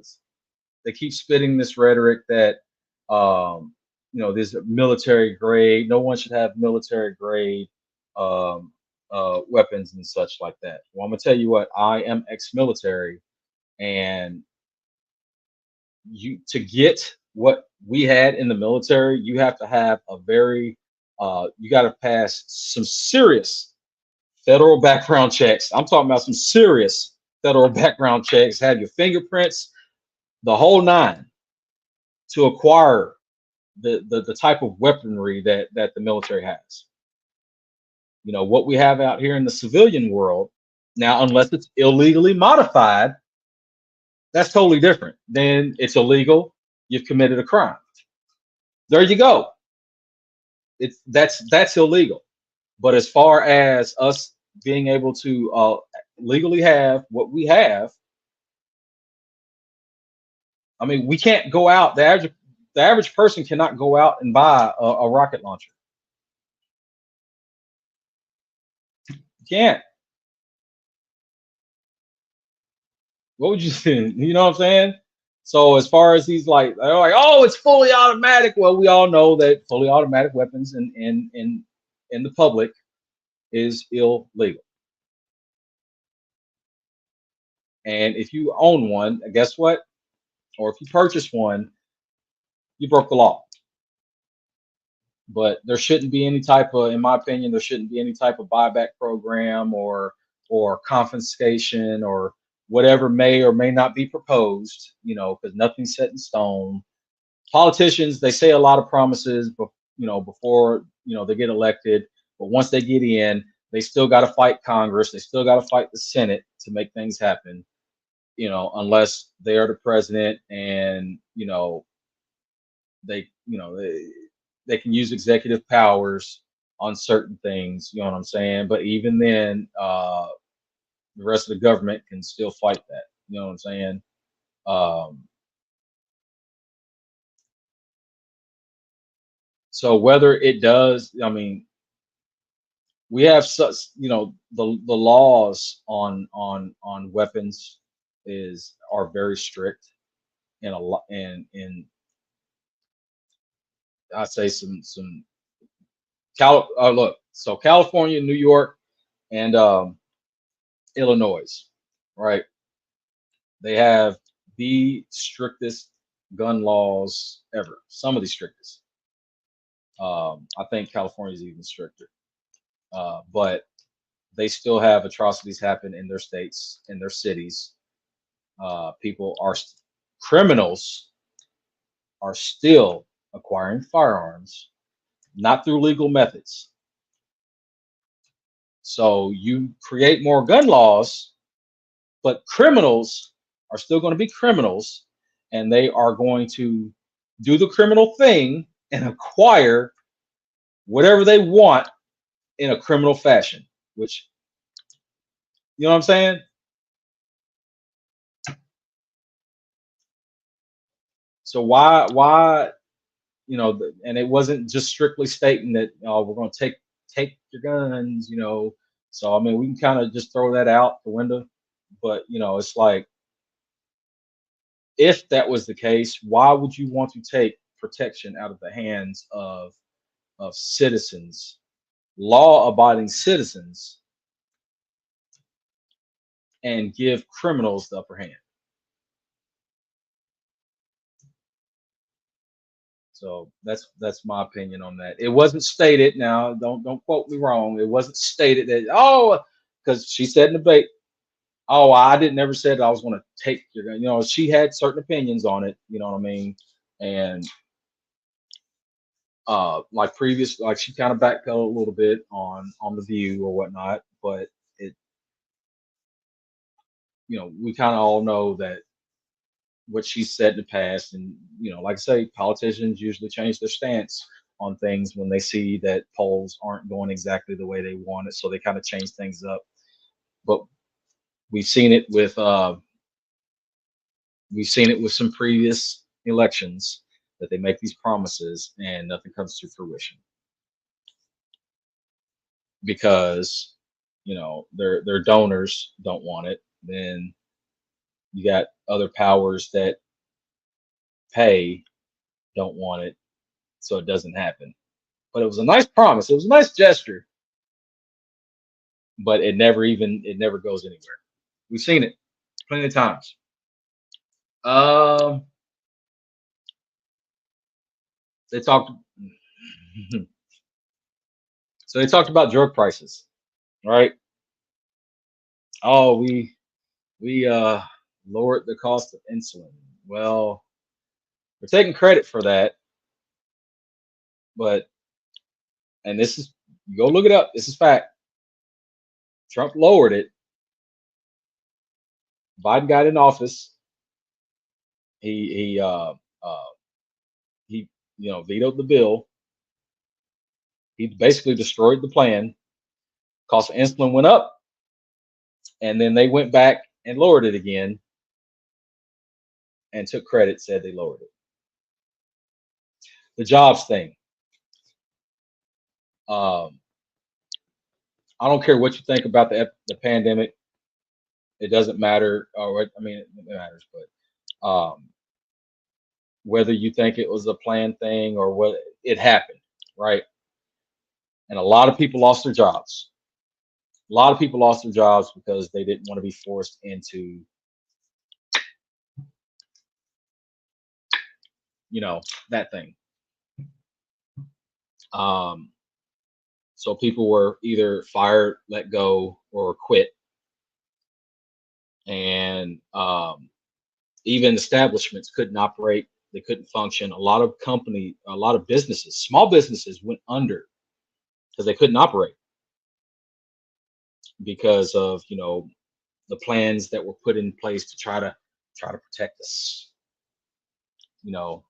they keep spitting this rhetoric that you know, this military grade, no one should have military grade weapons and such like that. Well, I'm gonna tell you what, I am ex-military, and to get what we had in the military, you have to have a very you got to pass some serious federal background checks. I'm talking about some serious federal background checks, have your fingerprints, the whole nine, to acquire the type of weaponry that the military has. You know, what we have out here in the civilian world now, unless it's illegally modified, that's totally different. Then it's illegal, you've committed a crime. There you go. That's illegal. But as far as us being able to legally have what we have. I mean, we can't go out. The average person cannot go out and buy a rocket launcher. You can't. What would you think? You know what I'm saying? So as far as they're like, oh, it's fully automatic. Well, we all know that fully automatic weapons in the public is illegal. And if you own one, guess what? Or if you purchase one, you broke the law. But there shouldn't be any type of, in my opinion, there shouldn't be any type of buyback program or confiscation or whatever may or may not be proposed, you know, because nothing's set in stone. Politicians, they say a lot of promises, but you know, before they get elected, but once they get in, they still got to fight Congress, they still got to fight the Senate to make things happen, you know, unless they are the president and they can use executive powers on certain things, you know what I'm saying? But even then, the rest of the government can still fight that, you know what I'm saying? So whether it does, I mean, we have such, the laws on weapons are very strict, and a lot, and I'd say some look, so California, New York, and Illinois, right? They have the strictest gun laws ever. Some of the strictest. I think California is even stricter. But they still have atrocities happen in their states, in their cities. Criminals are still acquiring firearms, not through legal methods. So you create more gun laws, but criminals are still going to be criminals, and they are going to do the criminal thing and acquire whatever they want in a criminal fashion, which, you know what I'm saying? So why, and it wasn't just strictly stating that, we're going to take your guns, So, I mean, we can kind of just throw that out the window, but, it's like, if that was the case, why would you want to take protection out of the hands of citizens, law-abiding citizens, and give criminals the upper hand? So that's my opinion on that. It wasn't stated. Now, don't quote me wrong. It wasn't stated that, because she said in the debate, I didn't never said I was going to take your gun. She had certain opinions on it. You know what I mean? And like she kind of backpedaled a little bit on The View or whatnot. But we kind of all know that what she said in the past, and like I say, politicians usually change their stance on things when they see that polls aren't going exactly the way they want it, so they kind of change things up. But we've seen it with some previous elections, that they make these promises and nothing comes to fruition because their donors don't want it. Then you got other powers that pay don't want it, so it doesn't happen. But it was a nice promise. It was a nice gesture, but it never goes anywhere. We've seen it plenty of times. They talked. So they talked about drug prices, right? Oh, we lowered the cost of insulin. Well, we're taking credit for that, and this is, go look it up. This is fact. Trump lowered it. Biden got in office. He vetoed the bill. He basically destroyed the plan. Cost of insulin went up, and then they went back and lowered it again, and took credit, said they lowered it. The jobs thing. I don't care what you think about the pandemic. It doesn't matter. Or I mean, it matters, but whether you think it was a planned thing or what, it happened, right? And a lot of people lost their jobs. A lot of people lost their jobs because they didn't want to be forced into, that thing. So people were either fired, let go, or quit. And even establishments couldn't operate. They couldn't function. A lot of businesses, small businesses went under because they couldn't operate because of, the plans that were put in place to try to protect us. A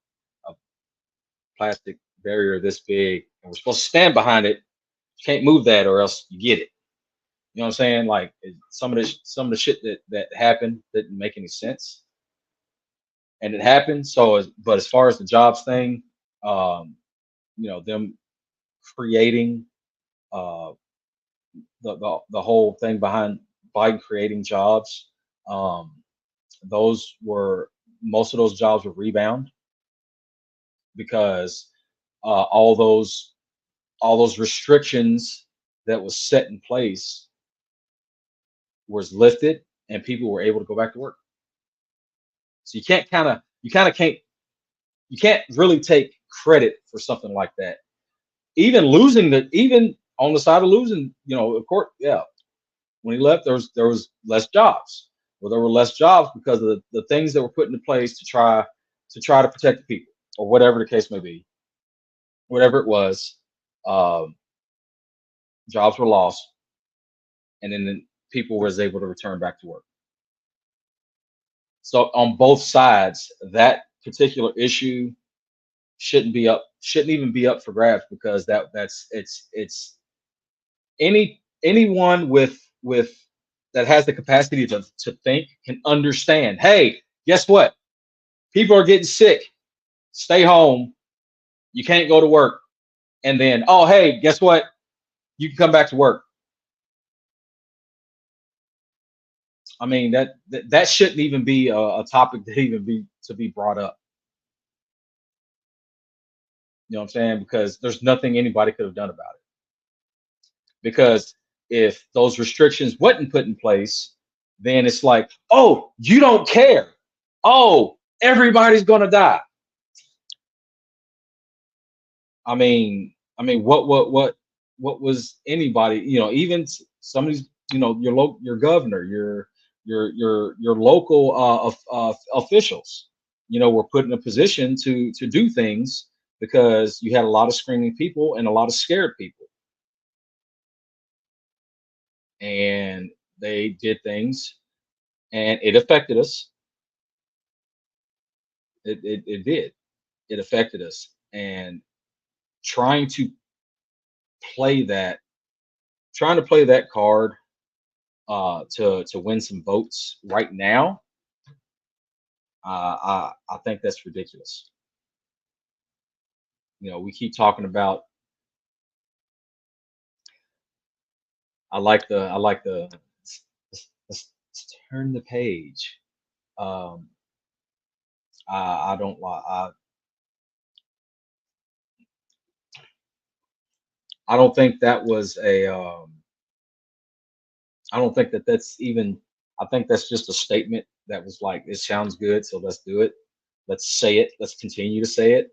plastic barrier this big, and we're supposed to stand behind it. You can't move that or else you get it. You know what I'm saying? Like some of the shit that happened didn't make any sense, and it happened. But as far as the jobs thing, them creating the whole thing behind Biden creating jobs, most of those jobs were rebound because all those restrictions that was set in place was lifted and people were able to go back to work. So you can't really take credit for something like that. Even on the side of losing, of course, yeah. When he left, there was less jobs. Well, there were less jobs because of the things that were put into place to try to protect the people, or whatever the case may be. Whatever it was, jobs were lost, and then people was able to return back to work. So on both sides, that particular issue shouldn't even be up for grabs, because it's anyone with that has the capacity to think can understand. Hey, guess what? People are getting sick. Stay home. You can't go to work. And then, oh, hey, guess what? You can come back to work. I mean, that shouldn't even be a topic to be brought up. You know what I'm saying? Because there's nothing anybody could have done about it. Because if those restrictions wasn't put in place, then it's like, oh, you don't care. Oh, everybody's gonna die. I mean, what was anybody? Even somebody's, your governor, your local officials, were put in a position to do things because you had a lot of screaming people and a lot of scared people, and they did things, and it affected us. It did. It affected us, and trying to play that card to win some votes right now, I think that's ridiculous. We keep talking about. I like the let's turn the page. I don't like. I don't think that was a. I don't think that's even. I think that's just a statement that was like, it sounds good, so let's do it. Let's say it. Let's continue to say it.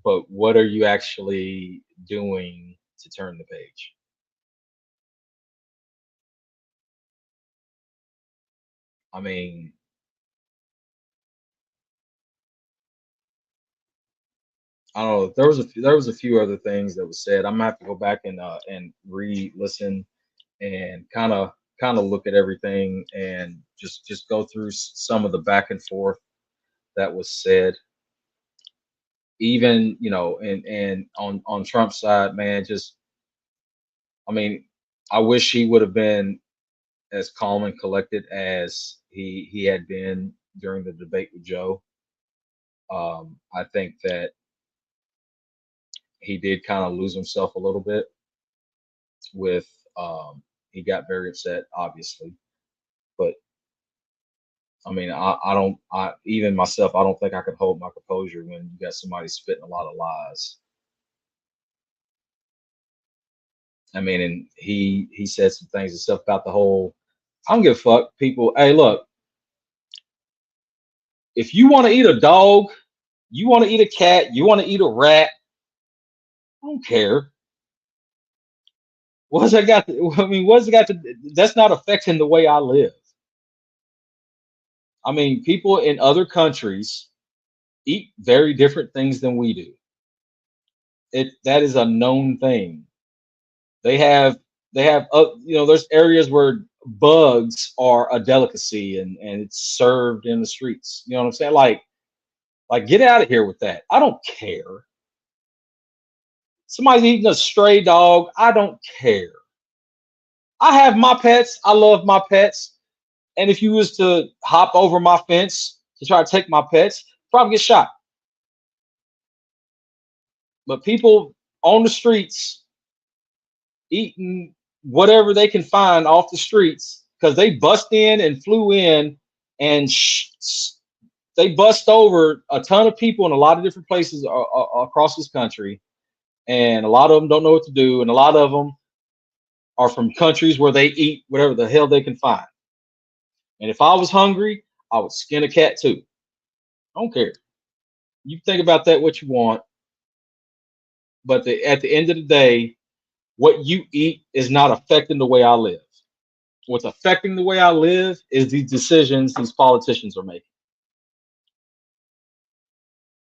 But what are you actually doing to turn the page? I mean, I don't know. There was a few other things that was said. I'm gonna have to go back and re-listen and kind of look at everything and just go through some of the back and forth that was said. Even and on Trump's side, man, I mean, I wish he would have been as calm and collected as he had been during the debate with Joe. I think that he did kind of lose himself a little bit with he got very upset, obviously. But I mean, I even myself, I don't think I could hold my composure when you got somebody spitting a lot of lies. I mean, and he said some things and stuff about the whole. I don't give a fuck, people. Hey, look, if you want to eat a dog, you want to eat a cat, you want to eat a rat, I don't care. What's that got? I mean, what's it got to? That's not affecting the way I live. I mean, people in other countries eat very different things than we do. That is a known thing. They have there's areas where bugs are a delicacy and it's served in the streets. You know what I'm saying? Like get out of here with that. I don't care. Somebody's eating a stray dog. I don't care. I have my pets. I love my pets. And if you was to hop over my fence to try to take my pets, probably get shot. But people on the streets eating whatever they can find off the streets because they bust in and flew in and they bust over a ton of people in a lot of different places across this country. And a lot of them don't know what to do. And a lot of them are from countries where they eat whatever the hell they can find. And if I was hungry, I would skin a cat too. I don't care. You think about that what you want. But at the end of the day, what you eat is not affecting the way I live. What's affecting the way I live is these decisions these politicians are making.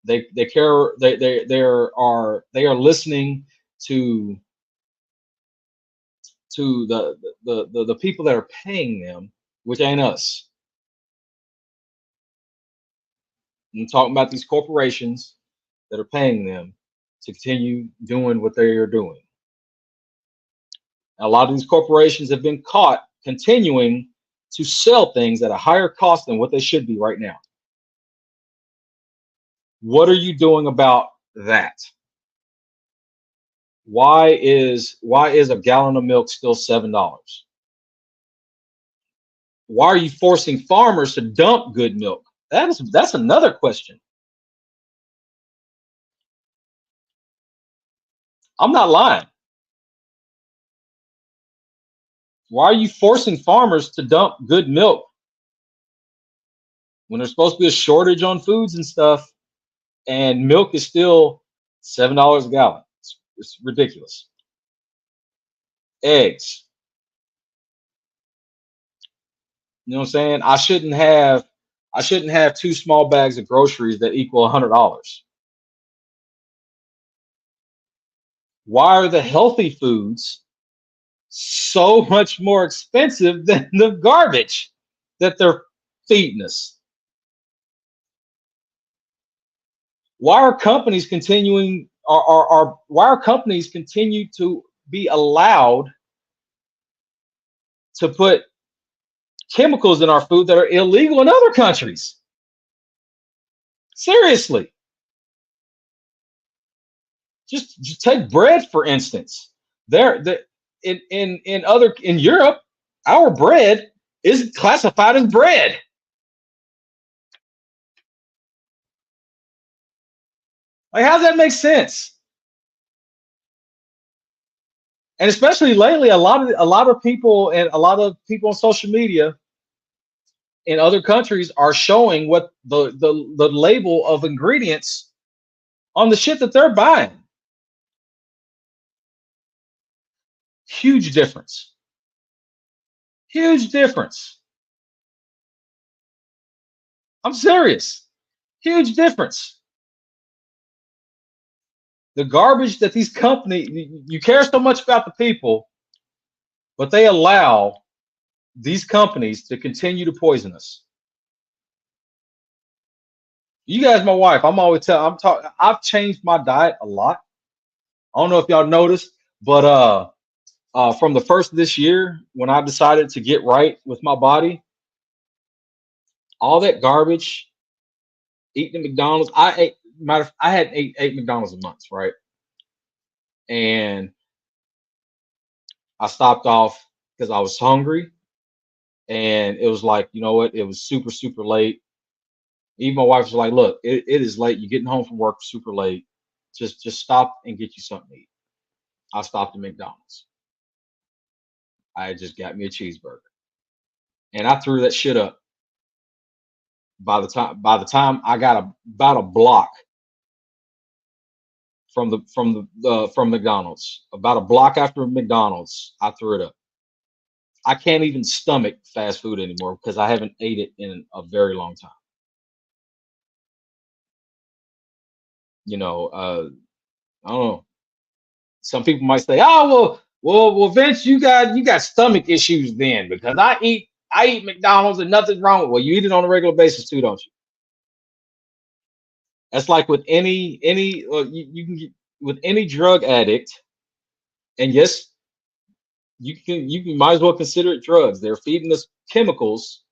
They are listening to the people that are paying them, which ain't us. I'm talking about these corporations that are paying them to continue doing what they are doing. A lot of these corporations have been caught continuing to sell things at a higher cost than what they should be right now. What are you doing about that? Why is a gallon of milk still $7? Why are you forcing farmers to dump good milk? That's another question. I'm not lying. Why are you forcing farmers to dump good milk when there's supposed to be a shortage on foods and stuff, and milk is still $7 a gallon? It's ridiculous. Eggs. You know what I'm saying? I shouldn't have 2 small bags of groceries that equal $100. Why are the healthy foods so much more expensive than the garbage that they're feeding us? Why are companies continuing why are companies continue to be allowed to put chemicals in our food that are illegal in other countries? Seriously. Just take bread, for instance. In Europe, our bread is classified as bread. Like, how does that make sense? And especially lately, a lot of people on social media in other countries are showing what the label of ingredients on the shit that they're buying. Huge difference. Huge difference. I'm serious. Huge difference. The garbage that these companies, you care so much about the people, but they allow these companies to continue to poison us. You guys, my wife, I've changed my diet a lot. I don't know if y'all noticed, but from the first of this year, when I decided to get right with my body, all that garbage, eating at McDonald's, I had eight McDonald's a month, right? And I stopped off because I was hungry, and it was like, you know what? It was super, super late. Even my wife was like, "Look, it is late. You're getting home from work super late. Just stop and get you something to eat." I stopped at McDonald's. I just got me a cheeseburger, and I threw that shit up. By the time I got about a block from McDonald's, about a block after McDonald's, I threw it up. I can't even stomach fast food anymore because I haven't ate it in a very long time. You know, I don't know. Some people might say, "Oh, well, Vince, you got stomach issues then because I eat McDonald's and nothing's wrong with." Well, you eat it on a regular basis too, don't you? That's like with any you can get with any drug addict, and yes, you can might as well consider it drugs. They're feeding us chemicals,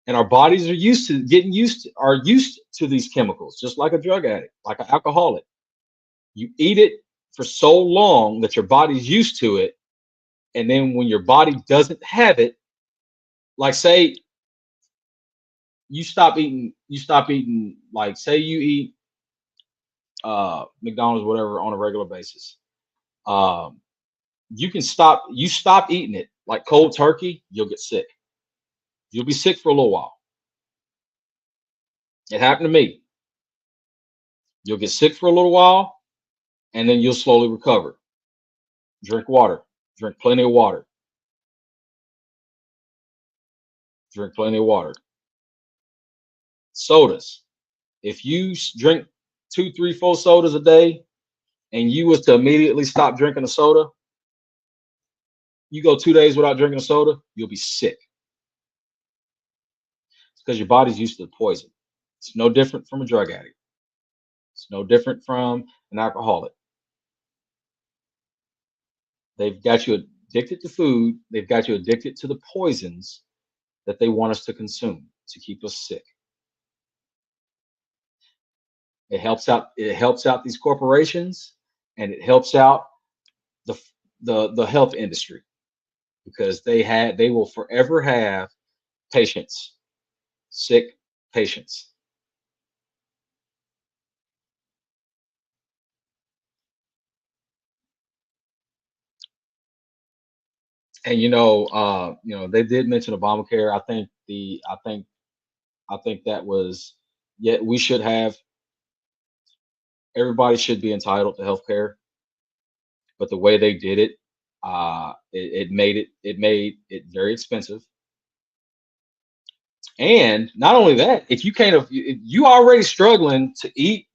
and our bodies are used to these chemicals, just like a drug addict, like an alcoholic. You eat it for so long that your body's used to it, and then when your body doesn't have it, like say you stop eating, like say you eat McDonald's, whatever, on a regular basis. Um, you stop eating it like cold turkey, you'll get sick. You'll be sick for a little while. It happened to me. You'll get sick for a little while, and then you'll slowly recover. Drink water. Drink plenty of water. Drink plenty of water. Sodas. If you drink 2, 3, 4 sodas a day, and you was to immediately stop drinking a soda, you go 2 days without drinking a soda, you'll be sick. It's because your body's used to the poison. It's no different from a drug addict. It's no different from an alcoholic. They've got you addicted to food. They've got you addicted to the poisons that they want us to consume to keep us sick. It helps out these corporations, and it helps out the health industry because they will forever have patients, sick patients. And they did mention Obamacare. I think that was, yeah, we should have, everybody should be entitled to health care, but the way they did it, it made it very expensive. And not only that, if you already struggling to eat,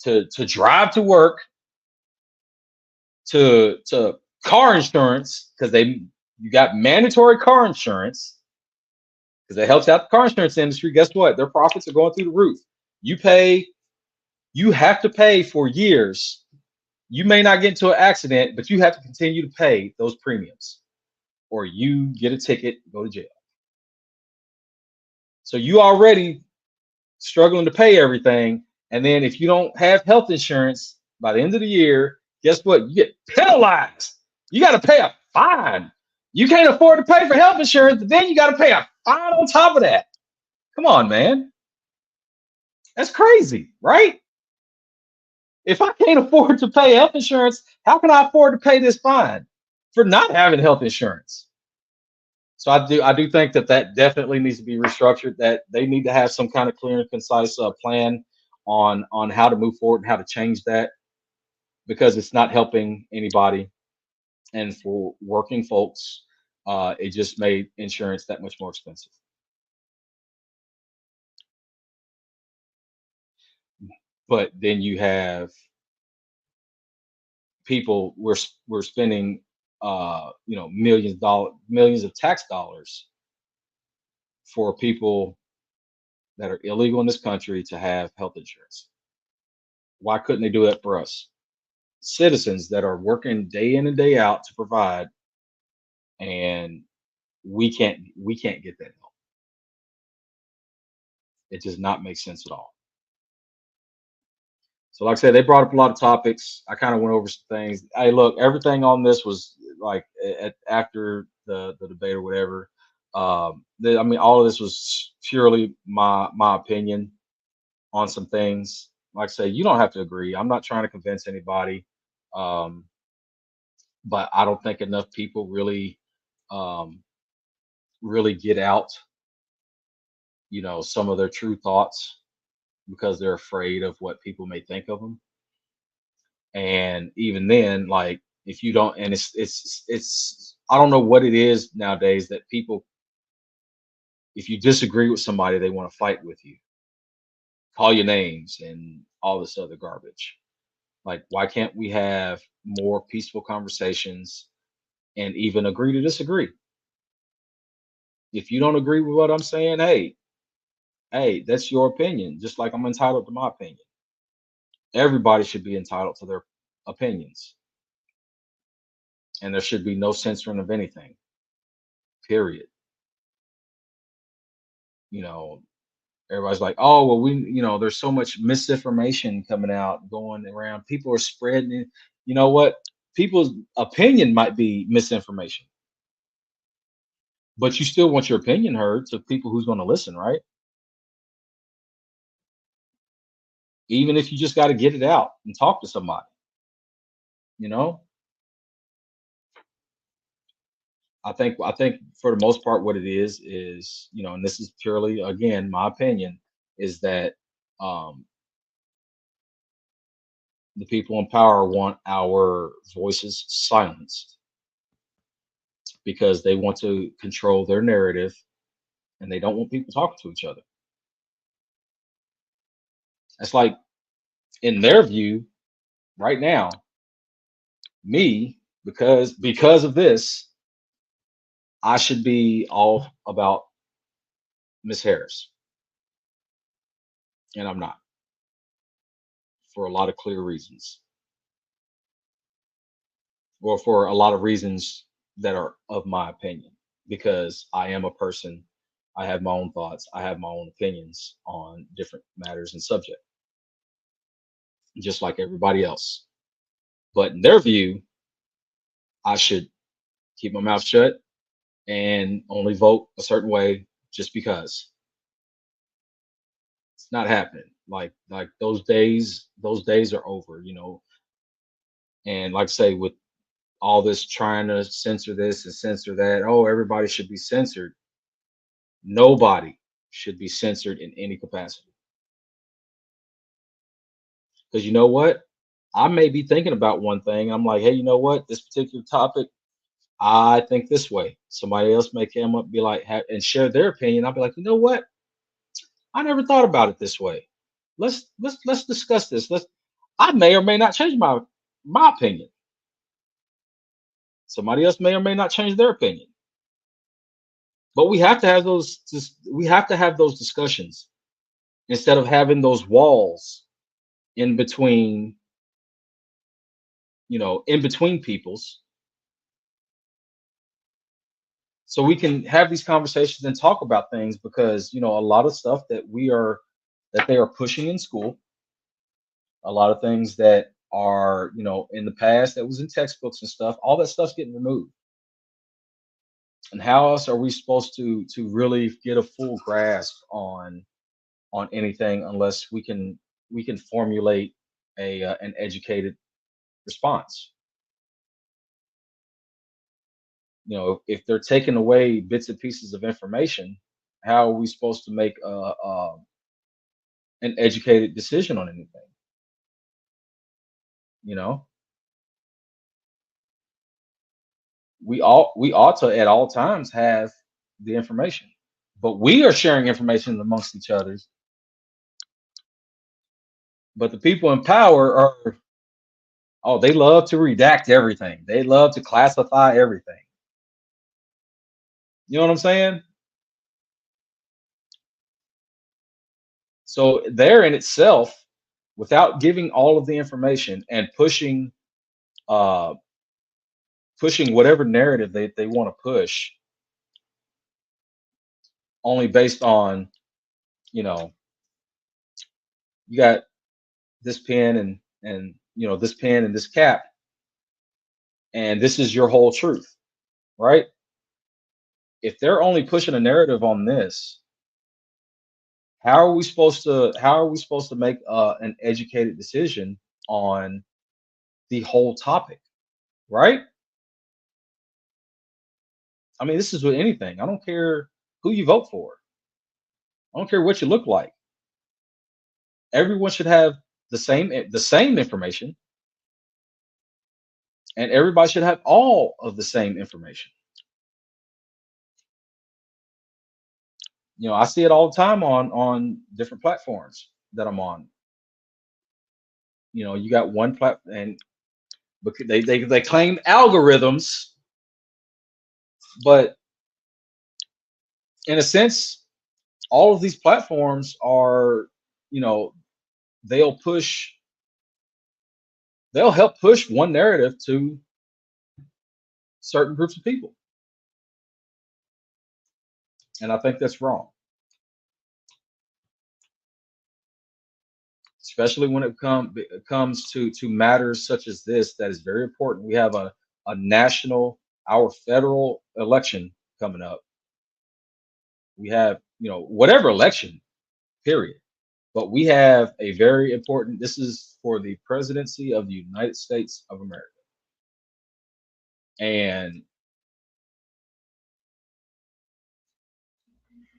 to drive to work, to car insurance, because you got mandatory car insurance, because it helps out the car insurance industry. Guess what? Their profits are going through the roof. You have to pay for years. You may not get into an accident, but you have to continue to pay those premiums, or you get a ticket, go to jail. So you already struggling to pay everything, and then if you don't have health insurance by the end of the year, guess what? You get penalized. You got to pay a fine. You can't afford to pay for health insurance, but then you got to pay a fine on top of that. Come on, man. That's crazy, right? If I can't afford to pay health insurance, how can I afford to pay this fine for not having health insurance? So I do think that definitely needs to be restructured, that they need to have some kind of clear and concise plan on how to move forward and how to change that, because it's not helping anybody. And for working folks, it just made insurance that much more expensive. But then you have people, we're spending millions of tax dollars for people that are illegal in this country to have health insurance. Why couldn't they do that for us? Citizens that are working day in and day out to provide and we can't get that help. It does not make sense at all. So like I said, they brought up a lot of topics. I kind of went over some things. Hey, look, everything on this was like after the debate or whatever. I mean, all of this was purely my opinion on some things. Like I say, you don't have to agree. I'm not trying to convince anybody. But I don't think enough people really really get out, some of their true thoughts because they're afraid of what people may think of them. And even then, like if you don't, and it's I don't know what it is nowadays that people, if you disagree with somebody, they want to fight with you, call you names, and all this other garbage. Like, why can't we have more peaceful conversations and even agree to disagree? If you don't agree with what I'm saying, hey, that's your opinion. Just like I'm entitled to my opinion. Everybody should be entitled to their opinions, and there should be no censoring of anything. Period. Everybody's like, oh, well, there's so much misinformation coming out, going around. People are spreading it. You know what? People's opinion might be misinformation, but you still want your opinion heard to people who's going to listen, right? Even if you just got to get it out and talk to somebody, you know. I think for the most part, what it is, and this is purely again my opinion, is that the people in power want our voices silenced because they want to control their narrative and they don't want people talking to each other. It's like, in their view, right now, me, because of this, I should be all about Miss Harris, and I'm not, for a lot of clear reasons, or for a lot of reasons that are of my opinion, because I am a person. I have my own thoughts. I have my own opinions on different matters and subject, just like everybody else. But in their view, I should keep my mouth shut and only vote a certain way just because. It's not happening. Like those days are over, And like I say, with all this trying to censor this and censor that, oh, everybody should be censored. Nobody should be censored in any capacity. Because you know what? I may be thinking about one thing. I'm like, hey, you know what? This particular topic, I think this way. Somebody else may come up, be like, and share their opinion. I'll be like, you know what? I never thought about it this way. Let's discuss this. I may or may not change my opinion. Somebody else may or may not change their opinion. But we have to have those discussions instead of having those walls in between, in between peoples. So we can have these conversations and talk about things, because a lot of stuff that they are pushing in school, a lot of things that are in the past that was in textbooks and stuff, all that stuff's getting removed. And how else are we supposed to really get a full grasp on anything unless we can formulate an educated response? If they're taking away bits and pieces of information, how are we supposed to make an educated decision on anything? We ought to at all times have the information, but we are sharing information amongst each other. But the people in power are, oh, they love to redact everything. They love to classify everything. You know what I'm saying? So there in itself, without giving all of the information and pushing pushing whatever narrative they want to push only based on, you know, you got this pen and you know, this pen and this cap, and this is your whole truth, right? If they're only pushing a narrative on this, how are we supposed to make an educated decision on the whole topic, right? I mean, this is with anything. I don't care who you vote for. I don't care what you look like. Everyone should have the same information, and everybody should have all of the same information. You know, I see it all the time on different platforms that I'm on. You know, you got one platform, and because they claim algorithms, but in a sense, all of these platforms are, you know, they'll help push one narrative to certain groups of people, and I think that's wrong, especially when it comes to matters such as this. That is very important. We have a national, our federal election coming up. We have, you know, whatever election, period. But we have a very important, this is for the presidency of the United States of America. And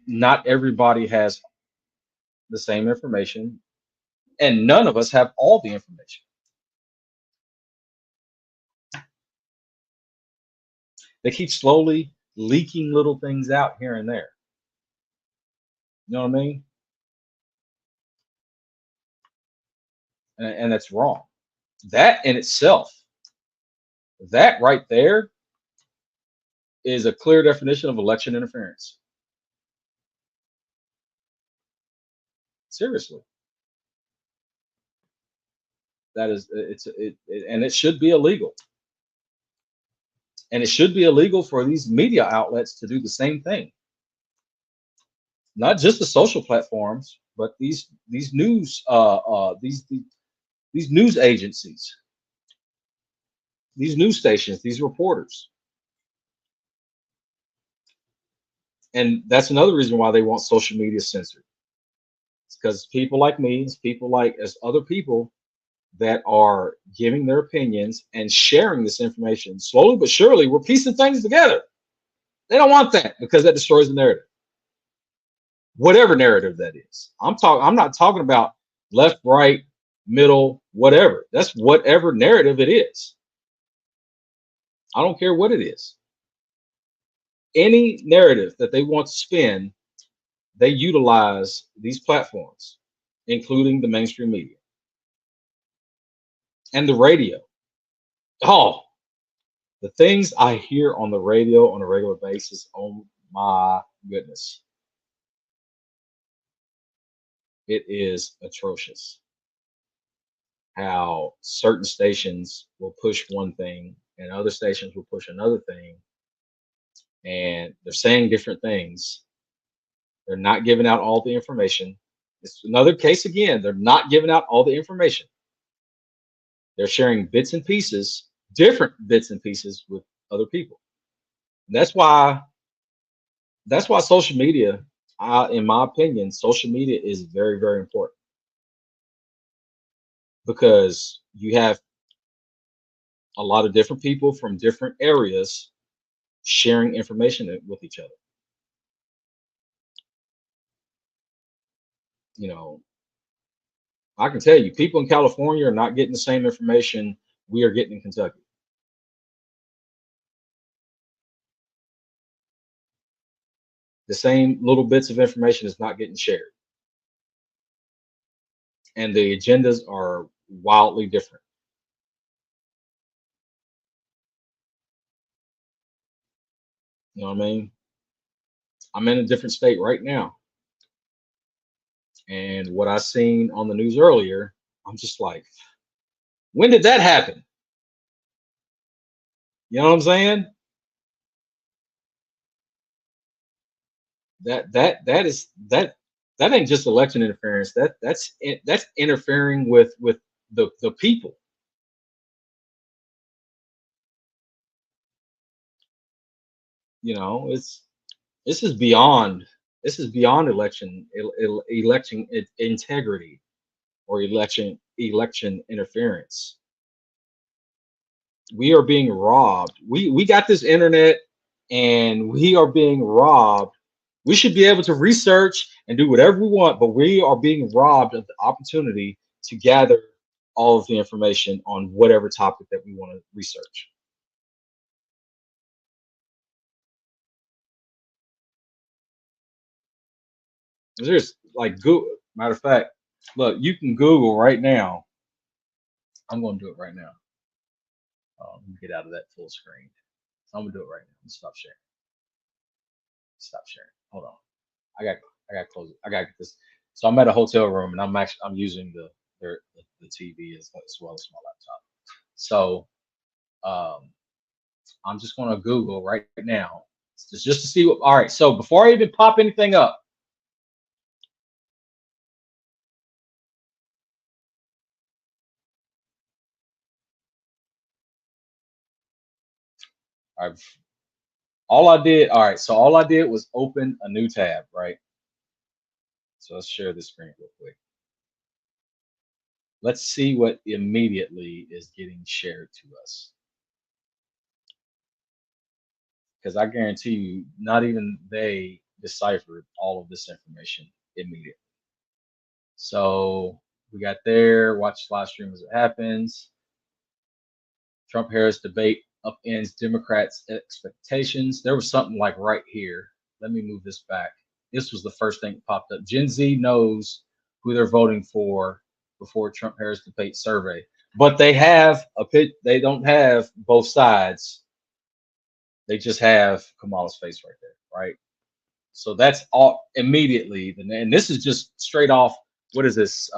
not everybody has the same information, and none of us have all the information. They keep slowly leaking little things out here and there. You know what I mean? And that's wrong. That in itself, that right there is a clear definition of election interference. Seriously. That is, and it should be illegal. And it should be illegal for these media outlets to do the same thing. Not just the social platforms, but these news these news agencies, these news stations, these reporters. And that's another reason why they want social media censored. It's because people like me, it's people like as other people that are giving their opinions and sharing this information slowly but surely. We're piecing things together. They don't want that because that destroys the narrative. Whatever narrative that is. I'm not talking about left, right, middle, whatever. That's whatever narrative it is. I don't care what it is. Any narrative that they want to spin, they utilize these platforms, including the mainstream media and the radio. Oh, the things I hear on the radio on a regular basis, oh my goodness. It is atrocious how certain stations will push one thing and other stations will push another thing. And they're saying different things. They're not giving out all the information. It's another case again. They're not giving out all the information. They're sharing bits and pieces, different bits and pieces with other people. And that's why social media, in my opinion, social media is very, very important. Because you have a lot of different people from different areas sharing information with each other. You know, I can tell you, people in California are not getting the same information we are getting in Kentucky. The same little bits of information is not getting shared. And the agendas are wildly different. You know what I mean? I'm in a different state right now. And what I seen on the news earlier, I'm just like, when did that happen? You know what I'm saying? That ain't just election interference. That's interfering with the people. You know, this is beyond election integrity or election interference. We are being robbed. We got this internet and we are being robbed. We should be able to research and do whatever we want, but we are being robbed of the opportunity to gather all of the information on whatever topic that we want to research. There's like Google. Matter of fact, look, you can Google right now. I'm going to do it right now. Let me get out of that full screen. I'm gonna do it right now. I'm stop sharing. Stop sharing. Hold on. I got to close it. I got to get this. So I'm at a hotel room and I'm using the TV as well as my laptop. So I'm just gonna Google right now just to see what. All right. So before I even pop anything up. All I did was open a new tab, right? So let's share this screen real quick. Let's see what immediately is getting shared to us. Because I guarantee you, not even they deciphered all of this information immediately. So we got there, watch live stream as it happens. Trump-Harris debate upends Democrats' expectations. There was something like right here. Let me move this back. This was the first thing that popped up. Gen Z knows who they're voting for before Trump-Harris debate survey. But they have they don't have both sides. They just have Kamala's face right there, right? So that's all immediately. And this is just straight off. What is this?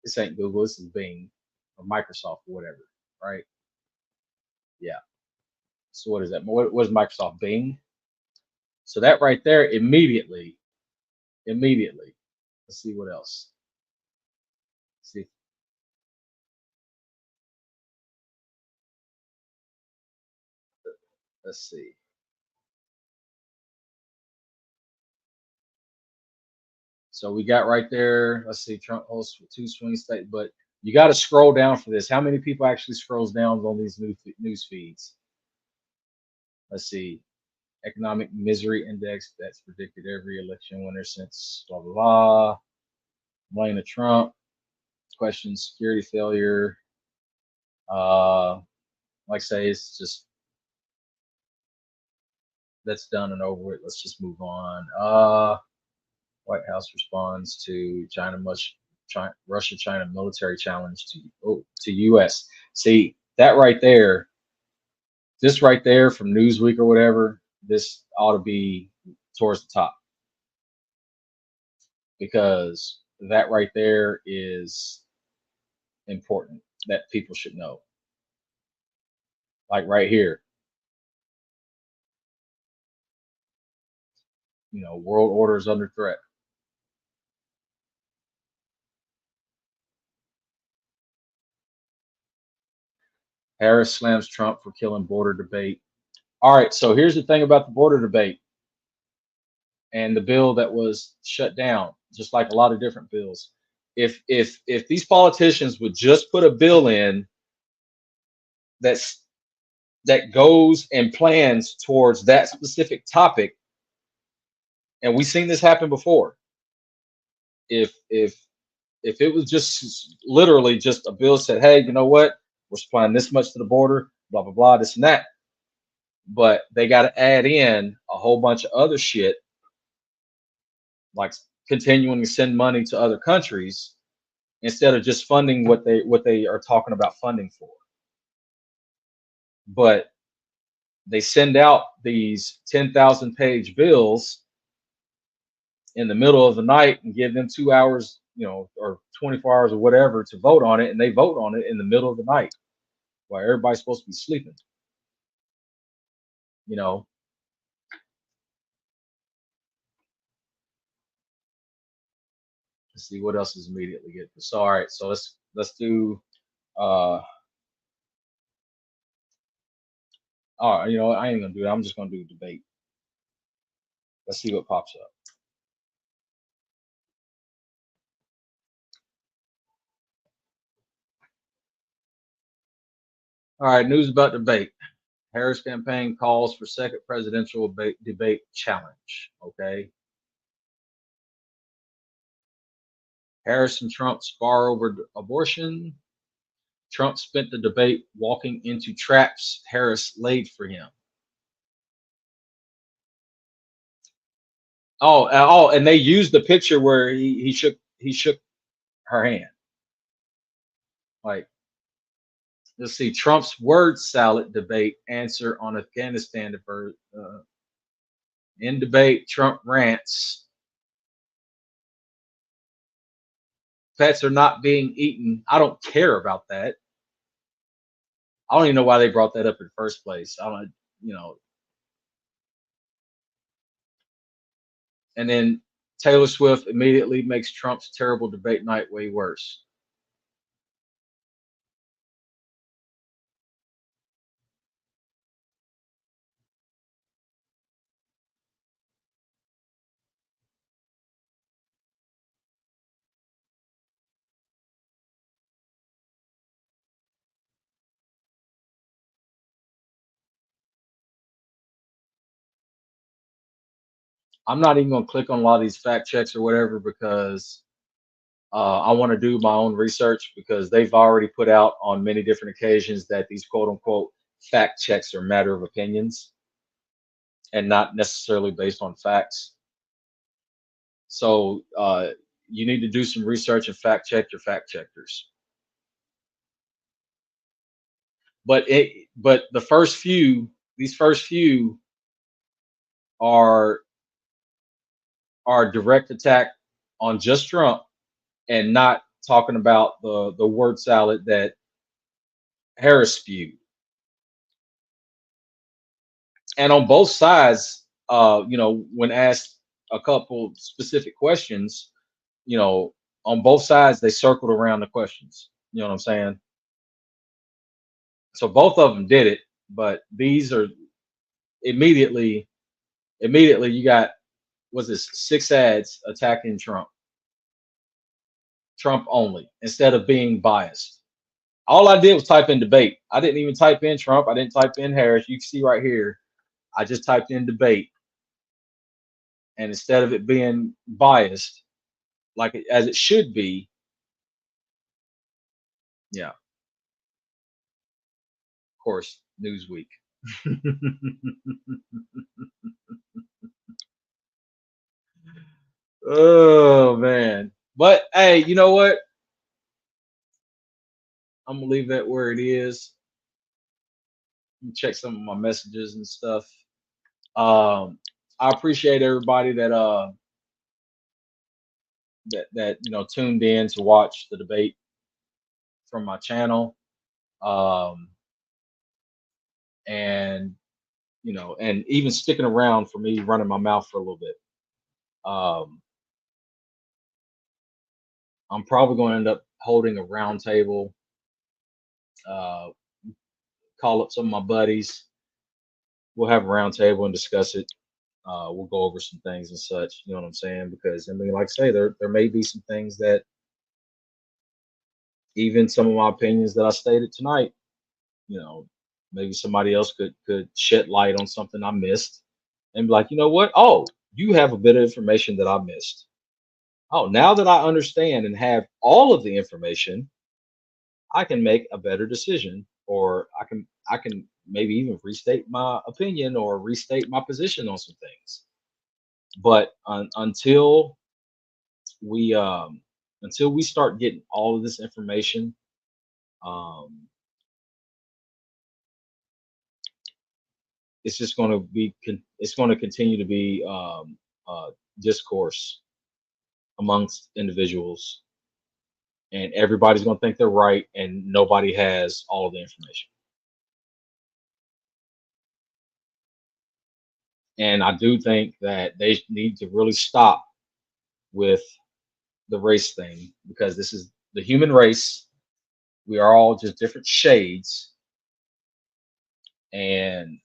This ain't Google. This is Bing or Microsoft or whatever, right? Yeah. So what is that? What is Microsoft? Bing. So that right there, immediately. Let's see what else. See. Let's see. So we got right there. Let's see. Trump hosts 2 swing states, but you got to scroll down for this. How many people actually scrolls down on these news feeds? Let's see. Economic misery index that's predicted every election winner since blah blah blah. Blame the Trump. Question security failure. Like I say, it's just that's done and over with. Let's just move on. White House responds to Russia-China military challenge to U.S. See that right there. This right there from Newsweek or whatever. This ought to be towards the top because that right there is important that people should know. Like right here. You know, world order is under threat. Harris slams Trump for killing border debate. All right, so here's the thing about the border debate and the bill that was shut down, just like a lot of different bills. If these politicians would just put a bill in that goes and plans towards that specific topic, and we've seen this happen before. If it was just literally just a bill said, hey, you know what? We're supplying this much to the border, blah, blah, blah, this and that. But they got to add in a whole bunch of other shit, like continuing to send money to other countries instead of just funding what they are talking about funding for. But they send out these 10,000-page bills in the middle of the night and give them 2 hours, you know, or 24 hours or whatever to vote on it, and they vote on it in the middle of the night while everybody's supposed to be sleeping. you know, let's see what else is immediately good. So all right, so let's do all right, you know, I ain't gonna do that. I'm just gonna do debate. Let's see what pops up. All right, news about debate. Harris campaign calls for second presidential debate challenge. Okay. Harris and Trump spar over abortion. Trump spent the debate walking into traps Harris laid for him. Oh, and they used the picture where he shook her hand. Like, let's see, Trump's word salad debate answer on Afghanistan. In debate, Trump rants, pets are not being eaten. I don't care about that. I don't even know why they brought that up in the first place. I don't, you know. And then Taylor Swift immediately makes Trump's terrible debate night way worse. I'm not even going to click on a lot of these fact checks or whatever because I want to do my own research because they've already put out on many different occasions that these quote unquote fact checks are matter of opinions and not necessarily based on facts. So you need to do some research and fact check your fact checkers. But the first few, these first few are direct attack on just Trump and not talking about the word salad that Harris spewed. And on both sides, you know, when asked a couple specific questions, you know, on both sides they circled around the questions. You know what I'm saying? So both of them did it, but these are immediately you got, what's this, 6 ads attacking Trump only instead of being biased. All I did was type in debate. I didn't even type in Trump. I didn't type in Harris. You can see right here, I just typed in debate. And instead of it being biased, like as it should be, yeah, of course, Newsweek. Oh man. But hey, you know what? I'm gonna leave that where it is. Let me check some of my messages and stuff. I appreciate everybody that you know tuned in to watch the debate from my channel. And you know, and even sticking around for me running my mouth for a little bit. I'm probably going to end up holding a round table, call up some of my buddies. We'll have a round table and discuss it. We'll go over some things and such. You know what I'm saying? Because I mean, like I say, there may be some things that even some of my opinions that I stated tonight, you know, maybe somebody else could shed light on something I missed and be like, you know what? Oh, you have a bit of information that I missed. Oh, now that I understand and have all of the information, I can make a better decision, or I can maybe even restate my opinion or restate my position on some things. But we until we start getting all of this information, um, it's just going to be it's going to continue to be discourse amongst individuals, and everybody's going to think they're right, and nobody has all of the information. And I do think that they need to really stop with the race thing, because this is the human race. We are all just different shades, and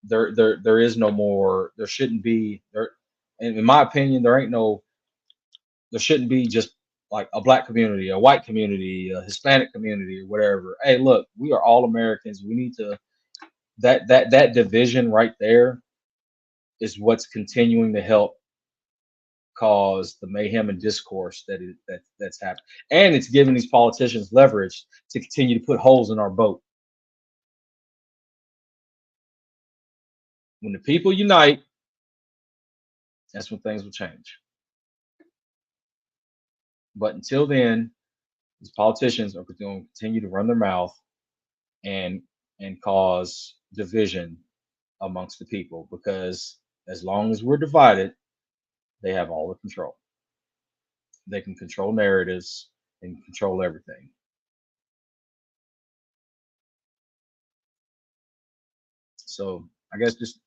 there is no more. There shouldn't be there. And in my opinion, there shouldn't be just like a black community, a white community, a Hispanic community, or whatever. Hey, look, we are all Americans. We need to that division right there is what's continuing to help cause the mayhem and discourse that's happening, and it's giving these politicians leverage to continue to put holes in our boat. When the people unite, that's when things will change. But until then, these politicians are going to continue to run their mouth and cause division amongst the people, because as long as we're divided, they have all the control. They can control narratives and control everything. So I guess just,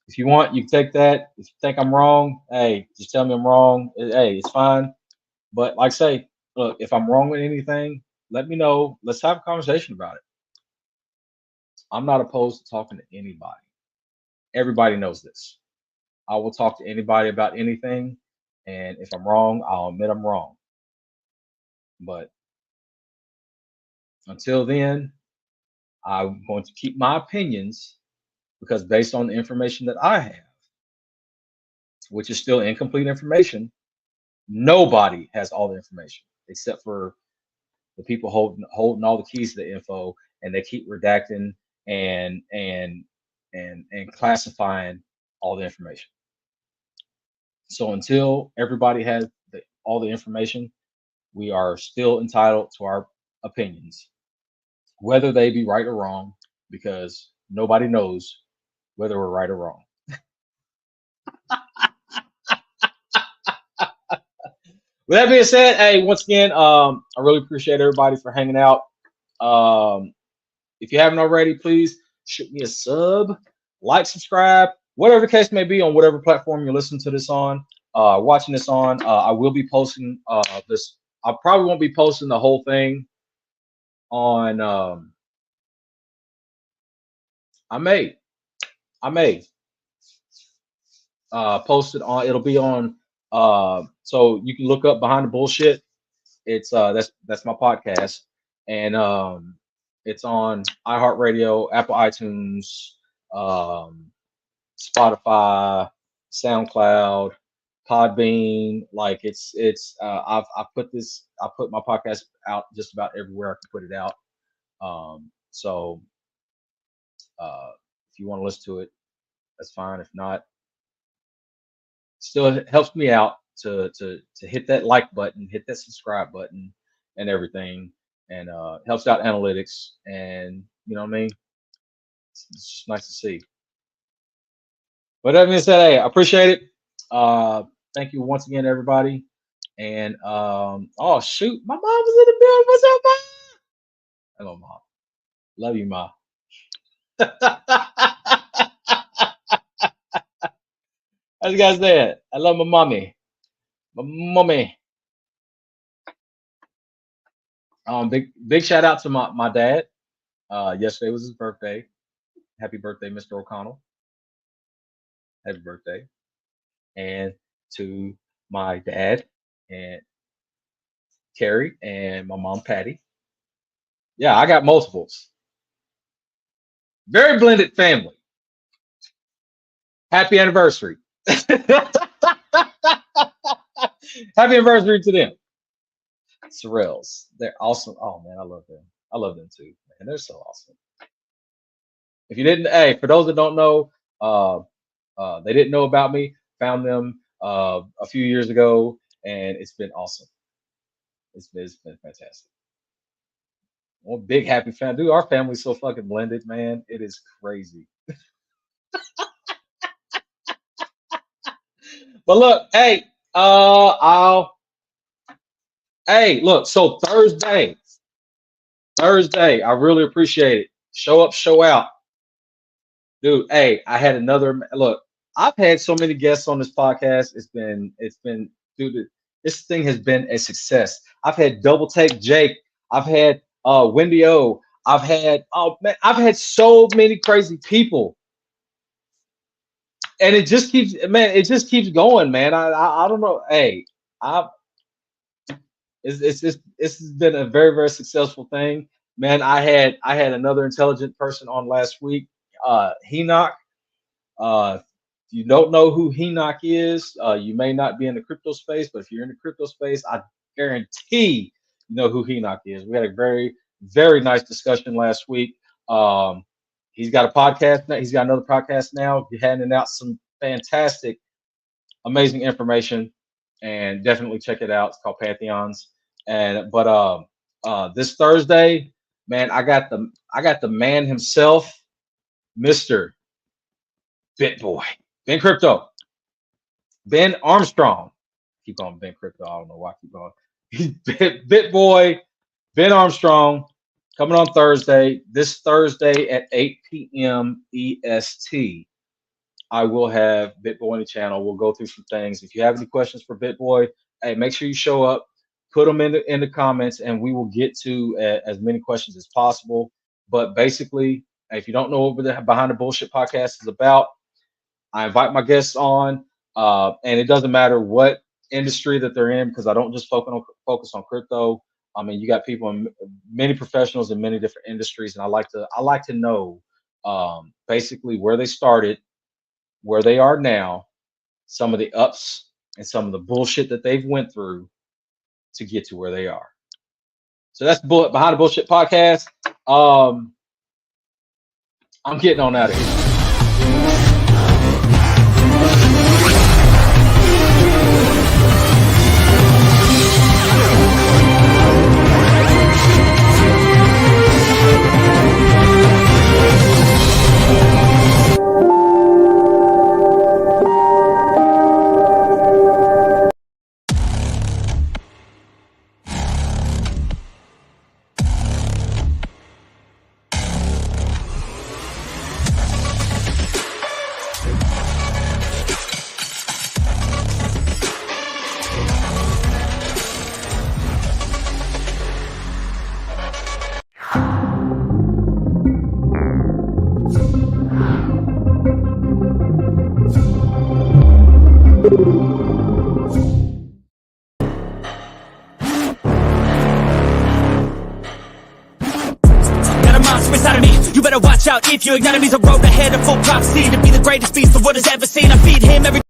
if you want, you can take that. If you think I'm wrong, hey, just tell me I'm wrong. Hey, it's fine. But like I say, look, if I'm wrong with anything, let me know. Let's have a conversation about it. I'm not opposed to talking to anybody. Everybody knows this. I will talk to anybody about anything, and if I'm wrong, I'll admit I'm wrong. But until then, I'm going to keep my opinions, because based on the information that I have, which is still incomplete information, nobody has all the information except for the people holding all the keys to the info, and they keep redacting and classifying all the information. So until everybody has all the information, we are still entitled to our opinions, whether they be right or wrong, because nobody knows whether we're right or wrong. With that being said, hey, once again, I really appreciate everybody for hanging out. If you haven't already, please shoot me a sub, like, subscribe, whatever the case may be, on whatever platform you're listening to this on, watching this on. I will be posting this. I probably won't be posting the whole thing on. I may post it on. It'll be on. So you can look up Behind the Bullshit. It's that's my podcast, and it's on iHeartRadio, Apple iTunes, Spotify, SoundCloud, Podbean. Like I put my podcast out just about everywhere I can put it out. So if you want to listen to it, that's fine. If not, still it helps me out to hit that like button, hit that subscribe button, and everything, and helps out analytics, and you know what I mean. It's just nice to see. But that being said, hey, I appreciate it. Thank you once again, everybody. And oh shoot, my mom was in the building. What's up, Mom? Hello, Mom. Love you, Ma. How's you guys doing? I love my mommy. My mommy. Big shout out to my dad. Yesterday was his birthday. Happy birthday, Mr. O'Connell. Happy birthday. And to my dad and Carrie and my mom Patty. Yeah, I got multiples. Very blended family. Happy anniversary. Happy anniversary to them. Sorrells. They're awesome. Oh man, I love them. I love them too. Man, they're so awesome. If you didn't, hey, for those that don't know, they didn't know about me. Found them a few years ago, and it's been awesome. It's been fantastic. One big happy family. Dude, our family's so fucking blended, man. It is crazy. But look, hey, look, so Thursday, I really appreciate it. Show up, show out. Dude, hey, I had another look. I've had so many guests on this podcast. It's been, dude, this thing has been a success. I've had Double Take Jake. I've had Wendy O. I've had I've had so many crazy people. And it just keeps going, man. I don't know. Hey, it's been a very, very successful thing. Man, I had another intelligent person on last week, Henoch. If you don't know who Henoch is, you may not be in the crypto space, but if you're in the crypto space, I guarantee you know who Henoch is. We had a very, very nice discussion last week. He's got a podcast now. He's got another podcast now. He's handing out some fantastic, amazing information, and definitely check it out. It's called Pantheons. But this Thursday, man, I got the man himself, Mr. BitBoy, Ben Crypto, Ben Armstrong. Keep on Ben Crypto. I don't know why I keep on. BitBoy, Ben Armstrong, coming on Thursday. This Thursday at 8 p.m. EST, I will have BitBoy on the channel. We'll go through some things. If you have any questions for BitBoy, hey, make sure you show up. Put them in the comments, and we will get to as many questions as possible. But basically, if you don't know what the Behind the Bullshit podcast is about, I invite my guests on, and it doesn't matter what industry that they're in, because I don't just focus on crypto. I mean, you got people in many professionals in many different industries, and I like to know basically where they started, where they are now, some of the ups and some of the bullshit that they've went through to get to where they are. So that's Behind the Bullshit podcast. I'm getting on out of here.
If your enemy's a road ahead of full prophecy to be the greatest beast the world has ever seen, I feed him every